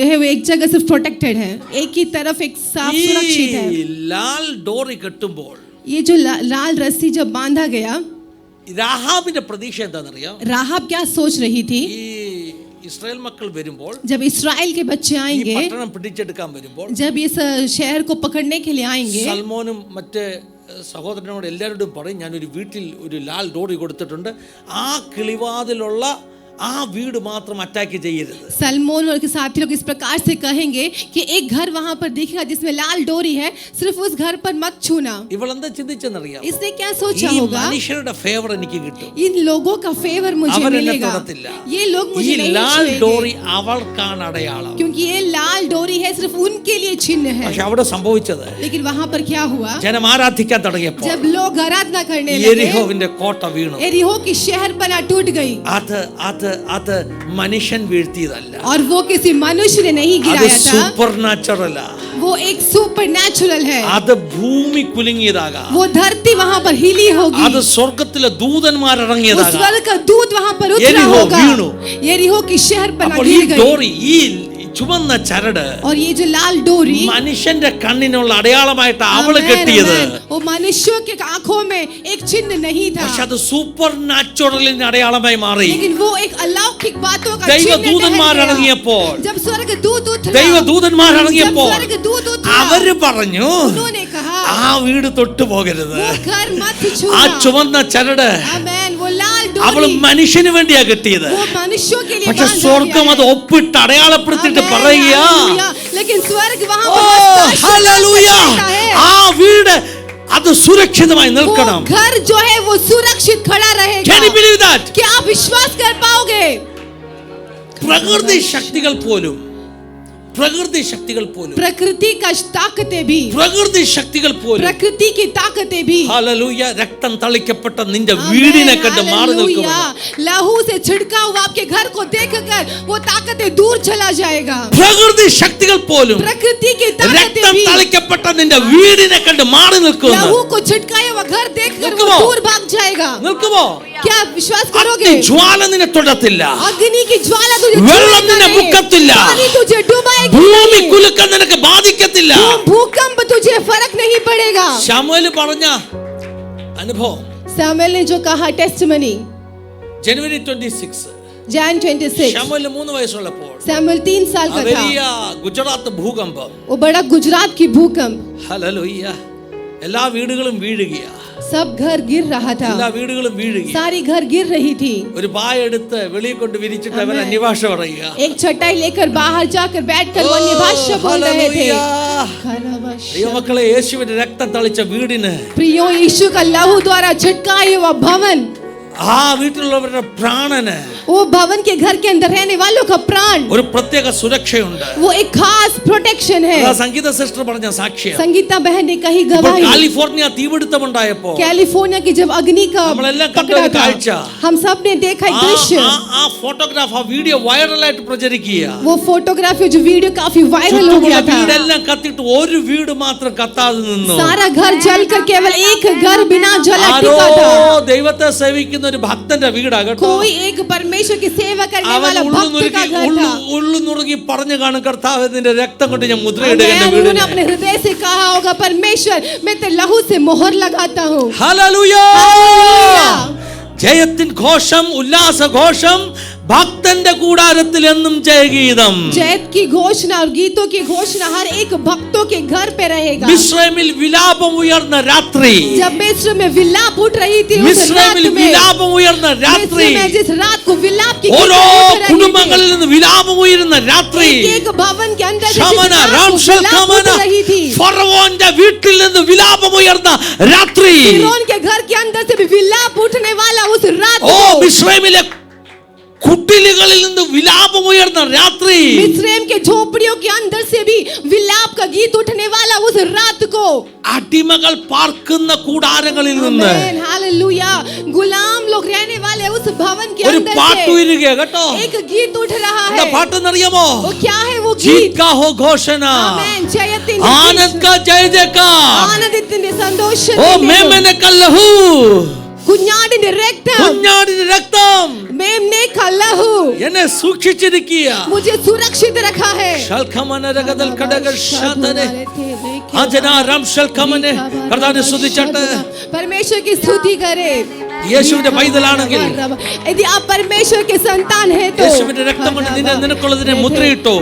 है वो एक जगह से प्रोटेक्टेड है एक ही तरफ एक साफ सुरक्षित है ഈ ലാൽ ഡോറി കെട്ടുമ്പോൾ ये जो लाल रस्सी जब बांधा गया രാഹാബിന്റെ പ്രതീക്ഷ എന്താണെന്നറിയാം राहाब क्या सोच रही थी ഈ ഇസ്രായേൽ മക്കൾ വരുമ്പോൾ जब इस्राएल के बच्चे ഈ आएंगे പട്ടണം പിടിച്ചെടുക്കാൻ വരുമ്പോൾ जब इस शहर को पकड़ने के लिए आएंगे സൽമോനും മറ്റ് സഹോദരനോട് എല്ലാവരോടും പറയും ഞാനൊരു വീട്ടിൽ ഒരു ലാൽ ഡോറി കൊടുത്തിട്ടുണ്ട് ആ കിളിവാതിലുള്ള ആ വീട് മാത്രം അറ്റാക്ക് ചെയ്യരുത് सलमोन और के साथी लोग इस प्रकार से कहेंगे कि एक घर वहां पर दिखेगा जिसमें लाल डोरी है सिर्फ उस घर पर मत छूना ഇവളെന്താ ചിന്തിച്ചെന്നറിയാം इसने क्या सोचा ഈ होगा മനുഷ്യരുടെ ഫേവർ എനിക്ക് കിട്ടും इन लोगों का फेवर मुझे അവരെന്നെ मिलेगा തൊടത്തില്ല ये लोग ഈ मुझे नहीं ലാൽ छुएंगे ഡോറി അവൾക്കാണ് അടയാളം क्योंकि ये लाल डोरी है सिर्फ उनके लिए चिन्ह है പക്ഷെ അവിടെ സംഭവിച്ചത് लेकिन वहां पर क्या हुआ ജനം ആരാധിക്കാൻ തുടങ്ങിയപ്പോൾ जब लोग आराधना करने लगे യെരിഹോവിന്റെ കോട്ട വീണു एरिहो की शहर बना टूट गई അത് മനുഷ്യൻ വീഴ്ത്തിയതല്ല और वो किसी मनुष्य ने नहीं അത് गिराया था സൂപ്പർ നാച്ചുറലാ वो एक सुपर नेचुरल है അത് ഭൂമി കുലുങ്ങിയതാകാം वो धरती वहां पर हिली होगी അത് സ്വർഗത്തിലെ ദൂതന്മാർ वो ഇറങ്ങിയതാകാം स्वर्ग का दूत वहां पर उतरा एरिहो होगा വീണു. एरिहो की शहर पर അപ്പോൾ ഈ गिर गई ഡോറി ഈ ചുവന്ന ചരട് और ये जो लाल डोरी മനുഷ്യന്റെ കണ്ണിനുള്ള അടയാളമായിട്ട് അവള് आमेन, കെട്ടിയത്. आमेन। वो मनुष्यों के आंखों में एक चिन्ह नहीं था, പക്ഷെ അത് സൂപ്പർ നാച്ചുറലിന്റെ അടയാളമായി മാറി. लेकिन वो एक अलौकिक बातों का ദൈവദൂതന്മാർ चिन्ह ठहर ഇറങ്ങിയപ്പോൾ, गया। जब स्वर्गदूत उतरा, ദൈവദൂതന്മാർ ഇറങ്ങിയപ്പോൾ जब स्वर्गदूत उतरा, അവര് പറഞ്ഞു उन्होंने कहा ആ വീട് തൊട്ടു പോകരുത്. वो घर मत ആ छूना। ചുവന്ന ചരട് आमेन। वो लाल അവള് डोरी മനുഷ്യന് വേണ്ടിയാ കെട്ടിയത്. वो मनुष्यों के लिए പക്ഷെ बांधा സ്വർഗം गया അത് है। ഒപ്പിട്ട് അടയാളപ്പെടുത്തിട്ട് आमेन, പറയുക, हालेलुया। लेकिन स्वर्ग वहां ഓ पर हस्ताक्षर ഹല്ലേലൂയ, करता है। ആ വീട് അത് സുരക്ഷിതമായി वो നിൽക്കണം. घर जो है वो सुरक्षित खड़ा रहेगा। Can you believe that? क्या आप विश्वास कर पाओगे? പ്രകൃതി ശക്തികൾ പോലും, പ്രകൃതി ശക്തികൾ പോലും, प्रकृति का ताकतें भी, പ്രകൃതി ശക്തികൾ പോലും, प्रकृति की ताकतें भी, ഹല്ലേലൂയ, രക്തം തളിക്കപ്പെട്ട നിന്റെ വീടിനെ കണ്ട് മാറി നിൽക്കും. हालेलुया। लहू से छिड़का हुआ आपके घर को देखकर वो ताकतें दूर चला जाएगा। പ്രകൃതി ശക്തികൾ പോലും प्रकृति की ताकतें രക്തം भी തളിക്കപ്പെട്ട നിന്റെ വീടിനെ കണ്ട് മാറി നിൽക്കുന്നു. लहू को छिड़काया हुआ घर देखकर वो निकलो। दूर भाग जाएगा। നിൽക്കുമോ? क्या आप विश्वास അഗ്നി करोगे? ജ്വാല നിന്നെ തൊടത്തില്ല. अग्नि की ज्वाला तुझे വെള്ളം छूएगा നിന്നെ नहीं। മുക്കത്തില്ല. पानी तुझे डुबाएगा ഭൂമി नहीं। കുലുക്കം നിനക്ക് ബാധിക്കത്തില്ല. भूकंप तुझे फर्क नहीं पड़ेगा। ശമൂവേൽ പറഞ്ഞ അനുഭവം सामुएल ने जो कहा टेस्टिमनी, ജനുവരി 26 जैन 26, ശമൂവേൽ 3 വയസ്സുള്ളപ്പോൾ सैमुअल 3 साल का था। വലിയ ഗുജറാത്ത് ഭൂകമ്പം. वो बड़ा गुजरात की भूकंप, ഹല്ലേലൂയ, എല്ലാ വീടുകളും വീഴുകയാ. सब घर गिर रहा था, എല്ലാ വീടുകളും വീഴുകയാ. सारी घर गिर रही थी। ഒരു പായ എടുത്ത് വെളിയിൽ കൊണ്ട് വിരിച്ചിട്ട് അവൻ ആമേൻ. അന്യഭാഷ പറയുക. एक चटाई लेकर बाहर जाकर बैठकर वो अन्य भाषा बोल रहे थे। ദൈവമക്കളെ, യേശുവിന്റെ രക്തം തളിച്ച വീടിന്, प्रियो, यीशु का लहू द्वारा छिड़काया हुआ भवन, ആ വീട്ടിലുള്ളവരുടെ പ്രാണന് वो भवन के घर के अंदर रहने वालों का प्राण, ഒരു പ്രത്യേക സുരക്ഷയുണ്ട്. वो एक खास प्रोटेक्शन है। അതാ സംഗീത സിസ്റ്റർ പറഞ്ഞ സാക്ഷ്യം. संगीता बहन ने कही ഇപ്പോൾ गवाही। കാലിഫോർണിയ തീപിടുത്തമുണ്ടായപ്പോ कैलिफोर्निया की जब अग्नि का നമ്മളെല്ലാം കണ്ട पकड़ा ഒരു था, കാഴ്ച. हम सब ने देखा एक दृश्य। ആ ഫോട്ടോഗ്രാഫ്, ആ വീഡിയോ വൈറലായിട്ട് പ്രചരിക്കുക. वो फोटोग्राफी जो वीडियो काफी वायरल हो ചുറ്റുമുള്ള गया था। വീടെല്ലാം കത്തിട്ട് ഒരു വീട് മാത്രം കത്താതെ നിന്നു. सारा घर जलकर केवल एक घर बिना जला ആരോ टिका था। ദൈവത്തെ സേവിക്കുന്ന ഒരു ഭക്തന്റെ വീടാകട്ടോ. कोई एक परमेश्वर की सेवा करने അവൻ वाला भक्त का घर था। ഉള്ളു നുറുങ്ങി പറഞ്ഞു കാണും, കർത്താവ് നിന്റെ രക്തം കൊണ്ട് ഞാൻ മുദ്രയിടുക आमेन। എന്റെ उन्होंने വീടിന്. अपने हृदय से कहा होगा, परमेश्वर मैं तेरे लहू से मोहर लगाता हूँ। ഹല്ലേലൂയ. हालेलुया। ജയത്തിൻ ഘോഷം, ഉല്ലാസ ഘോഷം, ഭക്തന്റെ കൂടാരത്തിൽ എന്നും ജയഗീതം. जयत की घोषणा और गीतों की घोषणा हर एक भक्तों के घर पे रहेगा। മിസ്രൈമിൽ വിലാപം ഉയർന്ന രാത്രി, जब मिस्र में विलाप उठ रही थी उस रात മിസ്രൈമിൽ में, വിലാപം ഉയർന്ന രാത്രി, मिस्र में जिस रात को विलाप की ഓരോ गीत उठ रही थी, കുടുംബങ്ങളിൽ നിന്ന് വിലാപം ഉയരുന്ന രാത്രി, एक भवन के अंदर से जिस ശമന रात को രാംശൽ विलाप കമന, उठ रही थी, ഫറവോന്റെ വീട്ടിൽ നിന്ന് വിലാപം ഉയർന്ന രാത്രി, फिरौन के घर के अंदर से भी विलाप उठने वाला उस रात ഓ को, മിസ്രൈമിലെ കുട്ടിലുകളിൽ നിന്ന് വിലാപം ഉയർന്ന രാത്രി, मिस्रैम के झोपड़ियों के अंदर से भी विलाप का गीत उठने वाला उस रात को, അടിമകൾ പാർക്കുന്ന കൂടാരങ്ങളിൽ നിന്ന് आमेन, हालेलुया, गुलाम लोग रहने वाले उस भवन के ഒരു अंदर പാട്ട് से ഉയരുക കേട്ടോ. एक गीत उठ रहा എന്താ है। പാട്ടെന്നറിയാമോ? वो क्या है वो जीत गीत? का हो घोषणा, आमेन, जयति आनंद का जय जयकार, ആനന്ദത്തിന്റെ സന്തോഷം, ഓ മേമനെ കല്ലഹു, കുഞ്ഞാടിന്റെ രക്തം, കുഞ്ഞാടിന്റെ രക്തം मेमने का लहू എന്നെ സൂക്ഷിച്ചിരിക്കുക. मुझे सुरक्षित रखा है। ശൽഖമന രഗദൽ കടഗൽ ശാതനെ ആജനാ രം ശൽഖമനെ. കർത്താവിനെ സ്തുതിച്ചട്ടെ. परमेश्वर की स्तुति करे। യേശുവിന്റെ പൈതലാണെങ്കിൽ, यदि आप परमेश्वर के संतान है तो യേശുവിന്റെ രക്തം കൊണ്ട് നിനക്കുള്ളതിനെ മുദ്രയിട്ടു.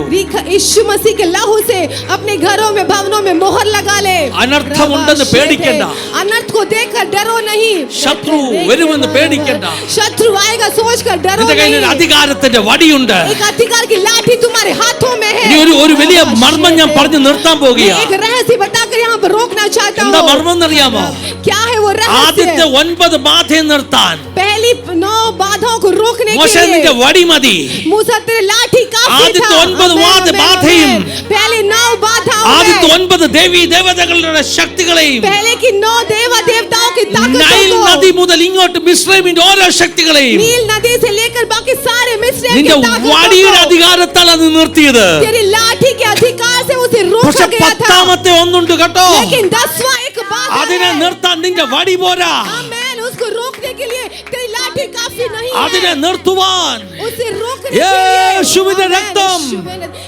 यीशु मसीह के लहू से अपने घरों में, भवनों में मोहर लगा ले। അനർത്ഥമുണ്ടെന്ന് പേടിക്കണ്ട. अनर्थ को देखकर डरो नहीं। ശത്രു വരുമെന്ന് പേടിക്കണ്ട. शत्रु आएगा सोचकर डरो നിന്റെ കയ്യിൽ ഒരു नहीं। അധികാരത്തിന്റെ വടിയുണ്ട്. एक अधिकार की लाठी तुम्हारे हाथों में है। ഇനി ഒരു വലിയ മർമ്മം ഞാൻ പറഞ്ഞു നിർത്താൻ मैं പോകുക. एक रहस्य बताकर यहाँ पर रोकना चाहता എന്താ हूँ। മർമ്മം എന്നറിയാമോ? क्या है वो ആദ്യത്തെ रहस्य? 9 ബാധയെ നിർത്താൻ पहली 9 बाधाओं को रोकने മോശ के നിന്റെ लिए വടി മതി. मूसा तेरे लाठी काफी ആദ്യത്തെ था। 9 आमेन, ബാധയും, आमेन। पहले 9 बाधाओं ആദ്യത്തെ में 9 ദേവീ ദേവതകളുടെ ശക്തികളെയും, पहले की 9 देवा देवताओं की നൈൽ ताकतों നദി को, മുതൽ ഇങ്ങോട്ട് മിസ്രൈമിന്റെ ഓരോ ശക്തികളെയും नील नदी से लेकर बाकी सारे मिस्र നിന്റെ की ताकतों വടിയുടെ को അധികാരത്താൽ അത് നിർത്തിയത്. तेरी लाठी के अधिकार से उसे പക്ഷെ रोका गया था। 10ാമത്തെ ഒന്നുണ്ട് കേട്ടോ. लेकिन 10वां एक बाधा അതിനെ है। നിർത്താൻ നിന്റെ വടി പോരാ. आमेन, उसको रोकने के लिए तेरी लाठी काफी नहीं അതിനെ है। നിർത്തുവാൻ उसे रोकने യേശുവിന്റെ के लिए രക്തം,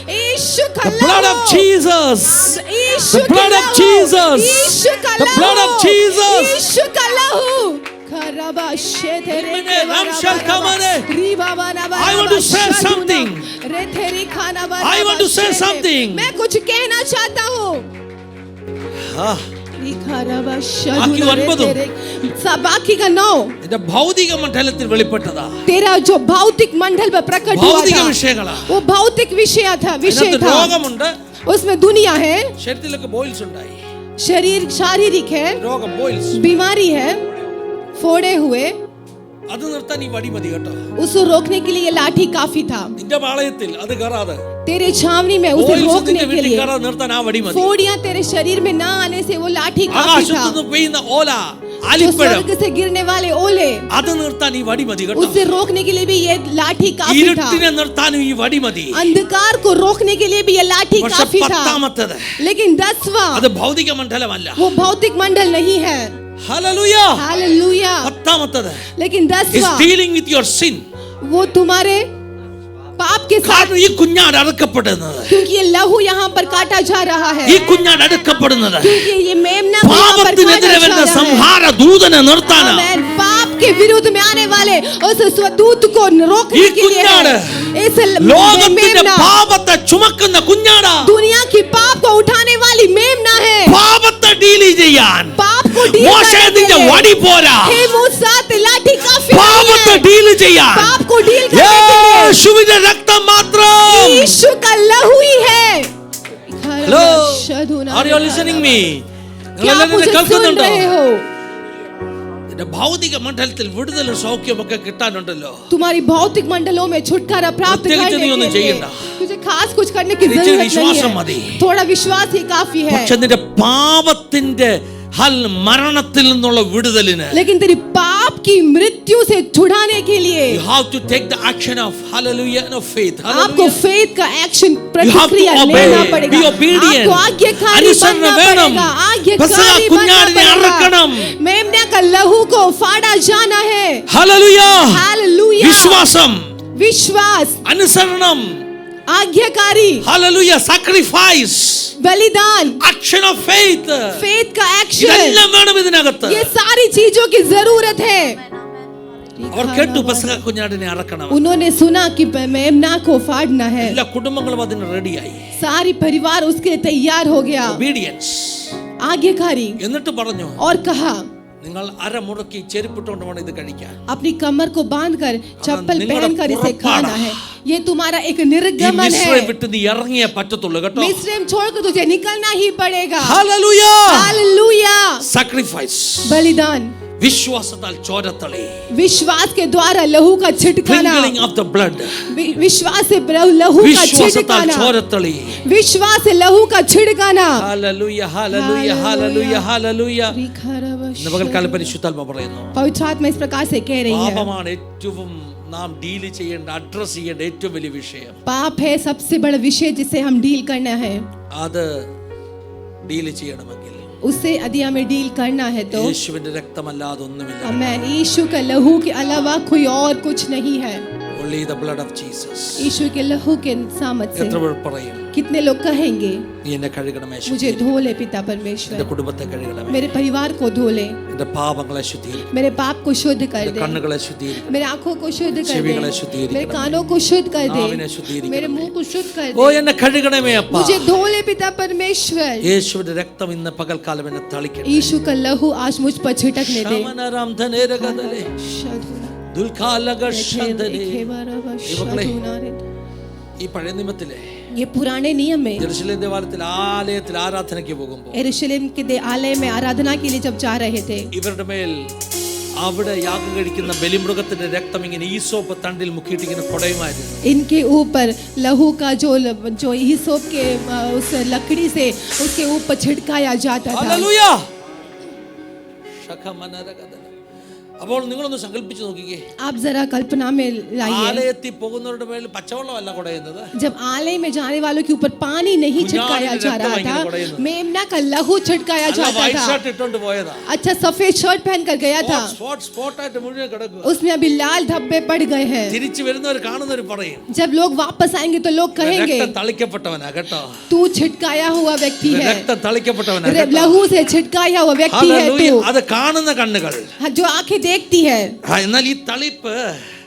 यीशु का The blood of लहू, Jesus. यीशु The का blood of लहू, Jesus. यीशु का The blood of लहू, Jesus. यीशु का लहू। खराबा शेतेरे Mene ramshal kamane. रीबाबाना बारा I want to say Baasha something. दुना, रेथेरी खाना बारा I want to say बाशेते। something. मैं कुछ कहना चाहता हूँ। Ah, रीखाराबा ബാക്കി शदुना 9. रेथेरे। बाकी का 9 എന്റെ ഭൗതിക മണ്ഡലത്തിൽ വെളിപ്പെട്ടതാ. तेरा जो भौतिक मंडल पर प्रकट हुआ ഭൗതിക था വിഷയങ്ങളാ. वो भौतिक विषय था ഇതിനകത്ത് രോഗമുണ്ട്, उसमें दुनिया है, ശരീരത്തിലൊക്കെ ബോയിൽസ് ഉണ്ടായി. शरीर शारीरिक है, രോഗം ബോയിൽസ്. बीमारी है, फोड़े हुए, അത് നിർത്താൻ ഈ വടി മതി കേട്ടോ. उसको रोकने के लिए ये लाठी काफी था। നിന്റെ പാളയത്തിൽ അത് കയറാതെ. तेरे छावनी में उसे ബോയിൽസ് रोकने നിന്റെ के വീട്ടിൽ लिए കയറാതെ നിർത്താൻ ആ വടി മതി. फोड़ियां तेरे शरीर में ना आने से वो लाठी काफी था। ആകാശത്തുനിന്ന് പെയ്യുന്ന ഓല, जो ആലിപ്പഴം, स्वर्ग से गिरने वाले ओले, അത് നിർത്താൻ ഈ വടി മതി കേട്ടോ. उसे रोकने के लिए भी ये लाठी काफी था। ഇരുട്ടിനെ നിർത്താനും ഈ വടി മതി. अंधकार को रोकने के लिए भी ये लाठी പക്ഷെ काफी था। 10ാമത്തേത് लेकिन 10वां അത് ഭൗതിക മണ്ഡലമല്ല. वो भौतिक मंडल नहीं है। ഹല്ലേലൂയ. हालेलुया। 10ാമത്തേത് लेकिन is 10वां dealing with your sin. वो तुम्हारे पाप के साथ, കാരണം ഈ കുഞ്ഞാട് അറുക്കപ്പെടുന്നത്, क्योंकि ये लहू यहाँ पर काटा जा रहा है, ഈ കുഞ്ഞാട് അടുക്കപ്പെടുന്നത് क्योंकि ये मेमना को यहाँ पर പാപത്തിനെതിരെ काटा വരുന്ന जा रहा है। സംഹാര ദൂതനെ നിർത്താനാ. आमेन। पाप के विरुद्ध में आने वाले उस स्वदूत को रोकने ഈ के लिए കുഞ്ഞാട് है। इस ലോകത്തിന്റെ मेमना പാപത്തെ ചുമക്കുന്ന കുഞ്ഞാടാ. दुनिया की पाप को उठाने वाली मेमना है। പാപത്തെ ഡീൽ ചെയ്യാൻ पाप को डील മോശത്തിന്റെ വടി പോരാ. हे मूसा लाठी काफी പാപത്തെ नहीं है। ഡീൽ ചെയ്യാൻ पाप को डील करने के लिए യേശുവിന്റെ രക്തം മാത്രം. यीशु का लहू ही है। Hello, are you listening me? क्या आप मुझे सुन रहे हो? നിന്റെ ഭൗതിക മണ്ഡലത്തിൽ വിടുതലും സൗഖ്യമൊക്കെ കിട്ടാനുണ്ടല്ലോ. तुम्हारी भौतिक मंडलों में छुटकारा प्राप्त प्रत्येक करने जन के ഒന്നും लिए ചെയ്യണ്ട. तुझे खास कुछ करने की നിശ്ചയ जरूरत വിശ്വാസം नहीं മതി. है। थोड़ा विश्वास ही काफी है। പക്ഷെ നിന്റെ പാപത്തിന്റെ മരണത്തിൽ നിന്നുള്ള വിടുതലിന് लेकिन तेरी पाप की मृत्यु से छुड़ाने के लिए you have to take the action of hallelujah and of faith. आपको फेथ का एक्शन You have to प्रतिक्रिया obey, लेना पड़ेगा। be obedient. आपको आज्ञाकारी अनुसरण बनना വേണം. पड़ेगा। പെസഹ आज्ञाकारी बनना കുഞ്ഞാടിനെ അറുക്കണം. पड़ेगा। मेमना का लहू को फाड़ा जाना है। Hallelujah. हालेलुया। വിശ്വാസം, विश्वास, അനുസരണം, आज्ञाकारी, hallelujah, sacrifice, बलिदान, action of faith. फेथ का एक्शन, ഇതെല്ലാം വേണം ഇതിനകത്ത്. ये सारी चीजों की जरूरत है। അവർ കേട്ടു പെസഹ കുഞ്ഞാടിനെ അറക്കണം. उन्होंने सुना कि मेमना को फाड़ना है। എല്ലാ കുടുംബങ്ങളും അതിന് റെഡിയായി. सारी परिवार उसके लिए तैयार हो गया। obedience. आज्ञाकारी। എന്നിട്ട് പറഞ്ഞു, और कहा നിങ്ങൾ അരമുടക്കി ചെരുപ്പിട്ടുകൊണ്ട് വേണം ഇത് കഴിക്കാൻ. अपनी कमर को बांधकर चप्पल निंगड़ा पहनकर इसे पुरपाड़ा। खाना है। ये तुम्हारा एक ഈ निर्गमन മിസ്രൈം है। വിട്ട് നീ ഇറങ്ങിയേ പറ്റത്തുള്ളൂ കേട്ടോ. मिस्रैम छोड़कर तुझे निकलना ही पड़ेगा। ഹല്ലേലൂയ. हालेलुया। sacrifice. बलिदान, വിശ്വാസത്താൽ ചോരത്തളി. विश्वास के द्वारा लहू का छिटकाना, sprinkling of the blood. विश्वास से लहू का വിശ്വാസത്താൽ छिटकाना, ചോരത്തളി. विश्वास से लहू का छिड़काना। Hallelujah, hallelujah, hallelujah, hallelujah. ഇന്ന് പകൽക്കാലം പരിശുദ്ധാത്മ പറയുന്നു, पवित्र आत्मा इस प्रकार से कह रही है, പാപമാണ് ഏറ്റവും നാം ഡീൽ ചെയ്യേണ്ട, അഡ്രസ് ചെയ്യേണ്ട ഏറ്റവും വലിയ വിഷയം. पाप है सबसे बड़ा विषय जिसे हम डील करना है। അത് ഡീൽ ചെയ്യണമെങ്കിൽ उससे यदि हमें डील करना है तो യേശുവിന്റെ രക്തമല്ലാതെ ഒന്നുമില്ല. आमेन। यीशु का लहू के अलावा कोई और कुछ नहीं है। only the blood of Jesus. यीशु के लहू के सामत से എത്ര പേർ പറയും, कितने लोग कहेंगे, നീ എന്നെ കഴുകണമേ, मुझे धो ले पिता परमेश्वर, എന്റെ കുടുംബത്തെ കഴുകണമേ, मेरे परिवार को धो ले, എന്റെ പാപങ്ങളെ ശുദ്ധീകരിക്കണം, मेरे पाप को शुद्ध कर എന്റെ दे, കണ്ണുകളെ ശുദ്ധീകരിക്കണം, मेरे आंखों को शुद्ध कर ചെവികളെ दे, ശുദ്ധീകരിക്കണം, मेरे कानों को शुद्ध कर നാവിനെ दे, ശുദ്ധീകരിക്കണം. मेरे मुंह को शुद्ध कर ഓ दे, എന്നെ കഴുകണമേ അപ്പാ. मुझे धो ले पिता परमेश्वर। യേശുവിന്റെ രക്തം ഇന്ന് പകൽക്കാലം എന്നെ തളിക്കട്ടെ. यीशु का लहू आज मुझ पर छिटकने दे। ശമനരാം ധനേരഗദലേ, ദുൽഖാലഗശന്ധനേ. ഈ പഴയ നിയമത്തിലെ ये पुराने नियम में യെരൂശലേം ദേവാലയത്തിൽ ആലയത്തിൽ ആരാധനയ്ക്ക് പോകുമ്പോൾ यरूशलेम के आलय में आराधना के लिए जब जा रहे थे, ഇവരുടെ മേൽ അവിടെ യാഗം കഴിക്കുന്ന ബലിമൃഗത്തിന്റെ രക്തം ഇങ്ങനെ ഈസോപ്പ് തണ്ടിൽ മുക്കിയിട്ട് ഇങ്ങനെ കൊടയുമായിരുന്നു. इनके ऊपर लहू का जो हिसोप के उस लकड़ी से उसके ऊपर छिड़काया जाता था। ഹല്ലേലൂയ. ശഖമനരഗദല. അപ്പോൾ നിങ്ങളൊന്ന് സങ്കല്പിച്ചു നോക്കിക്കേ, आप जरा कल्पना में लाइए, ആലയത്തിൽ പോകുന്നവരുടെ മേൽ പച്ചവെള്ളമല്ല കുടയുന്നത്, जब आलय में जाने वालों के ऊपर पानी नहीं छिड़काया जा रहा था, मेमना का लहू छिड़काया जाता വൈറ്റ് था। ഷർട്ട് ഇട്ടോണ്ട് പോയതാ, अच्छा सफेद शर्ट पहन कर गया था, സ്പോട്ടായിട്ട് മുഴുവൻ കിടക്കുക. उसमें अभी लाल धब्बे पड़ गए हैं। തിരിച്ചു വരുന്നവർ കാണുന്നവർ പറയും, जब लोग वापस आएंगे तो लोग कहेंगे രക്തം തളിക്കപ്പെട്ടവനാ കേട്ടോ, तू छिड़काया हुआ व्यक्ति है, രക്തം തളിക്കപ്പെട്ടവനാ കേട്ടോ. लहू से छिड़काया हुआ व्यक्ति है ഹല്ലേലൂയ. तू। അത് കാണുന്ന കണ്ണുകൾ, जो आंखें देखती है, എന്നാൽ ഈ തളിപ്പ്,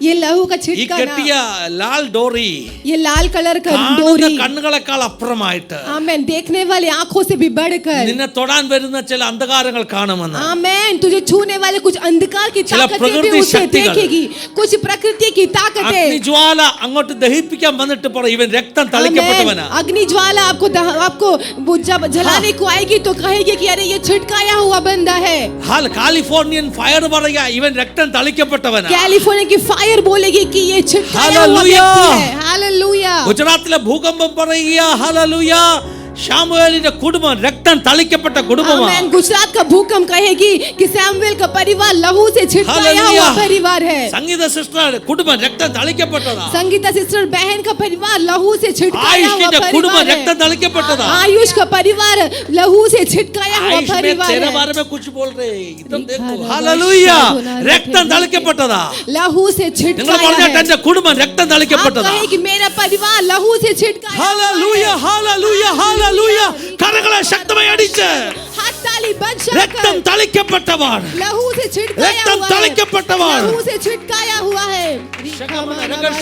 ये लहू का ഈ छिड़काना, കെട്ടിയ ലാൽ ഡോറി ये लाल कलर का കാണുന്ന डोरी, കണ്ണുകളെക്കാൾ അപ്പുറമായിട്ട് आमेन, देखने वाले आंखों से भी बढ़कर, നിന്നെ തൊടാൻ വരുന്ന ചില അന്ധകാരങ്ങൾ കാണുമെന്ന്. आमेन, तुझे छूने वाले कुछ अंधकार की ചില ताकतें भी പ്രകൃതി उसे ശക്തികൾ, देखेगी, कुछ प्रकृति की ताकतें। അഗ്നിജ്വാല അങ്ങോട്ട് ദഹിപ്പിക്കാൻ വന്നിട്ട് പറയും, ഇവൻ രക്തം തളിക്കപ്പെട്ടവനാ. अग्नि ज्वाला आपको जब जलाने को आएगी तो कहेगी कि अरे ये छिड़काया हुआ बंदा है। കാലിഫോർണിയൻ ഫയർ പറയാ, ഇവൻ രക്തം തളിക്കപ്പെട്ടവനാ. कैलिफोर्निया की फायर बोलेगी कि ये छिड़काया हुआ हालेलुया। व्यक्ति है। हालेलुया। ഗുജറാത്തിലെ ഭൂകമ്പം പറയുക, ഹല്ലേലൂയ, ശാമുവേലിന്റെ കുടുംബം രക്തം തളിക്കപ്പെട്ട കുടുംബമാണ്. आमेन। गुजरात का भूकंप कहेगी कि सैमुएल का परिवार लहू से छिड़काया हालेलुया। हुआ परिवार है। സംഗീത സിസ്റ്റർ കുടുംബം രക്തം തളിക്കപ്പെട്ടതാ. संगीता सिस्टर बहन का परिवार लहू से छिड़काया हुआ ആയുഷിന്റെ കുടുംബം परिवार രക്തം है। തളിക്കപ്പെട്ടതാ. आयुष का परिवार लहू से छिड़काया हुआ आयुष में परिवार तेरे है। बारे में कुछ बोल रहे हैं, इधर देखो, हालेलुया, രക്തം തളിക്കപ്പെട്ടതാ. लहू से നിങ്ങൾ छिड़काया പറഞ്ഞാൽ है। എന്റെ കുടുംബം രക്തം आप തളിക്കപ്പെട്ടതാ. कहें कि मेरा परिवार लहू से छिड़काया हुआ ഹല്ലേലൂയ, है। Hallelujah, hallelujah. കരങ്ങളെ ശക്തമായി അടിച്ച്, हाथ ताली बंद രക്തം തളിക്കപ്പെട്ടവർ, लहू से छिड़काया രക്തം हुआ है। തളിക്കപ്പെട്ടവർ. लहू से छिड़काया हुआ है।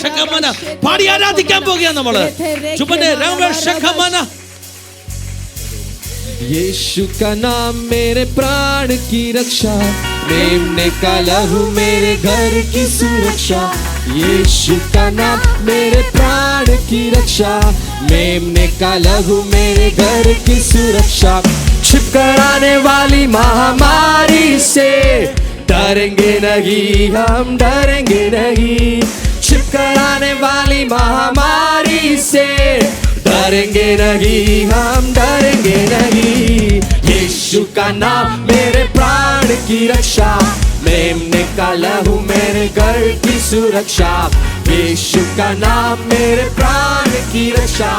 ശകമന പാടി ആരാധിക്കാൻ പോകുകയാണ് നമ്മള്. ചുപ്പനെ രംഗ ശകമന. यीशु का नाम मेरे प्राण की रक्षा, मेमने का लहू मेरे घर की सुरक्षा। यीशु का नाम मेरे प्राण की रक्षा, मेमने का लहू मेरे घर की सुरक्षा। छिपकर आने वाली महामारी से डरेंगे नहीं, हम डरेंगे नहीं। छिपकर आने वाली महामारी से डरेंगे नहीं, हम डरेंगे नहीं। यीशु का नाम मेरे प्राण की रक्षा, मेमने का लहू मेरे घर की सुरक्षा। यीशु का नाम मेरे प्राण की रक्षा,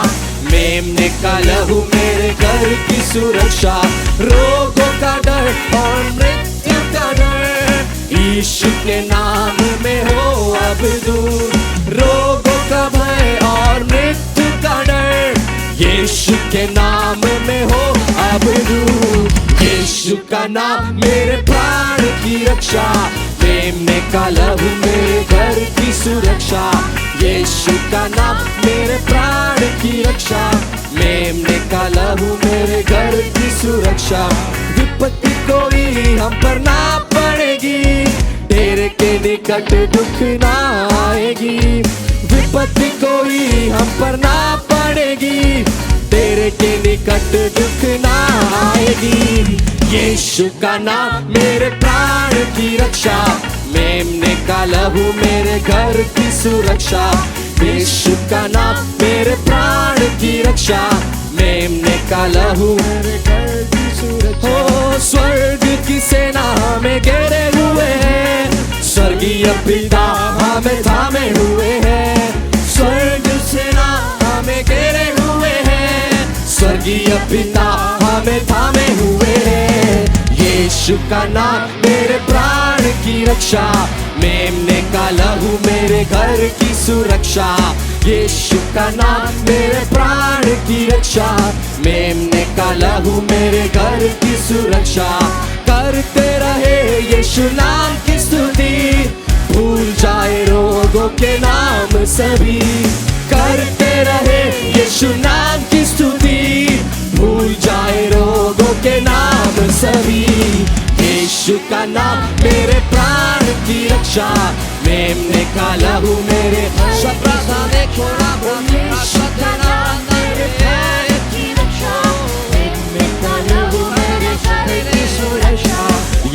मेमने का लहू मेरे घर की सुरक्षा। रोगों का डर और मृत्यु का डर यीशु के नाम में हो अब दूर। रोगों का भय और मृत्यु का डर यीशु के नाम में हो अब दूर। यीशु का नाम मेरे प्राण की रक्षा, मेमने का लहू मेरे घर की सुरक्षा। यीशु का नाम मेरे प्राण की रक्षा, मेमने का लहू मेरे घर की सुरक्षा। विपत्ति कोई हम पर ना पड़ेगी, तेरे के निकट दुख ना आएगी। विपत्ति कोई हम पर ना पड़ेगी, तेरे के निकट दुख ना आएगी। यीशु का नाम मेरे प्राण की रक्षा, मेमने का लहू मेरे घर की सुरक्षा। यीशु का नाम मेरे प्राण की रक्षा, मेमने का लहू मेरे घर की सुरक्षा। ओ स्वर्ग की सेना हमें घेरे हुए हैं, स्वर्गीय पिता हमें थामे हुए हैं। स्वर्ग सेना हमें घेरे हुए हैं, स्वर्गीय पिता हमें थामे हुए हैं। यीशु का नाम मेरे प्राण की रक्षा, मेमने का लहू मेरे घर की सुरक्षा। यीशु का नाम मेरे प्राण की रक्षा, मेमने का लहू मेरे घर की सुरक्षा। करते रहे यीशु नाम की स्तुति, भूल जाए रोगों के नाम सभी। करते रहे यीशु नाम की स्तुति, भूल जाए रोगों के नाम सभी। यीशु का नाम मेरे प्राण की रक्षा, मेमने का लहू मेरे यीशु का नाम मेरे प्राण की रक्षा, मेमने का लहू मेरे घर की सुरक्षा।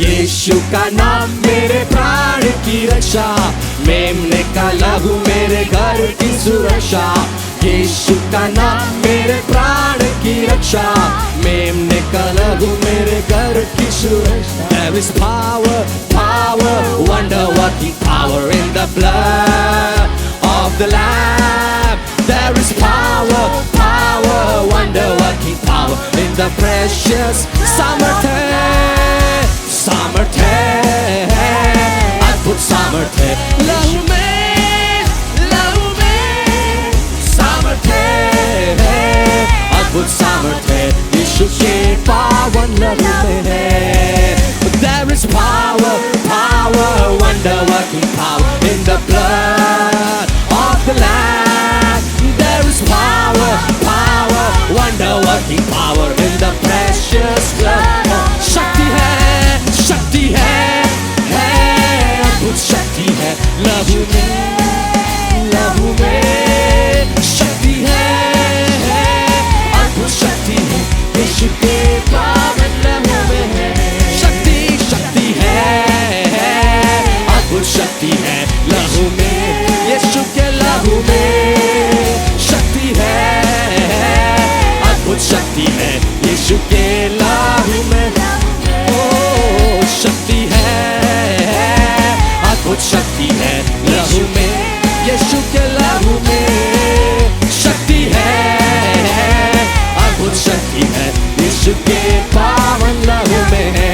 यीशु का नाम मेरे प्राण की रक्षा, मेमने का लहू मेरे घर की सुरक्षा। यीशु का नाम मेरे प्राण की रक्षा, मेमने का लहू मेरे घर की सुरक्षा। There is power, power, the blood of the Lamb. There is power, power, wonder-working power in the precious Samarthe. Samarthe, Adbhut Samarthe. Lahu mein, Samarthe, Adbhut Samarthe. यीशु के पावन लहू में है. There is power, power, wonder-working power in the blood of the Lamb. There is power, power, wonder-working power in the precious blood. शक्ति है, अद्भुत शक्ति है लहू में, शक्ति है, अद्भुत शक्ति है यीशु के पावन लहू में है. शक्ति है, अद्भुत शक्ति है लहू में, यीशु के लहू में. शक्ति है, अद्भुत शक्ति है यीशु के लहू में. ओ शक्ति है, अद्भुत शक्ति है लहू में, यीशु के लहू में. शक्ति है, अद्भुत शक्ति है यीशु के पावन लहू में है.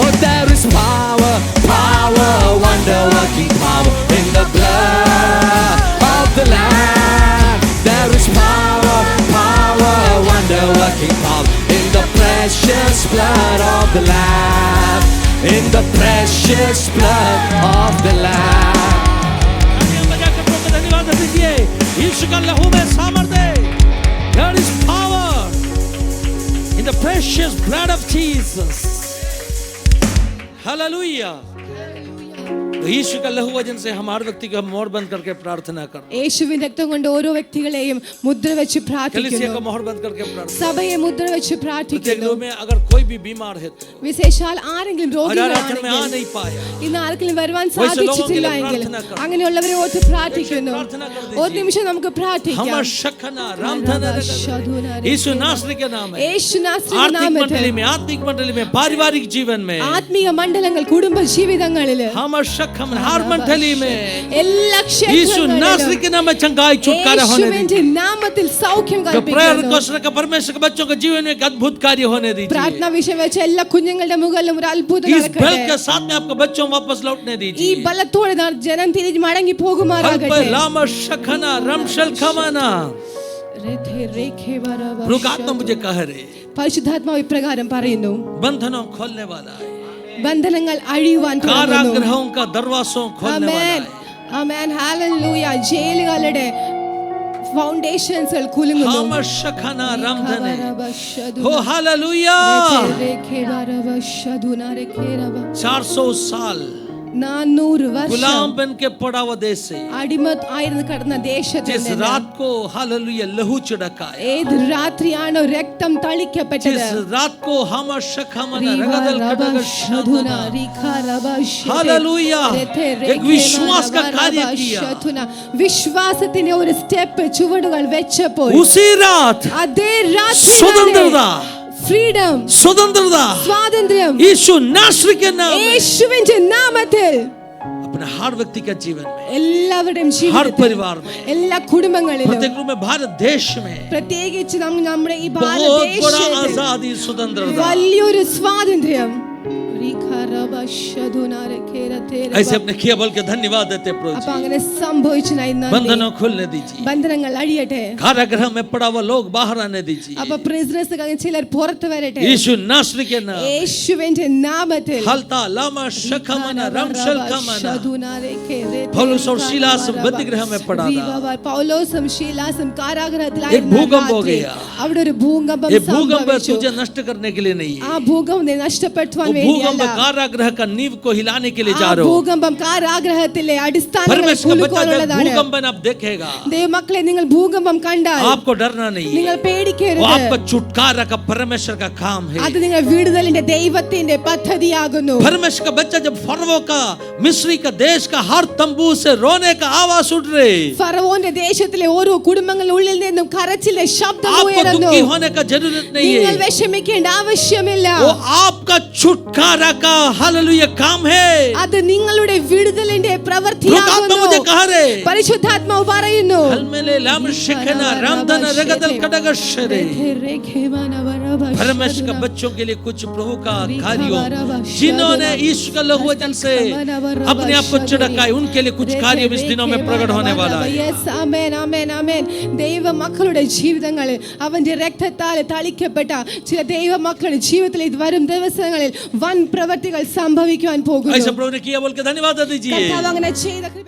Oh, there is power, power, wonder-working power in the blood of the Lamb. There is power, power, wonder-working power in the precious blood of the Lamb. In the precious blood of the Lamb. धन्यवाद दीजिए. यीशु का लहू में सामर्थ्य. There is power in the precious blood of Jesus. Hallelujah. तो यीशु का लहू वजन से हम हर व्यक्ति को मोहर बंद करके प्रार्थना कर. യേശുവിന്റെ രക്തം കൊണ്ട് ഓരോ വ്യക്തികളെയും മുദ്ര വെച്ച് कलीसिया को പ്രാർത്ഥിക്കുന്നു. मोहर बंद करके प्रार्थना. സഭയെ മുദ്ര വെച്ച് प्रत्येक പ്രാർത്ഥിക്കുന്നു. लोग में अगर कोई भी बीमार है तो വിശേഷാൽ ആരെങ്കിലും आराधना में आ രോഗികളാണെങ്കിൽ नहीं पाया, ഇന്ന് ആർക്കെങ്കിലും വരുവാൻ वैसे लोगों के സാധിച്ചിട്ടില്ല लिए എങ്കിൽ प्रार्थना करो. അങ്ങനെയുള്ളവരെ ഓർത്ത് പ്രാർത്ഥിക്കുന്നു. प्रार्थना कर ഒരു दीजिए. നിമിഷം നമുക്ക് പ്രാർത്ഥിക്കാം. हम शखना रामधन यीशु नासरी के नाम है. യേശു നാസറിന്റെ आर्थिक നാമത്തിൽ मंडली में, आत्मिक मंडली में, पारिवारिक जीवन में, ആത്മീയ മണ്ഡലങ്ങൾ കുടുംബ ജീവിതങ്ങളില് हम शखम हर मंडली में എല്ലാ यीशु नासरी के नाम में चंगाई छुटकारा होने യേശുവിന്റെ दीजिए. നാമത്തിൽ സൗഖ്യം जो प्रेयर കൽപ്പിക്കുന്നു. रिक्वेस्ट का परमेश्वर के बच्चों के जीवन में एक अद्भुत कार्य होने दीजिए. പ്രാർത്ഥന വിഷയം വെച്ച എല്ലാ കുഞ്ഞുങ്ങളുടെ മുകളിലും ഒരു അത്ഭുതം इस बल നടക്കട്ടെ. के साथ में आपको बच्चों वापस लौटने ഈ दीजिए. ബലത്തോടെ ജനം തിരിഞ്ഞ് മടങ്ങി പോകുമാറാകട്ടെ. लामा शखना रमशल खमाना. प्रभु आत्मा मुझे कह रहे, പരിശുദ്ധാത്മാവ് ഇപ്രകാരം പറയുന്നു, बंधनों खोलने वाला है, ബന്ധനങ്ങൾ അഴിയുവാൻ തുടങ്ങുന്നു. कारागृहों का दरवाजों खोलने वाला ആമേൻ, है. ആമേൻ, ഹല്ലേലൂയ. ജയിലുകളുടെ ഫൗണ്ടേഷൻസ് കുലുങ്ങുന്നു. हम शखना रमधने. हो हालेलुया. 400 साल 400 വർഷം गुलाम बन के पड़ा हुआ देश से അടിമ ആയിരുന്നു കടന്ന ദേശത്തിൽ जिस നിന്ന് रात को हालेलुया लहू छिड़का है, ഏത് രാത്രിയാണോ രക്തം തളിക്കപ്പെട്ടത്, जिस रात को हम शखमना रगदल कदग शधुना हालेलुया एक विश्वास का कार्य किया. വിശ്വാസത്തിന്റെ ഒരു സ്റ്റെപ്പ് ചുവടുകൾ വെച്ചപ്പോൾ उसी रात അതേ രാത്രി स्वतंत्रता, ഫ്രീഡം, स्वतंत्रता സ്വാതന്ത്ര്യം यीशु नासरी के नाम में യേശുവിന്റെ നാമത്തിൽ अपने हर व्यक्ति के जीवन में, എല്ലാവരുടെയും हर ജീവിതത്തിൽ, परिवार में, എല്ലാ കുടുംബങ്ങളിലും, प्रत्येक रूप में, भारत देश में പ്രത്യേകിച്ച് നമ്മുടെ ഈ बहुत बड़ा ഭാരതദേശത്തിൽ आजादी स्वतंत्रता. വലിയൊരു സ്വാതന്ത്ര്യം. ऐसे अपने किया बोल के धन्यवाद देते प्रभु അപ്പൊ जी. അങ്ങനെ സംഭവിച്ചതായി നന്ദി. बंधनों खोलने दीजिए, ബന്ധനങ്ങൾ അഴിയട്ടെ. कारागृह में पड़ा हुआ लोग बाहर आने दीजिए. അപ്പൊ പ്രിസണേഴ്സ് ചിലർ പുറത്തു വരട്ടെ. यीशु नासरी के नाम യേശുവിന്റെ നാമത്തിൽ. हलता लामा शखमना रमशल खमना. पौलुस और सीलास बंदीगृह में पड़ा था. പൗലോസും ശീലാസും एक കാരാഗൃഹത്തിലായിരുന്നു. भूकंप हो गया. അവിടെ ഒരു ഭൂകമ്പം ये भूकंप സംഭവിച്ചു. तुझे नष्ट करने के लिए नहीं ആ है. ഭൂകമ്പം നഷ്ടപ്പെടുത്തുവാൻ वो भूकंप വേണ്ടിയല്ല. कारागृह का नींव को हिलाने के लिए ആ जा रहे हो. ഭൂകമ്പം കാരാഗ്രഹത്തിലെ അടിസ്ഥാനങ്ങളെ परमेश्वर का बच्चा जब കുലുക്കുവാനുള്ളതാണ്. भूकंपन आप देखेगा, ദൈവമക്കളെ, നിങ്ങൾ ഭൂകമ്പം കണ്ടാൽ आपको डरना नहीं നിങ്ങൾ है. वो പേടിക്കരുത്. आपका छुटकारा का परमेश्वर का काम है. അത് നിങ്ങൾ വിടുതലിന്റെ ദൈവത്തിന്റെ പദ്ധതിയാകുന്നു. परमेश्वर का बच्चा जब फरवो का, मिस्री का देश का हर तंबू से रोने का आवाज उठ रहे, ഫറവോന്റെ ദേശത്തിലെ ഓരോ കുടുംബങ്ങളുടെ ഉള്ളിൽ നിന്നും കരച്ചിലെ ശബ്ദം आपको ഉയരുന്നു. दुखी होने का जरूरत नहीं നിങ്ങൾ है. വിഷമിക്കേണ്ട ആവശ്യമില്ല. वो आपका आपका छुटकारा का हालेलुया काम है। അത് നിങ്ങളുടെ വിടുതലിന്റെ लोकात्मा പ്രവൃത്തിയാകുന്നു. मुझे कहा रे പരിശുദ്ധാത്മാവ് പറയുന്നു, हलमेले लाम शिखना रामधन रगदल कटगशरे। परमेश्वर के बच्चों के लिए कुछ प्रभु का कार्यों, जिन्होंने यीशु का लहू वचन से अपने आप को चढ़काए, उनके लिए कुछ कार्य इस दिनों में प्रकट होने वाला है। Yes, amen, amen, amen. ദൈവ മക്കളുടെ ജീവിതങ്ങളിൽ അവന്റെ രക്തത്താൽ തളിക്കപ്പെട്ട ചില ദൈവ മക്കളുടെ ജീവിതത്തിൽ വരും ദിവസങ്ങളിൽ വൻ പ്രവൃത്തികൾ സംഭവിക്കുവാൻ പോകുന്നു. ऐसा प्रभु ने किया बोल के धन्यवाद दीजिए। കർത്താവ് അങ്ങനെ ചെയ്ത